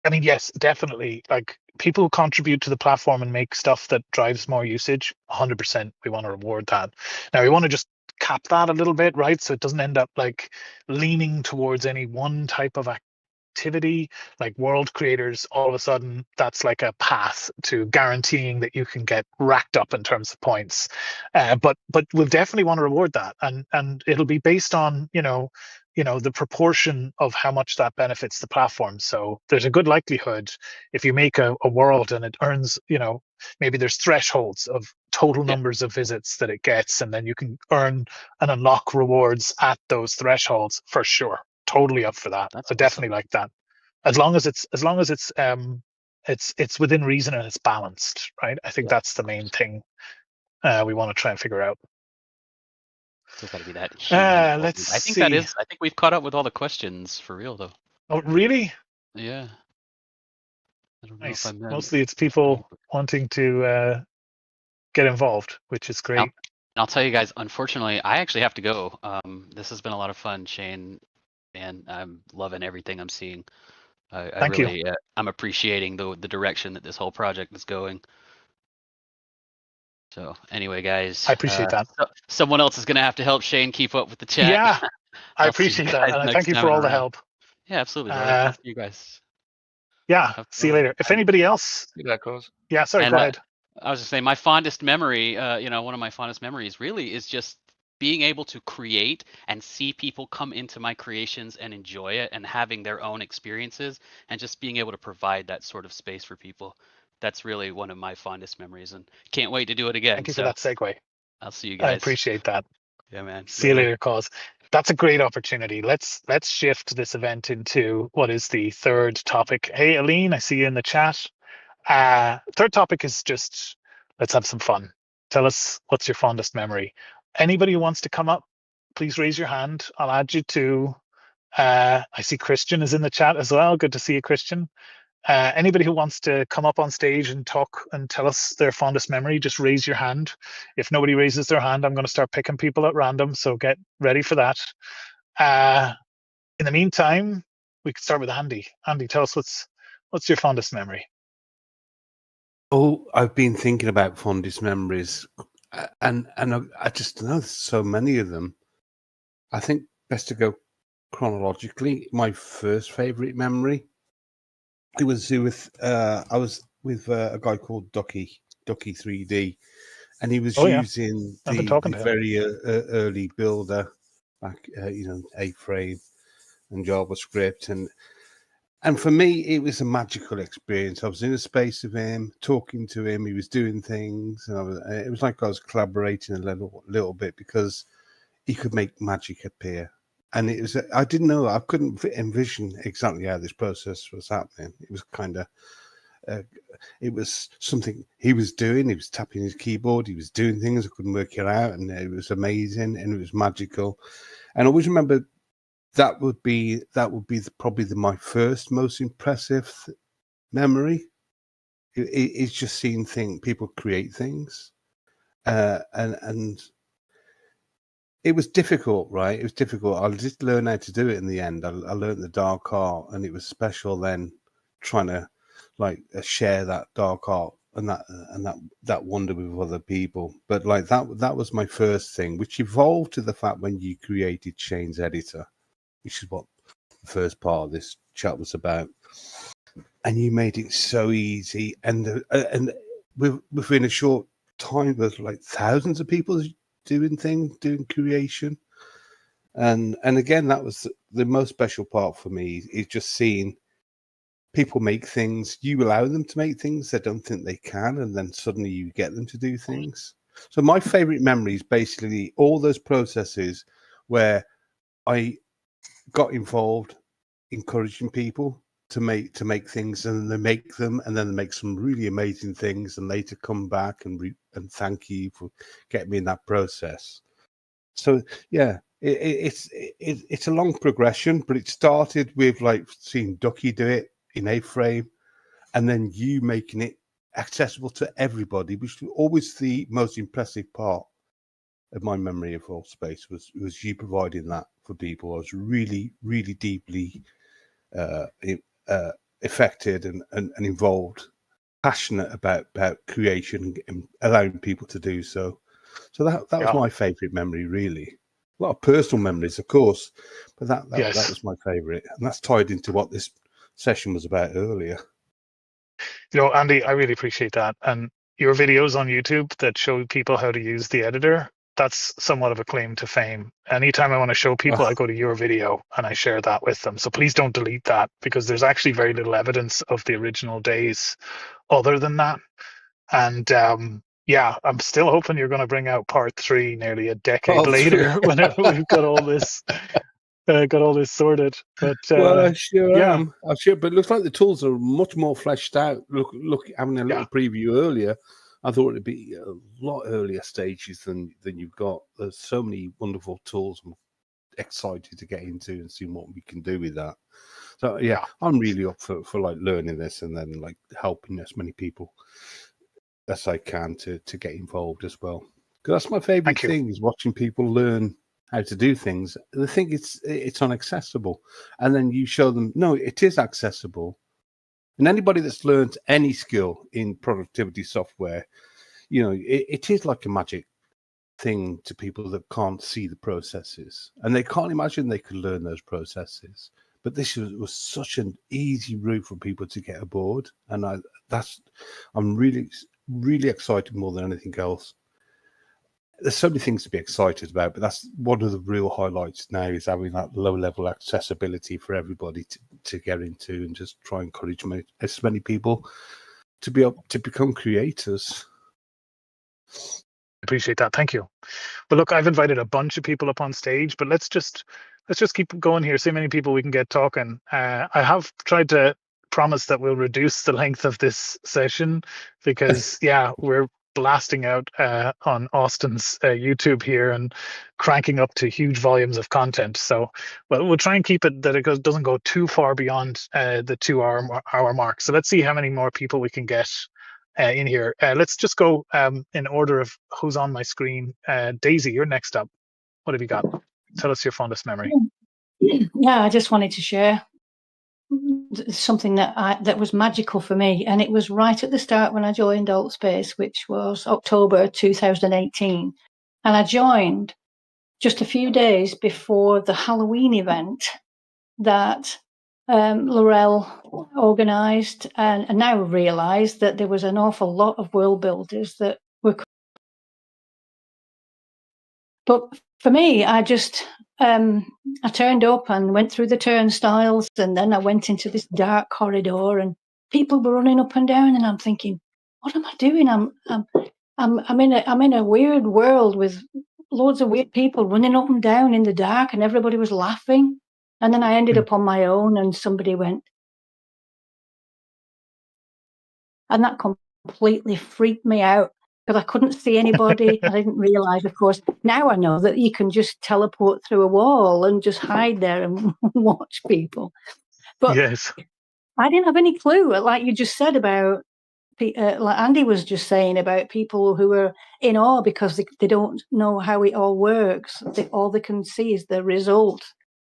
[SPEAKER 1] I mean, yes, definitely. Like people who contribute to the platform and make stuff that drives more usage, 100%. We want to reward that. Now we want to just cap that a little bit, right? So it doesn't end up like leaning towards any one type of activity. Like world creators, all of a sudden, that's like a path to guaranteeing that you can get racked up in terms of points. But we'll definitely want to reward that, and it'll be based on the proportion of how much that benefits the platform. So there's a good likelihood if you make a world and it earns, maybe there's thresholds of total
[SPEAKER 2] Yeah.
[SPEAKER 1] numbers of visits that it gets, and then you can earn and unlock rewards at those thresholds for sure. Totally up for that.
[SPEAKER 2] That's
[SPEAKER 1] I definitely like that. As long as it's it's within reason and it's balanced, right? I think
[SPEAKER 2] Yeah,
[SPEAKER 1] that's the main thing we want to try and figure out.
[SPEAKER 2] Still got to be that human element.
[SPEAKER 1] Let's
[SPEAKER 2] I think
[SPEAKER 1] see.
[SPEAKER 2] that is. I think we've caught up with all the questions for real, though.
[SPEAKER 1] Oh, really?
[SPEAKER 2] Yeah. I don't know if
[SPEAKER 1] Nice.
[SPEAKER 2] I'm.
[SPEAKER 1] Mostly it's people wanting to get involved, which is great.
[SPEAKER 2] I'll tell you guys. Unfortunately, I actually have to go. This has been a lot of fun, Shane, and I'm loving everything I'm seeing. I
[SPEAKER 1] Thank you.
[SPEAKER 2] really, I'm appreciating the direction that this whole project is going. So anyway, guys,
[SPEAKER 1] I appreciate that.
[SPEAKER 2] someone else is going to have to help Shane keep up with the chat.
[SPEAKER 1] Yeah, I
[SPEAKER 2] I'll see you
[SPEAKER 1] appreciate that,
[SPEAKER 2] guys
[SPEAKER 1] and I
[SPEAKER 2] next
[SPEAKER 1] thank you
[SPEAKER 2] time
[SPEAKER 1] for
[SPEAKER 2] in
[SPEAKER 1] all
[SPEAKER 2] a
[SPEAKER 1] the
[SPEAKER 2] round.
[SPEAKER 1] help.
[SPEAKER 2] Yeah, absolutely, brother. I'll see you guys.
[SPEAKER 1] Yeah,
[SPEAKER 2] Have
[SPEAKER 1] see you
[SPEAKER 2] fun.
[SPEAKER 1] later. If anybody else,
[SPEAKER 3] See that, cause
[SPEAKER 1] yeah, sorry,
[SPEAKER 2] And
[SPEAKER 1] go ahead.
[SPEAKER 2] I was just saying, my fondest memory, one of my fondest memories really is just being able to create and see people come into my creations and enjoy it and having their own experiences and just being able to provide that sort of space for people. That's really one of my fondest memories, and can't wait to do it again.
[SPEAKER 1] Thank you for that segue.
[SPEAKER 2] I'll see you
[SPEAKER 1] I
[SPEAKER 2] guys.
[SPEAKER 1] appreciate that.
[SPEAKER 2] Yeah, man.
[SPEAKER 1] See you later, cause that's a great opportunity. Let's shift this event into what is the third topic. Hey, Aline, I see you in the chat. Third topic is just let's have some fun. Tell us what's your fondest memory. Anybody who wants to come up, please raise your hand. I'll add you to. I see Christian is in the chat as well. Good to see you, Christian. Anybody who wants to come up on stage and talk and tell us their fondest memory, just raise your hand. If nobody raises their hand, I'm going to start picking people at random, so get ready for that. In the meantime, we could start with Andy. Andy, tell us what's your fondest memory?
[SPEAKER 6] Oh, I've been thinking about fondest memories, and I just know there's so many of them. I think best to go chronologically. My first favorite memory, it was with I was with a guy called Ducky 3D, and he was using
[SPEAKER 1] I've been
[SPEAKER 6] the
[SPEAKER 1] talking to him.
[SPEAKER 6] very early builder, like A-frame and JavaScript, and for me, it was a magical experience. I was in a space with him, talking to him. He was doing things, and it was like I was collaborating a little bit because he could make magic appear. And it was, I didn't know, I couldn't envision exactly how this process was happening. It was kind of, it was something he was doing. He was tapping his keyboard. He was doing things. I couldn't work it out, and it was amazing, and it was magical. And I always remember that would be probably my first most impressive memory. It's just seeing people create things, and it was difficult, right? It was difficult. I just learned how to do it in the end. I learned the dark art, and it was special then trying to like share that dark art and that wonder with other people. But like that was my first thing, which evolved to the fact when you created Shane's editor, which is what the first part of this chat was about, and you made it so easy, and within a short time there's like thousands of people doing creation, and again that was the most special part for me, is just seeing people make things. You allow them to make things they don't think they can, and then suddenly you get them to do things. So my favorite memory is basically all those processes where I got involved, encouraging people, to make things, and they make them, and then they make some really amazing things, and later come back and thank you for getting me in that process. So yeah, it's a long progression, but it started with like seeing Ducky do it in A-frame, and then you making it accessible to everybody, which was always the most impressive part of my memory of Altspace was you providing that for people. I was really, really deeply affected and involved, passionate about creation and allowing people to do so. So that was my favourite memory, really. A lot of personal memories, of course, but that was my favourite, and that's tied into what this session was about earlier.
[SPEAKER 1] You know, Andy, I really appreciate that. And your videos on YouTube that show people how to use the editor, that's somewhat of a claim to fame. Anytime I want to show people, I go to your video and I share that with them. So please don't delete that, because there's actually very little evidence of the original days other than that. And yeah, I'm still hoping you're going to bring out part 3 nearly a decade later when we've got all this sorted. But
[SPEAKER 6] well, I sure
[SPEAKER 1] yeah.
[SPEAKER 6] am. I sure, but it looks like the tools are much more fleshed out. Look, having a little preview earlier, I thought it'd be a lot earlier stages than you've got. There's so many wonderful tools. I'm excited to get into and see what we can do with that. So yeah, I'm really up for like learning this and then like helping as many people as I can to get involved as well. Because that's my favorite thing, is watching people learn how to do things. They think it's inaccessible, and then you show them, no, it is accessible. And anybody that's learned any skill in productivity software, you know, it is like a magic thing to people that can't see the processes, and they can't imagine they could learn those processes. But this was such an easy route for people to get aboard, and I'm really, really excited more than anything else. There's so many things to be excited about, but that's one of the real highlights now, is having that low-level accessibility for everybody to get into, and just try and encourage as many people to be able to become creators.
[SPEAKER 1] Appreciate that. Thank you. But look, I've invited a bunch of people up on stage, but let's just keep going here. See how many people we can get talking. I have tried to promise that we'll reduce the length of this session, because yeah, we're blasting out on Austin's YouTube here and cranking up to huge volumes of content. So, well, we'll try and keep it that it doesn't go too far beyond the 2 hour mark. So let's see how many more people we can get in here. Let's just go in order of who's on my screen. Daisy, you're next up. What have you got? Tell us your fondest memory.
[SPEAKER 7] Yeah, I just wanted to share something that was magical for me, and it was right at the start when I joined Altspace, which was October 2018, and I joined just a few days before the Halloween event that Laurel organised, and now realised that there was an awful lot of world builders that were. But for me, I just I turned up and went through the turnstiles, and then I went into this dark corridor, and people were running up and down, and I'm thinking, what am I doing? I'm in a weird world with loads of weird people running up and down in the dark, and everybody was laughing. And then I ended up on my own, and somebody went, and that completely freaked me out, because I couldn't see anybody. I didn't realise, of course. Now I know that you can just teleport through a wall and just hide there and watch people. But
[SPEAKER 1] yes,
[SPEAKER 7] I didn't have any clue, like you just said about, like Andy was just saying about people who are in awe because they don't know how it all works. All they can see is the result.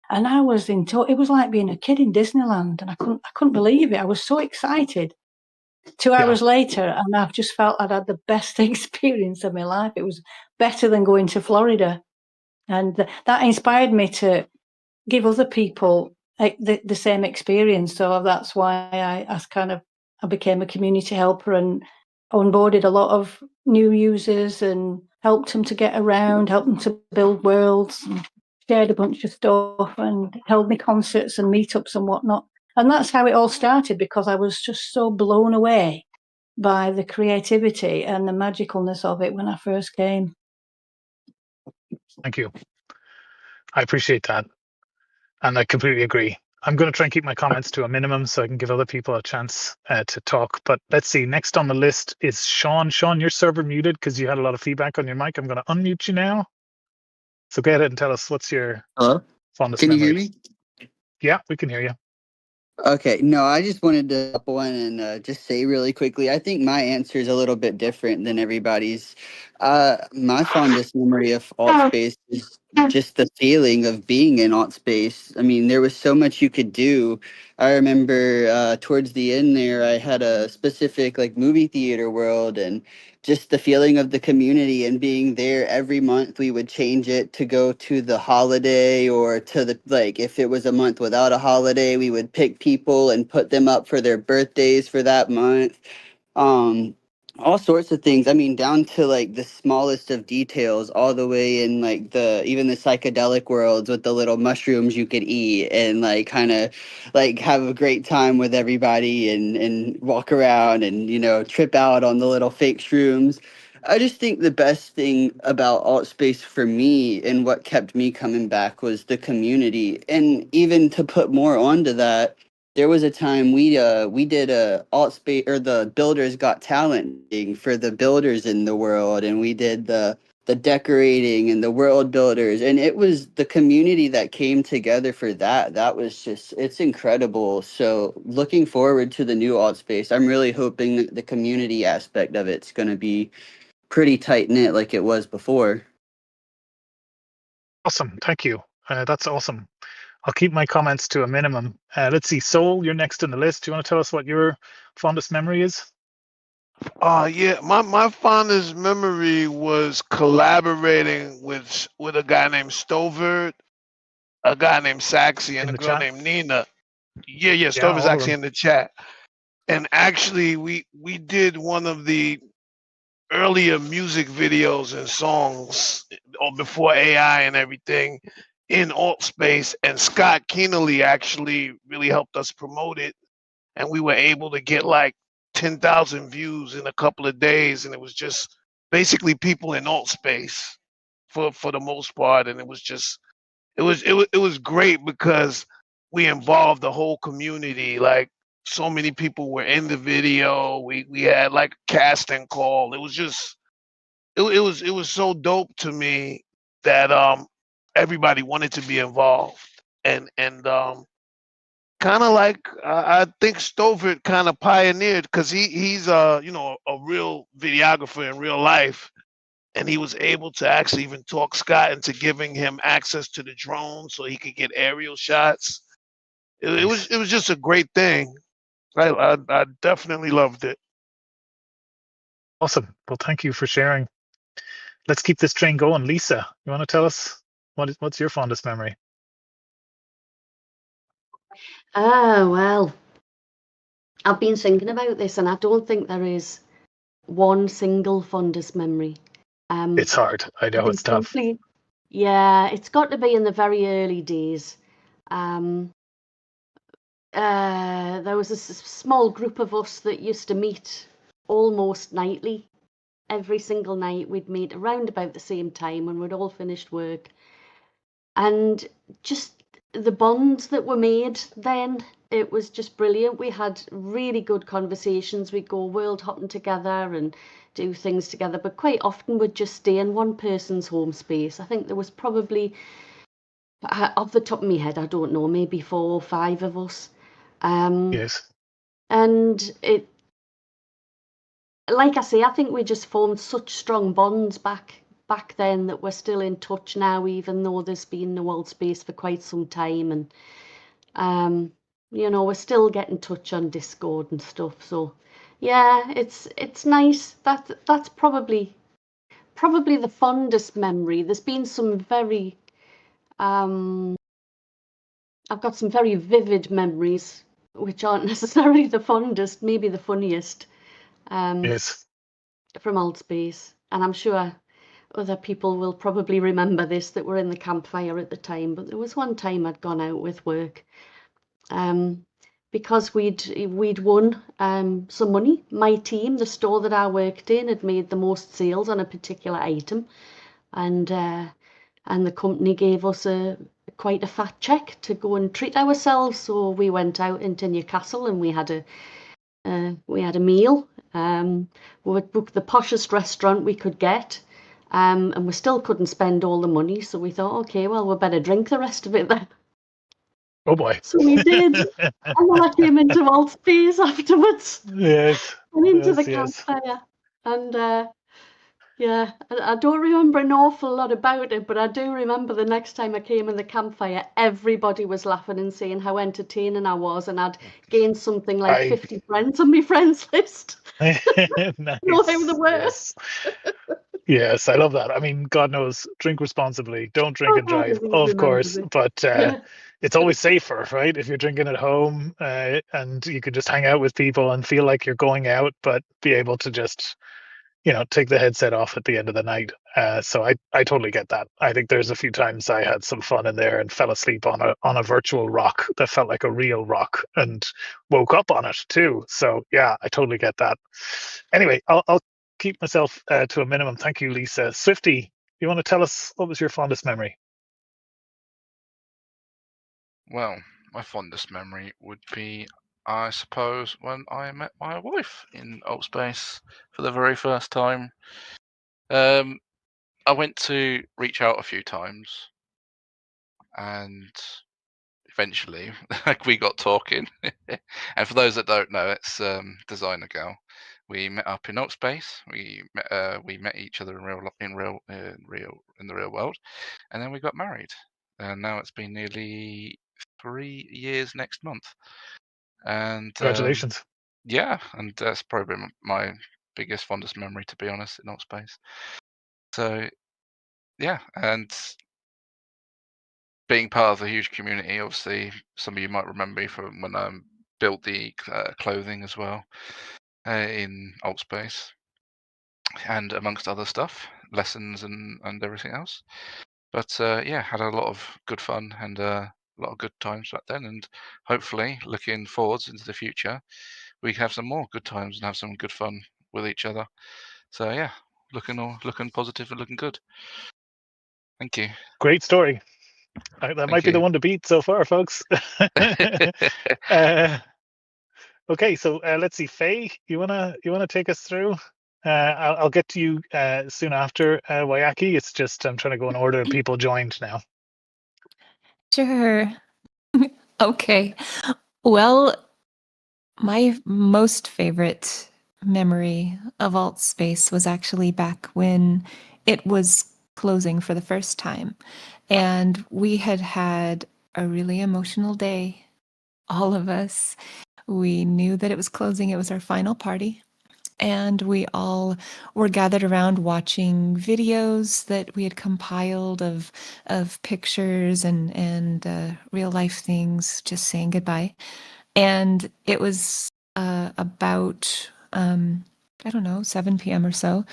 [SPEAKER 7] And I was it was like being a kid in Disneyland, and I couldn't believe it. I was so excited. 2 hours later, and I've just felt I'd had the best experience of my life. It was better than going to Florida. And that inspired me to give other people the same experience. So that's why I became a community helper and onboarded a lot of new users and helped them to get around, helped them to build worlds, and shared a bunch of stuff and held me concerts and meetups and whatnot. And that's how it all started, because I was just so blown away by the creativity and the magicalness of it when I first came.
[SPEAKER 1] Thank you. I appreciate that. And I completely agree. I'm going to try and keep my comments to a minimum so I can give other people a chance to talk. But let's see. Next on the list is Sean. Sean, your server muted because you had a lot of feedback on your mic. I'm going to unmute you now. So go ahead and tell us what's your
[SPEAKER 8] Hello?
[SPEAKER 1] fondest
[SPEAKER 8] Can you
[SPEAKER 1] memory.
[SPEAKER 8] hear me?
[SPEAKER 1] Yeah, we can hear you.
[SPEAKER 8] Okay, no, I just wanted to up one and just say really quickly. I think my answer is a little bit different than everybody's. My fondest memory of AltSpace is just the feeling of being in AltSpace. I mean, there was so much you could do. I remember towards the end there, I had a specific like movie theater world, and just the feeling of the community and being there every month. We would change it to go to the holiday or to the, like, if it was a month without a holiday, we would pick people and put them up for their birthdays for that month. um all sorts of things. I mean, down to like the smallest of details, all the way in like the even the psychedelic worlds with the little mushrooms you could eat and like kind of like have a great time with everybody and walk around and trip out on the little fake shrooms. I just think the best thing about AltSpace for me and what kept me coming back was the community. And even to put more onto that, there was a time we did a AltSpace or the Builders Got Talent thing for the builders in the world, and we did the decorating and the world builders, and it was the community that came together for that. That was just, it's incredible. So looking forward to the new AltSpace. I'm really hoping that the community aspect of it's going to be pretty tight knit like it was before.
[SPEAKER 1] Awesome. Thank you. That's awesome. I'll keep my comments to a minimum. Let's see. Soul, you're next on the list. Do you want to tell us what your fondest memory is?
[SPEAKER 9] Yeah, my fondest memory was collaborating with a guy named Stovert, a guy named Saxy, and
[SPEAKER 1] In
[SPEAKER 9] a
[SPEAKER 1] the
[SPEAKER 9] girl
[SPEAKER 1] chat?
[SPEAKER 9] named Nina. Yeah,
[SPEAKER 1] Yeah,
[SPEAKER 9] Stover's
[SPEAKER 1] all of
[SPEAKER 9] actually
[SPEAKER 1] them.
[SPEAKER 9] in the chat. And actually, we did one of the earlier music videos and songs or before AI and everything in AltSpace, and Scott Keenely actually really helped us promote it, and we were able to get like 10,000 views in a couple of days, and it was just basically people in AltSpace for the most part, and it was just it was great because we involved the whole community. Like, so many people were in the video. We had like a casting call. It was just it was so dope to me that everybody wanted to be involved, and kind of like I think Stovert kind of pioneered because he's a real videographer in real life, and he was able to actually even talk Scott into giving him access to the drone so he could get aerial shots. It was
[SPEAKER 1] Nice.
[SPEAKER 9] it was just a great thing. I definitely loved it.
[SPEAKER 1] Awesome. Well, thank you for sharing. Let's keep this train going. Lisa, you want to tell us what's your fondest memory?
[SPEAKER 10] Well, I've been thinking about this, and I don't think there is one single fondest memory.
[SPEAKER 1] It's hard. I
[SPEAKER 10] To
[SPEAKER 1] know
[SPEAKER 10] be
[SPEAKER 1] it's tough.
[SPEAKER 10] yeah, it's got to be in the very early days. Um, there was a small group of us that used to meet almost nightly. Every single night we'd meet around about the same time when we'd all finished work. And just the bonds that were made then, it was just brilliant. We had really good conversations. We'd go world hopping together and do things together, but quite often we'd just stay in one person's home space. I think there was probably, off the top of my head, I don't know, maybe 4 or 5 of us.
[SPEAKER 1] Yes.
[SPEAKER 10] And it, like I say, I think we just formed such strong bonds back then that we're still in touch now, even though there's been no AltSpace for quite some time. And we're still getting touch on Discord and stuff. So yeah, it's nice. That's probably the fondest memory. There's been some very I've got some very vivid memories which aren't necessarily the fondest, maybe the funniest.
[SPEAKER 1] Yes.
[SPEAKER 10] From AltSpace, and I'm sure other people will probably remember this that were in the campfire at the time. But there was one time I'd gone out with work, because we'd won some money. My team, the store that I worked in, had made the most sales on a particular item, and the company gave us a quite a fat check to go and treat ourselves. So we went out into Newcastle and we had a meal. We would book the poshest restaurant we could get, and we still couldn't spend all the money. So we thought, okay, well, we better drink the rest of it then.
[SPEAKER 1] Oh boy.
[SPEAKER 10] So we did, and then I came into Altspace afterwards
[SPEAKER 1] Yes.
[SPEAKER 10] and into the
[SPEAKER 1] Yes.
[SPEAKER 10] campfire, and yeah, I don't remember an awful lot about it, but I do remember the next time I came in the campfire, everybody was laughing and saying how entertaining I was, and I'd gained something like
[SPEAKER 1] I
[SPEAKER 10] 50 friends on my friends list. Know how they
[SPEAKER 1] nice.
[SPEAKER 10] were.
[SPEAKER 1] Yes. Yes, I love that. I mean, God knows, drink responsibly. Don't drink
[SPEAKER 10] Oh
[SPEAKER 1] and
[SPEAKER 10] God,
[SPEAKER 1] drive,
[SPEAKER 10] everyone
[SPEAKER 1] of
[SPEAKER 10] remembers
[SPEAKER 1] course,
[SPEAKER 10] it.
[SPEAKER 1] but
[SPEAKER 10] Yeah.
[SPEAKER 1] it's always safer, right? If you're drinking at home, and you could just hang out with people and feel like you're going out, but be able to just, take the headset off at the end of the night. So I totally get that. I think there's a few times I had some fun in there and fell asleep on a virtual rock that felt like a real rock and woke up on it too. So yeah, I totally get that. Anyway, I'll keep myself to a minimum. Thank you, Lisa. Swifty, you want to tell us what was your fondest memory?
[SPEAKER 3] Well, my fondest memory would be, I suppose, when I met my wife in Altspace for the very first time. I went to reach out a few times, and eventually, we got talking. And for those that don't know, it's Designer Girl. We met up in Altspace. We met each other in the real world, and then we got married. And now it's been nearly 3 years next month. And
[SPEAKER 1] Congratulations.
[SPEAKER 3] yeah, and that's probably my biggest, fondest memory, to be honest, in Altspace. So yeah, and being part of a huge community, obviously, some of you might remember me from when I built the clothing as well in Altspace, and amongst other stuff, lessons and everything else. But yeah, had a lot of good fun and a lot of good times back then, and hopefully, looking forwards into the future, we can have some more good times and have some good fun with each other. So yeah, looking positive and looking good. Thank you.
[SPEAKER 1] Great story. That
[SPEAKER 3] Thank
[SPEAKER 1] might be the
[SPEAKER 3] you.
[SPEAKER 1] one to beat so far, folks. uh, Okay, so let's see, Faye, you wanna take us through? I'll get to you soon after Wayaki. It's just I'm trying to go in order of people joined now.
[SPEAKER 11] Sure. Okay. Well, my most favorite memory of Altspace was actually back when it was closing for the first time. And we had had a really emotional day, all of us. We knew that it was closing, it was our final party. And we all were gathered around watching videos that we had compiled of pictures and real life things, just saying goodbye. And it was about I don't know, 7 p.m. or so.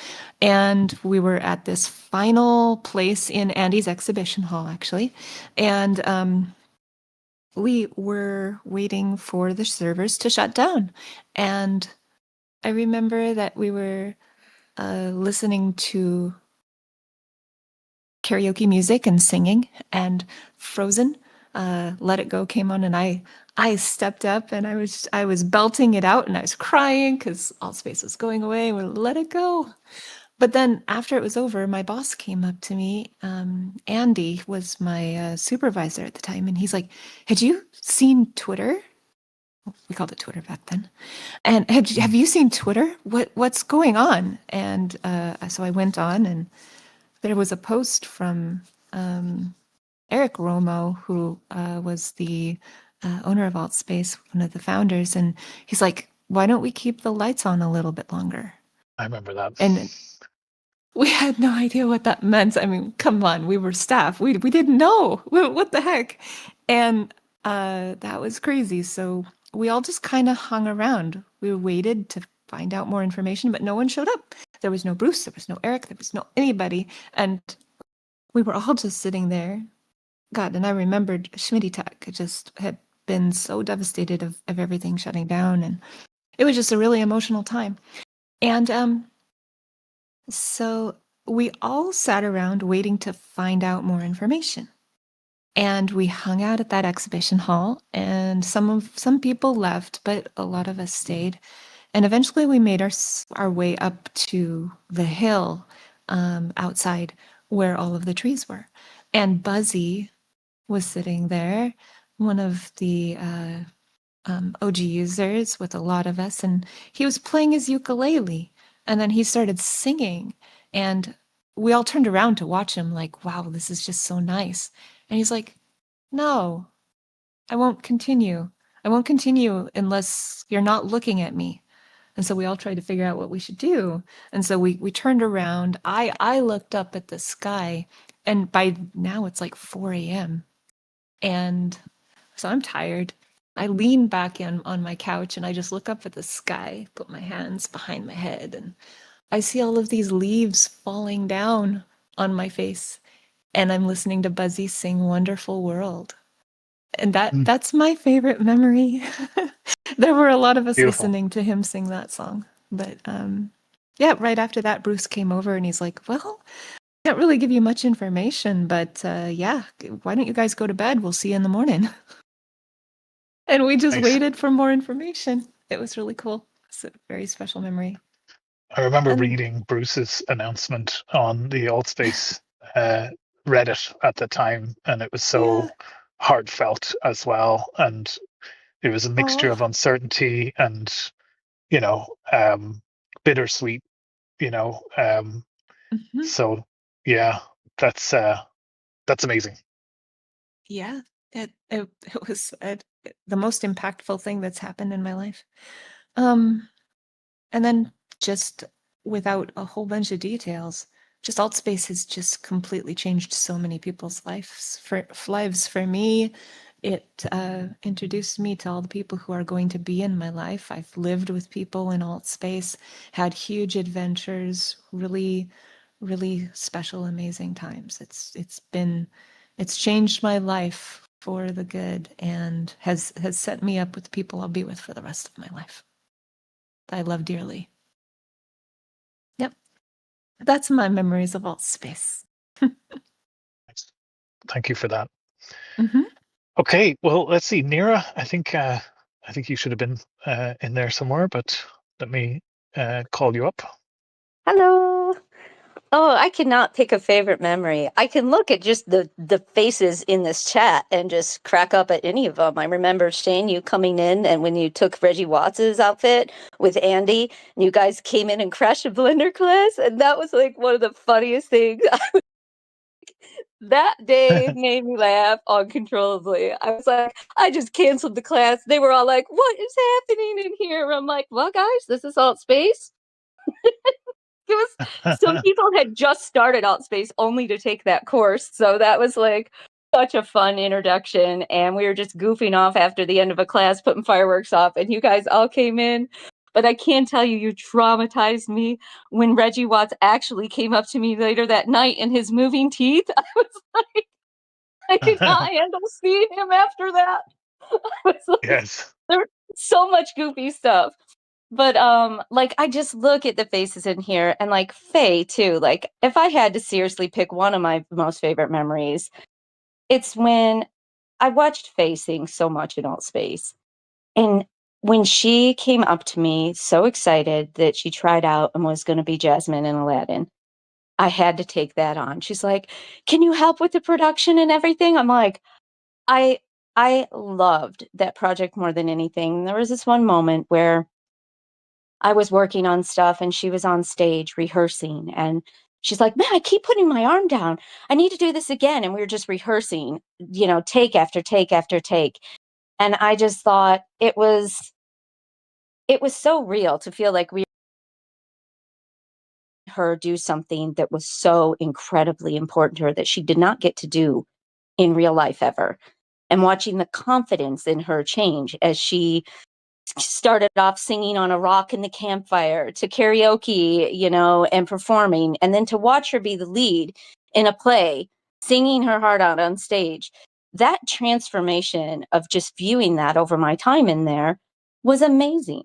[SPEAKER 11] And we were at this final place in Andy's exhibition hall, actually. And we were waiting for the servers to shut down. And I remember that we were listening to karaoke music and singing, and Frozen, Let It Go came on, and I stepped up and I was belting it out, and I was crying because Altspace was going away. And we let it go. But then after it was over, my boss came up to me. Andy was my supervisor at the time, and he's like, "Had you seen Twitter?" We called it Twitter back then. And have you seen Twitter? What's going on? And so I went on, and there was a post from Eric Romo, who was the owner of Altspace, one of the founders, and he's like, "Why don't we keep the lights on a little bit longer?"
[SPEAKER 1] I remember that.
[SPEAKER 11] And we had no idea what that meant. I mean, come on, we were staff. We didn't know. What the heck? And that was crazy. So we all just kind of hung around. We waited to find out more information, but no one showed up. There was no Bruce, there was no Eric, there was no anybody. And we were all just sitting there. God, and I remembered Schmitty Tech just had been so devastated of everything shutting down. And it was just a really emotional time. And so we all sat around waiting to find out more information. And we hung out at that exhibition hall, and some people left, but a lot of us stayed. And eventually we made our way up to the hill outside where all of the trees were. And Buzzy was sitting there, one of the OG users with a lot of us, and he was playing his ukulele. And then he started singing, and we all turned around to watch him, like, wow, this is just so nice. And he's like, no, I won't continue. I won't continue unless you're not looking at me. And so we all tried to figure out what we should do. And so we turned around. I looked up at the sky, and by now it's like 4 a.m. And so I'm tired. I lean back in on my couch and I just look up at the sky, put my hands behind my head, and I see all of these leaves falling down on my face. And I'm listening to Buzzy sing Wonderful World. And that's my favorite memory. There were a lot of us
[SPEAKER 1] Beautiful.
[SPEAKER 11] listening to him sing that song. But yeah, right after that, Bruce came over and he's like, well, I can't really give you much information, but yeah, why don't you guys go to bed? We'll see you in the morning. And we just
[SPEAKER 1] Nice.
[SPEAKER 11] waited for more information. It was really cool. It's a very special memory.
[SPEAKER 1] I remember
[SPEAKER 11] And
[SPEAKER 1] reading Bruce's announcement on the AltSpace Reddit at the time, and it was so
[SPEAKER 11] yeah,
[SPEAKER 1] heartfelt as well. And it was a mixture
[SPEAKER 11] oh,
[SPEAKER 1] of uncertainty and, bittersweet, you know.
[SPEAKER 11] mhm.
[SPEAKER 1] So yeah, that's amazing.
[SPEAKER 11] Yeah, it was the most impactful thing that's happened in my life. And then just without a whole bunch of details, just AltSpace has just completely changed so many people's lives. For me, it introduced me to all the people who are going to be in my life. I've lived with people in AltSpace, had huge adventures, really, really special, amazing times. It's changed my life for the good and has set me up with people I'll be with for the rest of my life. That I love dearly. Yep. That's my memories of AltSpace.
[SPEAKER 1] Thank you for that.
[SPEAKER 11] Mm-hmm.
[SPEAKER 1] Okay, well, let's see, Nira. I think you should have been in there somewhere, but let me call you up.
[SPEAKER 12] Hello. Oh, I cannot pick a favorite memory. I can look at just the faces in this chat and just crack up at any of them. I remember Shane, you coming in, and when you took Reggie Watts's outfit with Andy, and you guys came in and crashed a blender class, and that was like one of the funniest things. That day made me laugh uncontrollably. I was like, I just canceled the class. They were all like, "What is happening in here?" I'm like, "Well, guys, this is AltSpace." It was some people had just started AltSpace only to take that course, so that was like such a fun introduction. And we were just goofing off after the end of a class, putting fireworks off, and you guys all came in. But I can tell you, you traumatized me when Reggie Watts actually came up to me later that night in his moving teeth. I was like, I could not handle seeing him after that. I was like,
[SPEAKER 1] Yes.
[SPEAKER 12] there was so much goofy stuff. But like I just look at the faces in here, and like Faye too. Like if I had to seriously pick one of my most favorite memories, it's when I watched Faye sing so much in AltSpace. And when she came up to me so excited that she tried out and was going to be Jasmine in Aladdin, I had to take that on. She's like, "Can you help with the production and everything?" I'm like, I I loved that project more than anything. There was this one moment where I was working on stuff and she was on stage rehearsing, and she's like, "Man, I keep putting my arm down. I need to do this again." And we were just rehearsing, take after take after take. And I just thought it was so real to feel like we her do something that was so incredibly important to her that she did not get to do in real life ever. And watching the confidence in her change as she started off singing on a rock in the campfire to karaoke, and performing, and then to watch her be the lead in a play, singing her heart out on stage. That transformation of just viewing that over my time in there was amazing,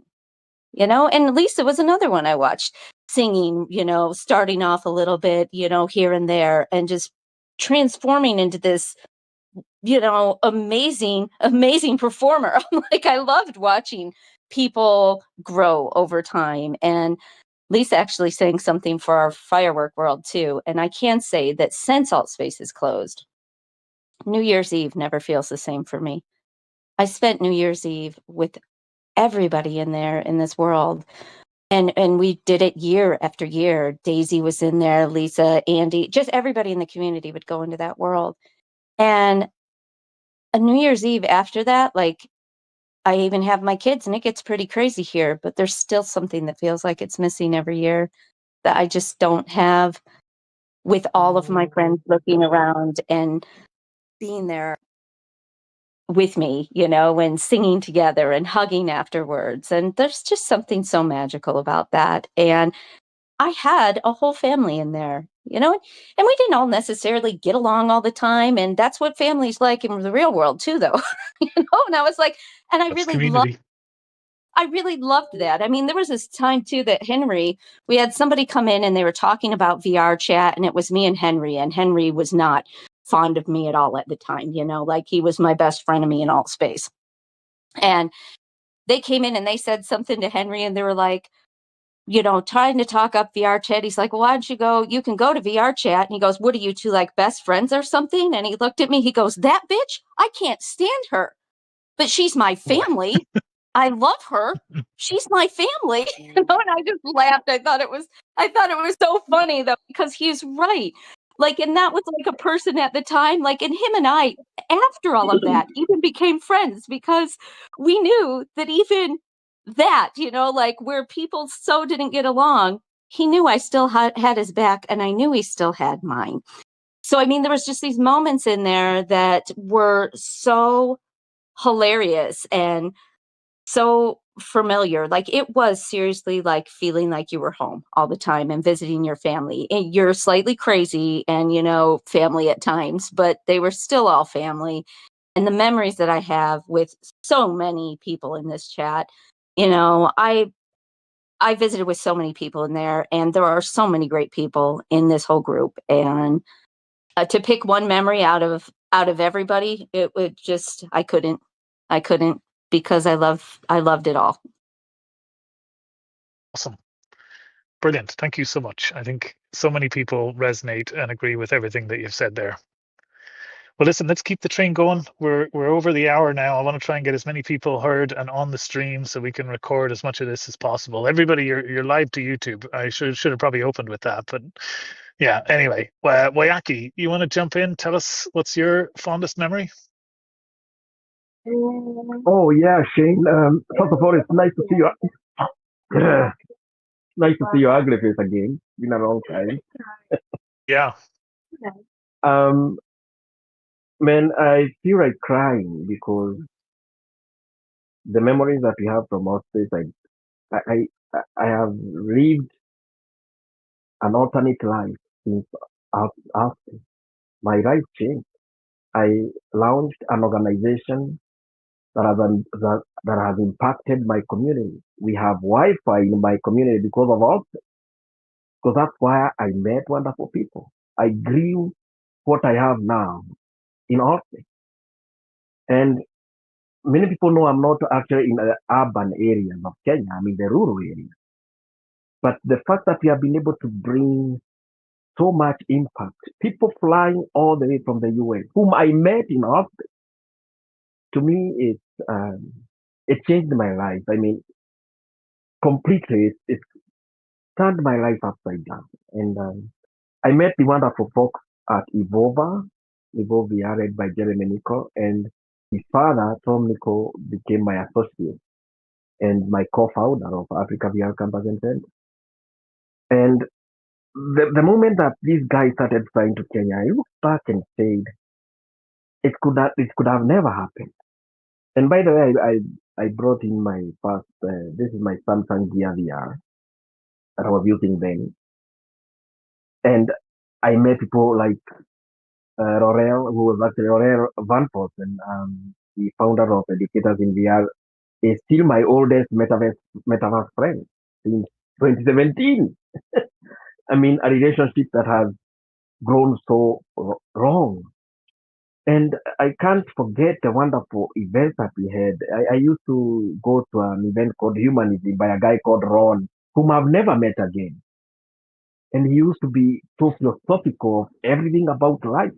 [SPEAKER 12] and Lisa was another one I watched singing, starting off a little bit, here and there, and just transforming into this amazing performer. Like, I loved watching people grow over time. And Lisa actually sang something for our firework world too. And I can say that since AltSpace is closed, New Year's Eve never feels the same for me. I spent New Year's Eve with everybody in there in this world. And we did it year after year. Daisy was in there, Lisa, Andy, just everybody in the community would go into that world. And a New Year's Eve after that, like, I even have my kids and it gets pretty crazy here, but there's still something that feels like it's missing every year that I just don't have with all of my friends looking around and being there with me, and singing together and hugging afterwards. And there's just something so magical about that. And I had a whole family in there, and we didn't all necessarily get along all the time. And that's what family's like in the real world too, though. And I was like, and
[SPEAKER 1] That's community.
[SPEAKER 12] I really loved that. I mean, there was this time too that we had somebody come in and they were talking about VR chat, and it was me and Henry was not fond of me at all at the time, like he was my best frenemy in AltSpace. And they came in and they said something to Henry and they were like, trying to talk up VR chat. He's like, well, why don't you can go to VR chat. And he goes, what are you two, like, best friends or something? And he looked at me, he goes, that bitch, I can't stand her, but she's my family. I love her. She's my family. And I just laughed. I thought it was so funny though, because he's right. Like, and that was like a person at the time, like, and him and I, after all of that, even became friends because we knew that even that, like where people so didn't get along, he knew I still had his back and I knew he still had mine. So, I mean, there was just these moments in there that were so hilarious and so familiar. Like, it was seriously like feeling like you were home all the time and visiting your family. And you're slightly crazy and, family at times, but they were still all family. And the memories that I have with so many people in this chat, I visited with so many people in there, and there are so many great people in this whole group. And to pick one memory out of everybody, it would just I couldn't because I loved it all.
[SPEAKER 1] Awesome. Brilliant. Thank you so much. I think so many people resonate and agree with everything that you've said there. Well, listen, let's keep the train going. We're over the hour now. I want to try and get as many people heard and on the stream so we can record as much of this as possible. Everybody, you're live to YouTube. I should have probably opened with that, but yeah. Anyway, Wayaki, you want to jump in? Tell us what's your fondest memory?
[SPEAKER 13] Oh yeah, Shane. First of all, it's nice to see you. Nice to see your ugly face again. Been a long time.
[SPEAKER 1] Yeah.
[SPEAKER 13] Man, I feel like crying because the memories that we have from our space, I have lived an alternate life since after my life changed. I launched an organization that has impacted my community. We have Wi-Fi in my community because of us. Because that's why I met wonderful people. I grew what I have now in Austin. And many people know I'm not actually in the urban areas of Kenya. I'm in the rural areas. But the fact that we have been able to bring so much impact, people flying all the way from the US, whom I met in Austin, to me, it changed my life. I mean, completely. It turned my life upside down. And I met the wonderful folks at Evolve VR, led by Jeremy Nico, and his father, Tom Nico, became my associate and my co-founder of Africa VR Campus and Center. And the moment that these guys started flying to Kenya, I looked back and said, it could have never happened. And by the way, I brought in my first, this is my Samsung Gear VR that I was using then. And I met people like Rorel, who was actually Rorel Van Posen, the founder of Educators in VR, is still my oldest metaverse friend since 2017. I mean, a relationship that has grown so wrong. And I can't forget the wonderful events that we had. I used to go to an event called Humanism by a guy called Ron, whom I've never met again. And he used to be so philosophical of everything about life.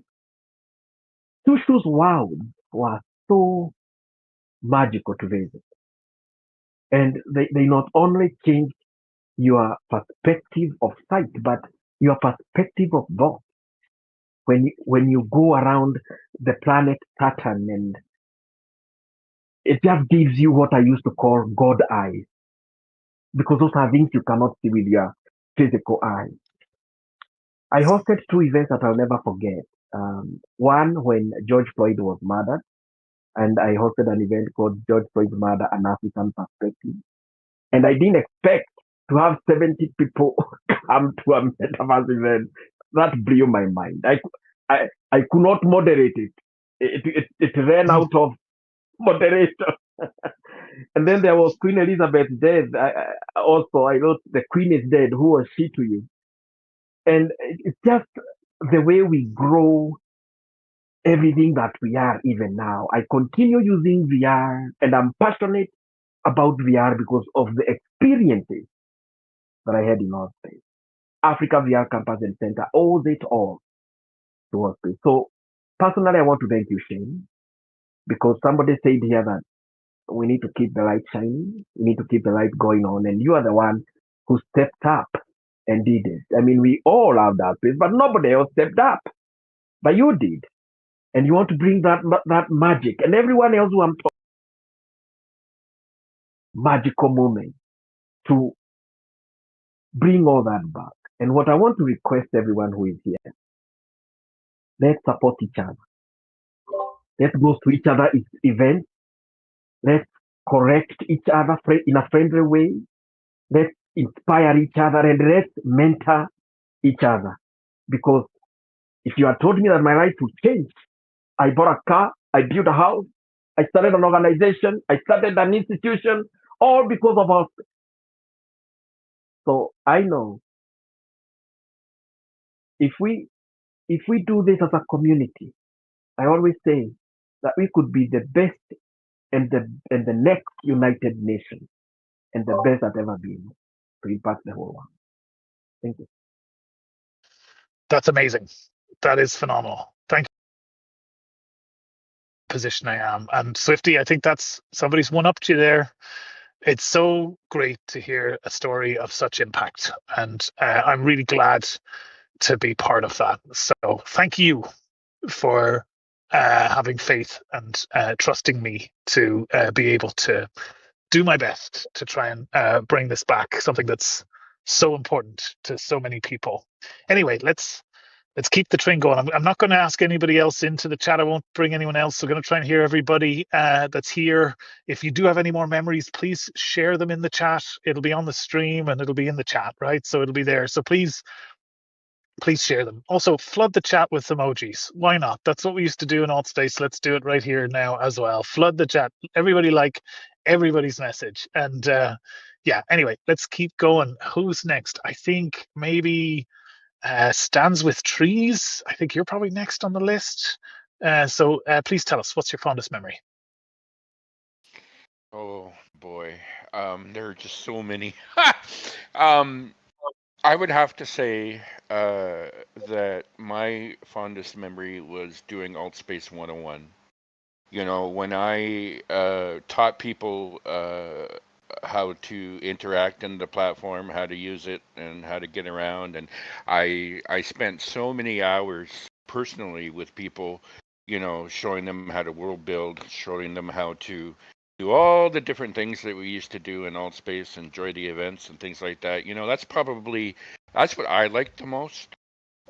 [SPEAKER 13] Shushu's world was so magical to visit. And they not only change your perspective of sight, but your perspective of thought. When you go around the planet Saturn, and it just gives you what I used to call God eyes, because those are things you cannot see with your physical eyes. I hosted two events that I'll never forget. One when George Floyd was murdered, and I hosted an event called George Floyd's Murder: An African Perspective. And I didn't expect to have 70 people come to a metaverse event. That blew my mind. I could not moderate it. It ran out of moderation. And then there was Queen Elizabeth's death. Also, I wrote, "The Queen is dead. Who was she to you?" And it's just the way we grow everything that we are even now. I continue using VR, and I'm passionate about VR because of the experiences that I had in Allspace. Africa VR Campus and Center owes it all to Allspace. So personally, I want to thank you, Shane, because somebody said here that we need to keep the light shining, we need to keep the light going on, and you are the one who stepped up and did it. I mean, we all have that place, but nobody else stepped up, but you did, and you want to bring that magic, and everyone else who I'm talking magical moment to bring all that back. And what I want to request everyone who is here, let's support each other. Let's go to each other's events. Let's correct each other in a friendly way. Let's inspire each other, and let's mentor each other. Because if you had told me that my life would change, I bought a car, I built a house, I started an organization, I started an institution, all because of us. So I know if we do this as a community, I always say that we could be the best and the next United Nations, and the best that ever been to impact the whole world. Thank you.
[SPEAKER 1] That's amazing. That is phenomenal. Thank you. Position I am. And Swifty, I think that's somebody's one up to you there. It's so great to hear a story of such impact, and I'm really glad to be part of that. So thank you for having faith and trusting me to be able to do my best to try and bring this back, something that's so important to so many people. Anyway, let's keep the train going. I'm not going to ask anybody else into the chat. I won't bring anyone else. So I'm going to try and hear everybody that's here. If you do have any more memories, please share them in the chat. It'll be on the stream and it'll be in the chat, right? So it'll be there. So please share them. Also, flood the chat with emojis. Why not? That's what we used to do in Altspace. Let's do it right here now as well. Flood the chat. Everybody like everybody's message. And yeah, anyway, let's keep going. Who's next? I think maybe Stands with Trees. I think you're probably next on the list. So please tell us, what's your fondest memory?
[SPEAKER 14] Oh boy, there are just so many. I would have to say that my fondest memory was doing Altspace 101. You know, when I taught people how to interact in the platform, how to use it, and how to get around, and I spent so many hours personally with people, you know, showing them how to world build, showing them how to do all the different things that we used to do in Altspace, enjoy the events and things like that. You know, that's what I liked the most.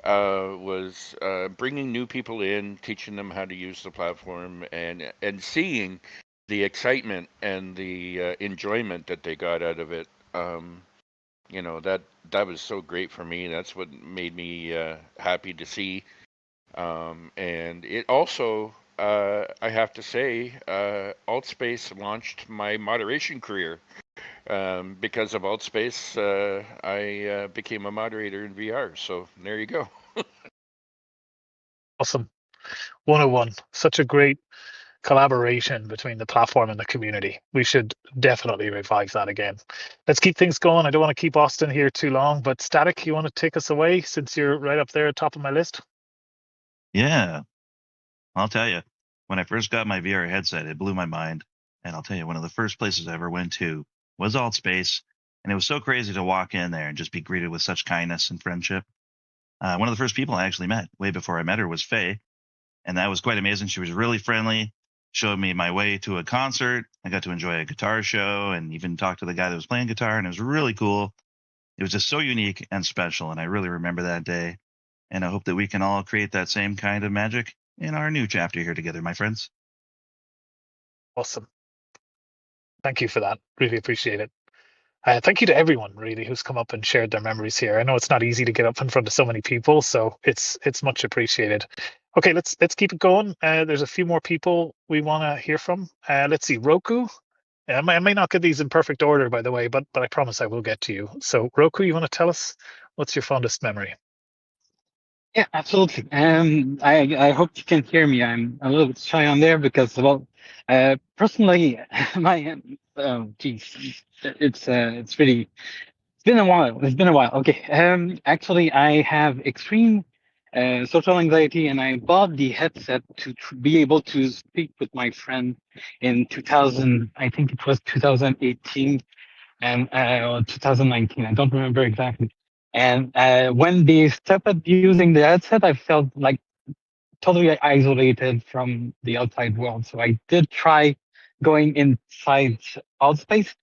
[SPEAKER 14] Was bringing new people in, teaching them how to use the platform, and seeing the excitement and the enjoyment that they got out of it. You know, that was so great for me. That's what made me happy to see. And it also, I have to say, Altspace launched my moderation career. Because of Altspace, I became a moderator in VR. So there you go.
[SPEAKER 1] Awesome. 101. Such a great collaboration between the platform and the community. We should definitely revive that again. Let's keep things going. I don't want to keep Austin here too long, but Static, you want to take us away since you're right up there at top of my list?
[SPEAKER 15] Yeah, I'll tell you. When I first got my VR headset, it blew my mind. And I'll tell you, one of the first places I ever went to was AltSpace. And it was so crazy to walk in there and just be greeted with such kindness and friendship. One of the first people I actually met, way before I met her, was Faye. And that was quite amazing. She was really friendly, showed me my way to a concert. I got to enjoy a guitar show and even talk to the guy that was playing guitar. And it was really cool. It was just so unique and special. And I really remember that day. And I hope that we can all create that same kind of magic in our new chapter here together, my friends.
[SPEAKER 1] Awesome. Thank you for that. Really appreciate it. Thank you to everyone really who's come up and shared their memories here. I know it's not easy to get up in front of so many people, so it's much appreciated. Okay, let's keep it going. There's a few more people we want to hear from. Let's see, Roku. I may not get these in perfect order, by the way, but I promise I will get to you. So, Roku, you want to tell us what's your fondest memory?
[SPEAKER 16] Yeah, absolutely. I hope you can hear me. I'm a little bit shy on there because, well, personally, my geez, it's really it's been a while. It's been a while. Okay. Actually, I have extreme social anxiety, and I bought the headset to be able to speak with my friend in 2000. I think it was 2018 and or 2019. I don't remember exactly. And when they started using the headset, I felt like totally isolated from the outside world. So I did try going inside Altspace,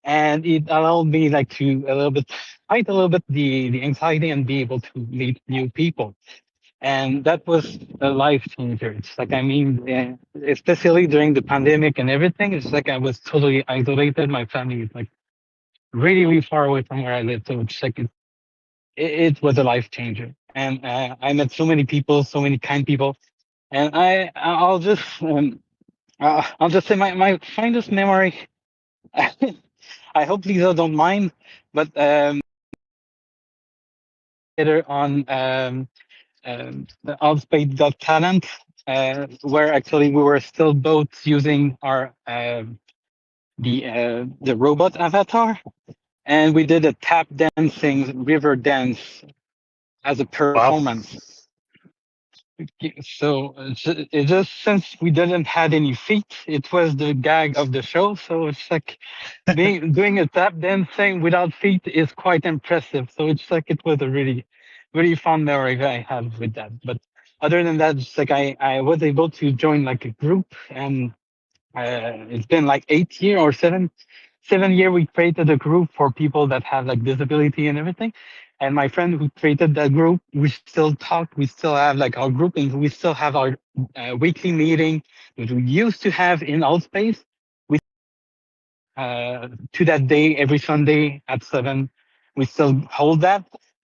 [SPEAKER 16] and it allowed me like to a little bit fight a little bit the anxiety and be able to meet new people. And that was a life changer. It's like, I mean, especially during the pandemic and everything, it's like I was totally isolated. My family is like really, really far away from where I live. So it's like it was a life changer. And I met so many people, so many kind people. And I'll just say my finest memory. I hope Lisa don't mind, but later on the Allspade Got Talent, where actually we were still both using our the robot avatar, and we did a tap dancing river dance as a performance.
[SPEAKER 1] Wow.
[SPEAKER 16] So it just since we didn't had any feet, it was the gag of the show. So it's like doing a tap dance thing without feet is quite impressive. So it's like it was a really, really fun memory I have with that. But other than that, it's like I was able to join like a group, and it's been like 8 year or 7 year we created a group for people that have like disability and everything. And my friend who created that group, we still talk, we still have like our group, and we still have our weekly meeting that we used to have in Altspace. We to that day every Sunday at 7, we still hold that.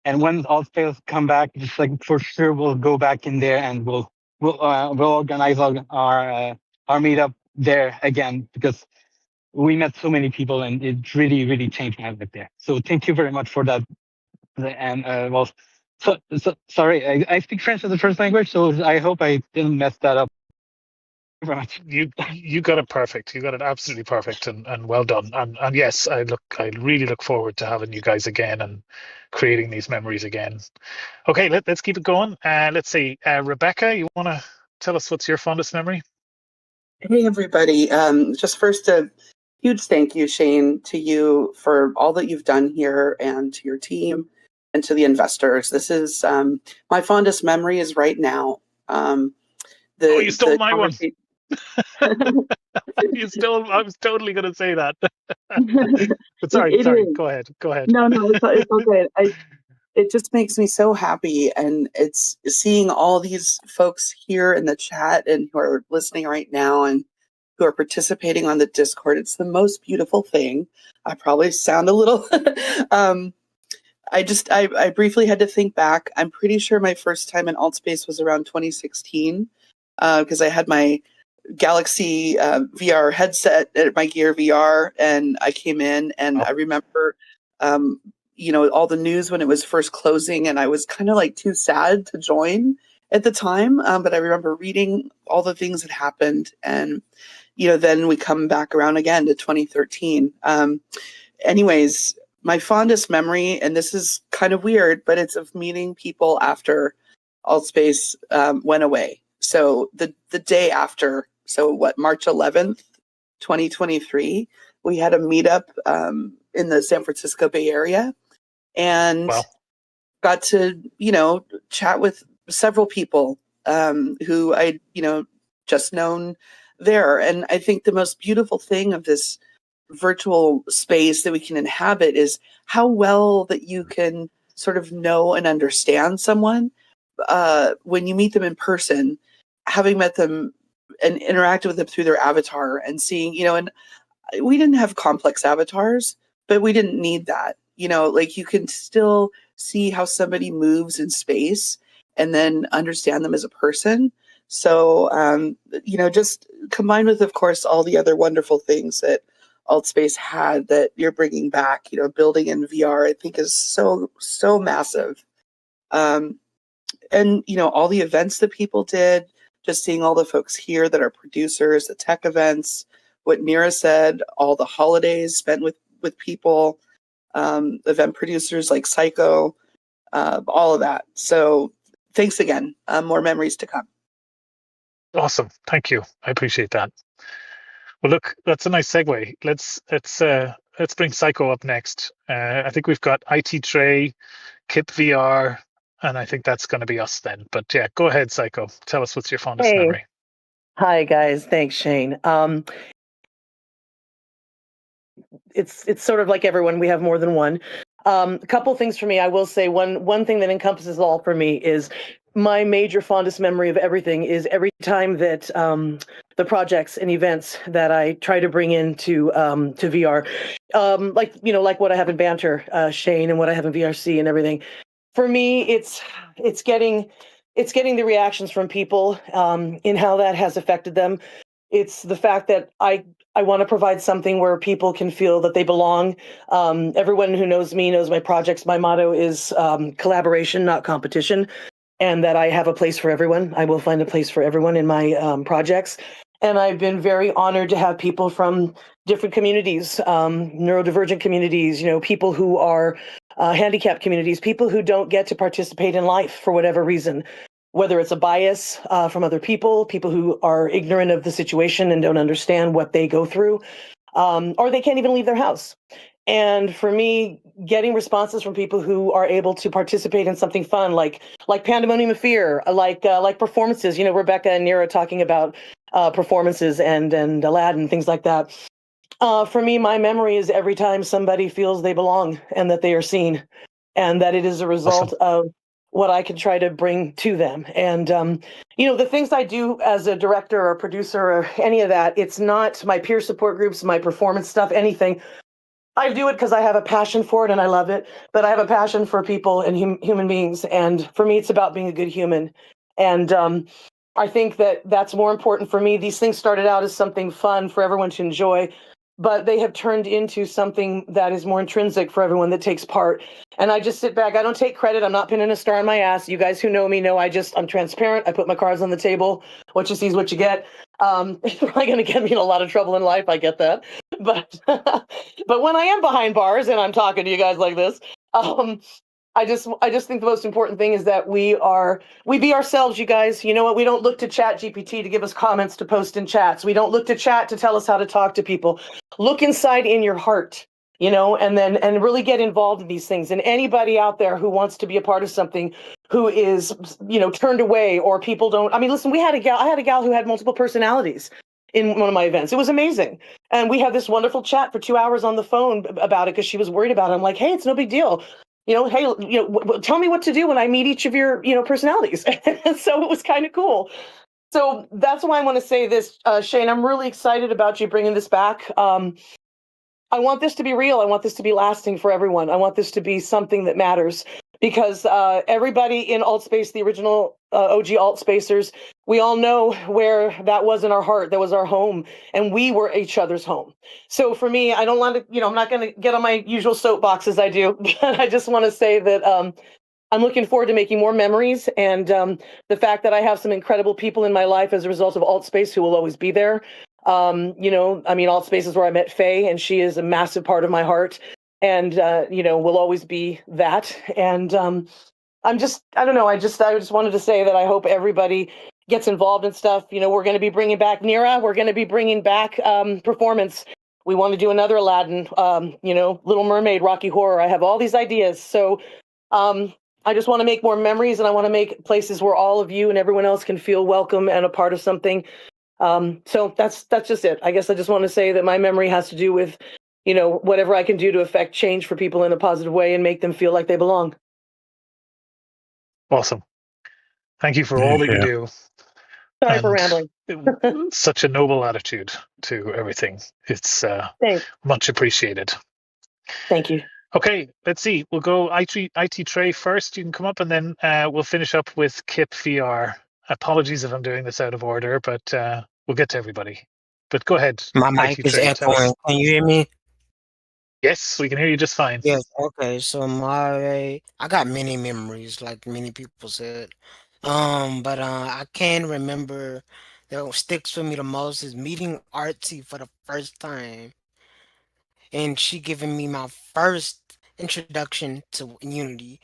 [SPEAKER 16] And when Altspace come back, just like for sure we'll go back in there and we'll organize our meetup there again, because we met so many people and it really, really changed my life there. So thank you very much for that. And well, sorry, I speak French as a first language, so I hope I didn't mess that up. Thank you very much.
[SPEAKER 1] You got it perfect. You got it absolutely perfect, and well done. And yes, I really look forward to having you guys again and creating these memories again. Okay, let's keep it going. Let's see, Rebecca, you want to tell us what's your fondest memory?
[SPEAKER 17] Hey, everybody. Just first, a huge thank you, Shane, to you for all that you've done here, and to your team and to the investors. This is my fondest memory is right now.
[SPEAKER 1] You stole my one. I was totally going to say that. But sorry, go ahead.
[SPEAKER 17] No, it's okay. It just makes me so happy, and it's seeing all these folks here in the chat and who are listening right now and who are participating on the Discord. It's the most beautiful thing. I probably sound a little I briefly had to think back. I'm pretty sure my first time in Altspace was around 2016, because I had my Galaxy VR headset, my Gear VR, and I came in, and I remember all the news when it was first closing, and I was kind of like too sad to join. at the time, but I remember reading all the things that happened, and then we come back around again to 2013. Anyways, my fondest memory, and this is kind of weird, but it's of meeting people after AltSpace went away. So the day after, March 11th, 2023, we had a meetup in the San Francisco Bay Area, and got to chat with several people who I just known there. And I think the most beautiful thing of this virtual space that we can inhabit is how well that you can sort of know and understand someone when you meet them in person, having met them and interacted with them through their avatar and seeing, and we didn't have complex avatars, but we didn't need that. Like you can still see how somebody moves in space and then understand them as a person. So, just combined with, of course, all the other wonderful things that AltSpace had that you're bringing back, building in VR, I think is so, so massive. And, all the events that people did, just seeing all the folks here that are producers, the tech events, what Mira said, all the holidays spent with people, event producers like Psycho, all of that. So thanks again. More memories to come.
[SPEAKER 1] Awesome. Thank you. I appreciate that. Well, look, that's a nice segue. Let's bring Psycho up next. I think we've got IT Tray, Kip VR, and I think that's going to be us then. But yeah, go ahead, Psycho. Tell us what's your fondest
[SPEAKER 18] Hey.
[SPEAKER 1] memory.
[SPEAKER 18] Hi guys, thanks Shane. It's sort of like everyone, we have more than one. A couple things for me. I will say one thing that encompasses all for me is my major fondest memory of everything is every time that the projects and events that I try to bring into to VR, like what I have in Banter, Shane, and what I have in VRC and everything. For me, it's getting the reactions from people in how that has affected them. It's the fact that I want to provide something where people can feel that they belong. Everyone who knows me knows my projects. My motto is collaboration, not competition, and that I have a place for everyone. I will find a place for everyone in my projects. And I've been very honored to have people from different communities, neurodivergent communities, people who are handicapped communities, people who don't get to participate in life for whatever reason, whether it's a bias from other people who are ignorant of the situation and don't understand what they go through, or they can't even leave their house. And for me, getting responses from people who are able to participate in something fun, like Pandemonium of Fear, like performances, Rebecca and Nira talking about performances and Aladdin, things like that. For me, my memory is every time somebody feels they belong and that they are seen, and that it is a result of what I can try to bring to them. And, the things I do as a director or producer or any of that, it's not my peer support groups, my performance stuff, anything. I do it because I have a passion for it and I love it, but I have a passion for people and human beings. And for me, it's about being a good human. And I think that that's more important for me. These things started out as something fun for everyone to enjoy, but they have turned into something that is more intrinsic for everyone that takes part. And I just sit back. I don't take credit. I'm not pinning a star on my ass. You guys who know me know I'm transparent. I put my cards on the table. What you see is what you get. It's probably going to get me in a lot of trouble in life. I get that. But but when I am behind bars and I'm talking to you guys like this, I just think the most important thing is that we be ourselves, you guys. You know what? We don't look to Chat GPT to give us comments to post in chats. We don't look to chat to tell us how to talk to people. Look inside in your heart, and really get involved in these things. And anybody out there who wants to be a part of something, who is, turned away, or people don't. I mean, listen, I had a gal who had multiple personalities in one of my events. It was amazing. And we had this wonderful chat for 2 hours on the phone about it because she was worried about it. I'm like, hey, it's no big deal. Hey, tell me what to do when I meet each of your, personalities. So it was kind of cool. So that's why I want to say this, Shane. I'm really excited about you bringing this back. I want this to be real. I want this to be lasting for everyone. I want this to be something that matters, because everybody in AltSpace, the original OG AltSpacers, we all know where that was in our heart. That was our home, and we were each other's home. So for me, I don't want to, I'm not going to get on my usual soapbox as I do, but I just want to say that I'm looking forward to making more memories, and the fact that I have some incredible people in my life as a result of AltSpace who will always be there. AltSpace is where I met Faye, and she is a massive part of my heart, and will always be that. And I don't know. I just wanted to say that I hope everybody gets involved in stuff. We're going to be bringing back Nira. We're going to be bringing back performance. We want to do another Aladdin, Little Mermaid, Rocky Horror. I have all these ideas. So I just want to make more memories, and I want to make places where all of you and everyone else can feel welcome and a part of something. So that's just it. I guess I just want to say that my memory has to do with, whatever I can do to affect change for people in a positive way and make them feel like they belong.
[SPEAKER 1] Awesome. Thank you for all that you do.
[SPEAKER 18] Sorry for rambling.
[SPEAKER 1] Such a noble attitude to everything. It's much appreciated.
[SPEAKER 18] Thank you.
[SPEAKER 1] Okay, let's see. We'll go IT Trey first. You can come up, and then we'll finish up with Kip VR. Apologies if I'm doing this out of order, but we'll get to everybody. But go ahead.
[SPEAKER 19] My mic
[SPEAKER 1] IT
[SPEAKER 19] is
[SPEAKER 1] Trey, tell us.
[SPEAKER 19] echoing. Can you hear me?
[SPEAKER 1] Yes, we can hear you just fine.
[SPEAKER 19] Yes. Okay. So I got many memories, like many people said. But I can remember that what sticks with me the most is meeting Artsy for the first time, and she giving me my first introduction to Unity.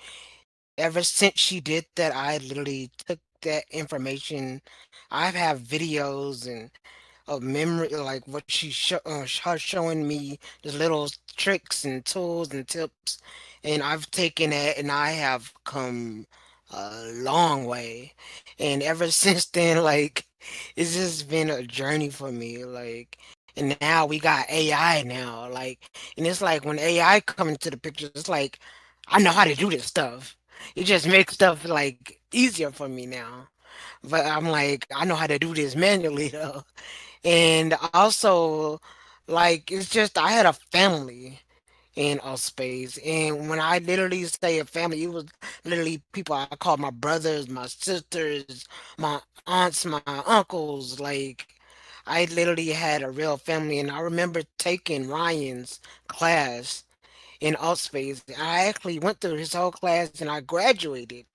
[SPEAKER 19] Ever since she did that, I literally took that information. I have videos and of memory, like what her showing me the little tricks and tools and tips, and I've taken it and I have come a long way. And ever since then, like it's just been a journey for me. Like, and now we got AI now, like, and it's like when AI come into the picture, it's like I know how to do this stuff. It just makes stuff like easier for me now. But I'm like, I know how to do this manually though. And also, like, it's just I had a family in space. And when I literally say a family, it was literally people I called my brothers, my sisters, my aunts, my uncles. Like, I literally had a real family. And I remember taking Ryan's class in AltSpace. I actually went through his whole class and I graduated.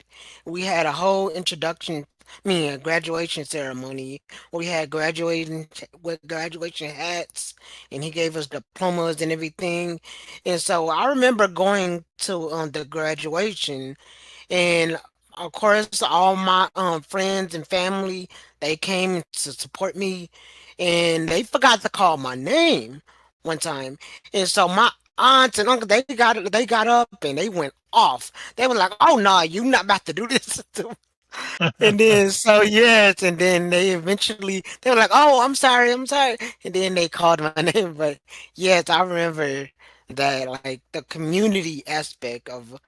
[SPEAKER 19] We had a whole introduction, a graduation ceremony. We had graduating with graduation hats, and he gave us diplomas and everything. And so I remember going to the graduation, and of course, all my friends and family they came to support me, and they forgot to call my name one time, and so my aunts and uncles they got up and they went off. They were like, "Oh no, you not about to do this." And then so yes, and then they were like, "Oh, I'm sorry," and then they called my name. But yes, I remember that like the community aspect of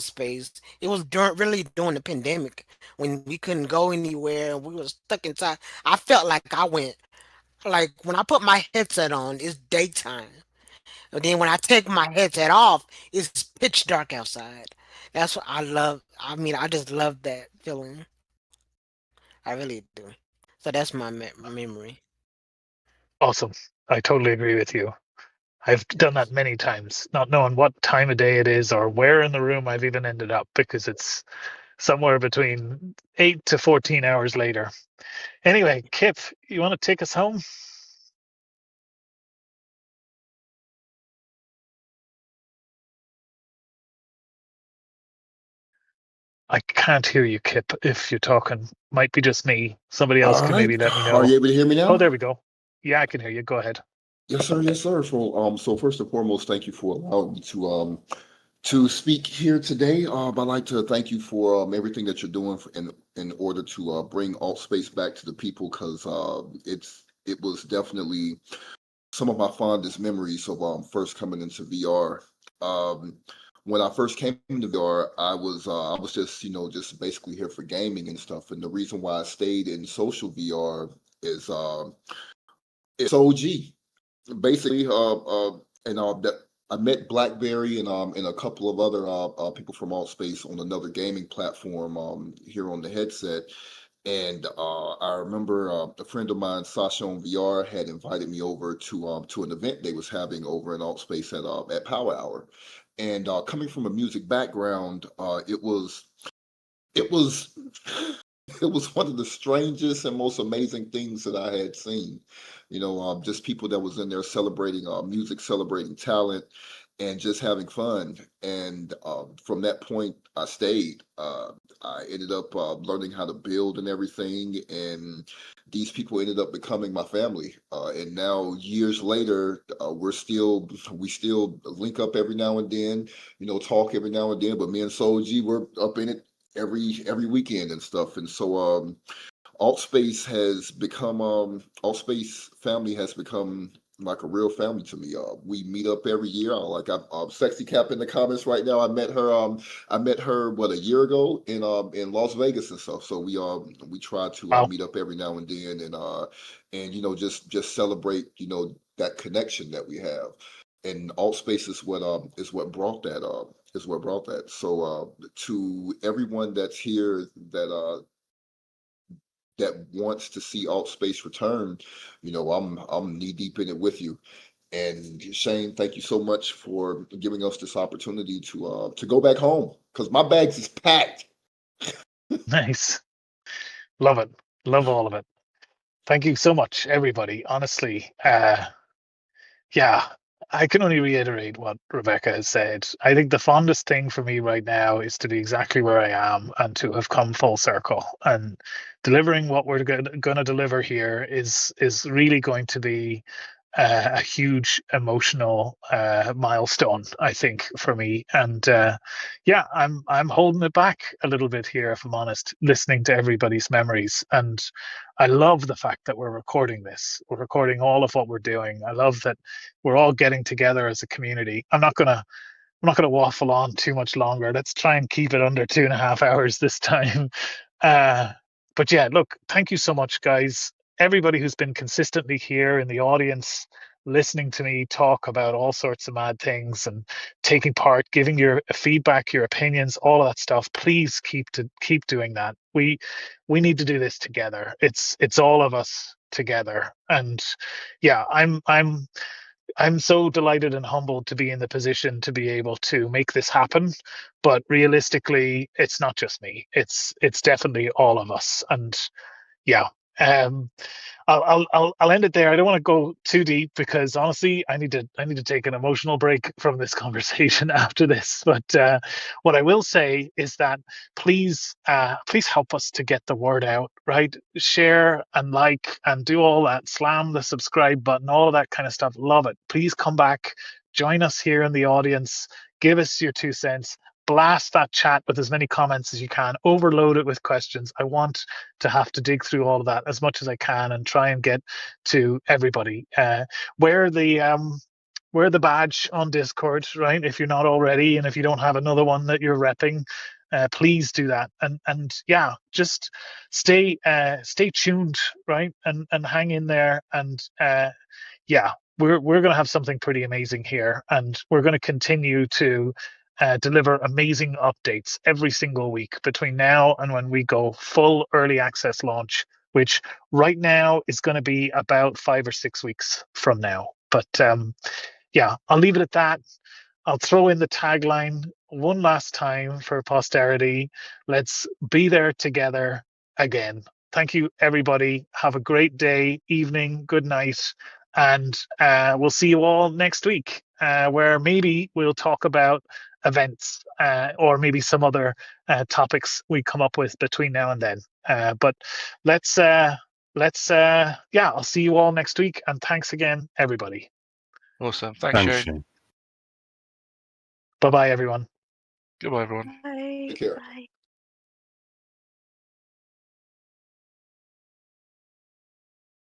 [SPEAKER 19] space. It was really during the pandemic when we couldn't go anywhere and we were stuck inside. I felt like I went like when I put my headset on, it's daytime. And then when I take my headset off, it's pitch dark outside. That's what I love. I mean, I just love that feeling. I really do. So that's my memory.
[SPEAKER 1] Awesome. I totally agree with you. I've done that many times, not knowing what time of day it is or where in the room I've even ended up, because it's somewhere between 8 to 14 hours later. Anyway, Kip, you want to take us home? I can't hear you, Kip, if you're talking. Might be just me. Somebody else can maybe let me know.
[SPEAKER 20] Are you able to hear me now?
[SPEAKER 1] Oh, there we go. Yeah, I can hear you. Go ahead.
[SPEAKER 20] Yes, sir. Yes, sir. So first and foremost, thank you for allowing me to speak here today. I'd like to thank you for everything that you're doing in order to bring AltSpace back to the people, because it was definitely some of my fondest memories of first coming into VR. Um, when I first came into VR, I was just just basically here for gaming and stuff. And the reason why I stayed in social VR is it's OG. Basically, and that I met BlackBerry and a couple of other people from AltSpace on another gaming platform here on the headset. And I remember a friend of mine, Sasha on VR, had invited me over to an event they was having over in AltSpace at Power Hour. And coming from a music background, it was it was it was one of the strangest and most amazing things that I had seen. Just people that was in there celebrating music, celebrating talent, and just having fun. And from that point, I stayed. I ended up learning how to build and everything, and these people ended up becoming my family. And now, years later, we still link up every now and then, talk every now and then. But me and Soji, we're up in it every weekend and stuff. And so Altspace family has become like a real family to me. We meet up every year. Like I'm Sexy Cap in the comments right now. I met her what, a year ago in Las Vegas and stuff. So we try to
[SPEAKER 1] Wow.
[SPEAKER 20] meet up every now and then and just celebrate that connection that we have. And Altspace is what brought that. So to everyone that's here that wants to see Altspace return, I'm knee deep in it with you. And Shane, thank you so much for giving us this opportunity to go back home, because my bags is packed.
[SPEAKER 1] Nice. Love it. Love all of it. Thank you so much, everybody. Honestly, yeah, I can only reiterate what Rebecca has said. I think the fondest thing for me right now is to be exactly where I am and to have come full circle. And delivering what we're going to deliver here is really going to be a huge emotional milestone, I think, for me. And yeah, I'm holding it back a little bit here, if I'm honest, listening to everybody's memories. And I love the fact that we're recording this. We're recording all of what we're doing. I love that we're all getting together as a community. I'm not gonna waffle on too much longer. Let's try and keep it under 2.5 hours this time. Uh, but yeah, look, thank you so much, guys. Everybody who's been consistently here in the audience, listening to me talk about all sorts of mad things and taking part, giving your feedback, your opinions, all of that stuff. Please keep doing that. We need to do this together. It's all of us together. And yeah, I'm so delighted and humbled to be in the position to be able to make this happen. But realistically, it's not just me. It's definitely all of us. And yeah, um, I'll end it there. I don't want to go too deep because honestly, I need to take an emotional break from this conversation after this. But what I will say is that please help us to get the word out. Right, share and like and do all that. Slam the subscribe button, all of that kind of stuff. Love it. Please come back, join us here in the audience. Give us your 2 cents. Blast that chat with as many comments as you can. Overload it with questions. I want to have to dig through all of that as much as I can and try and get to everybody. Wear the badge on Discord, right? If you're not already, and if you don't have another one that you're repping, please do that. And yeah, just stay tuned, right? And hang in there. And yeah, we're going to have something pretty amazing here, and we're going to continue to deliver amazing updates every single week between now and when we go full early access launch, which right now is going to be about 5 or 6 weeks from now. But yeah, I'll leave it at that. I'll throw in the tagline one last time for posterity. Let's be there together again. Thank you, everybody. Have a great day, evening, good night, and we'll see you all next week, where maybe we'll talk about events or maybe some other topics we come up with between now and then. But let's yeah, I'll see you all next week, and thanks again, everybody.
[SPEAKER 3] Awesome. Thanks, Shane.
[SPEAKER 1] Bye-bye, everyone.
[SPEAKER 3] Goodbye, everyone.
[SPEAKER 10] Bye.
[SPEAKER 20] Take care.
[SPEAKER 10] Bye.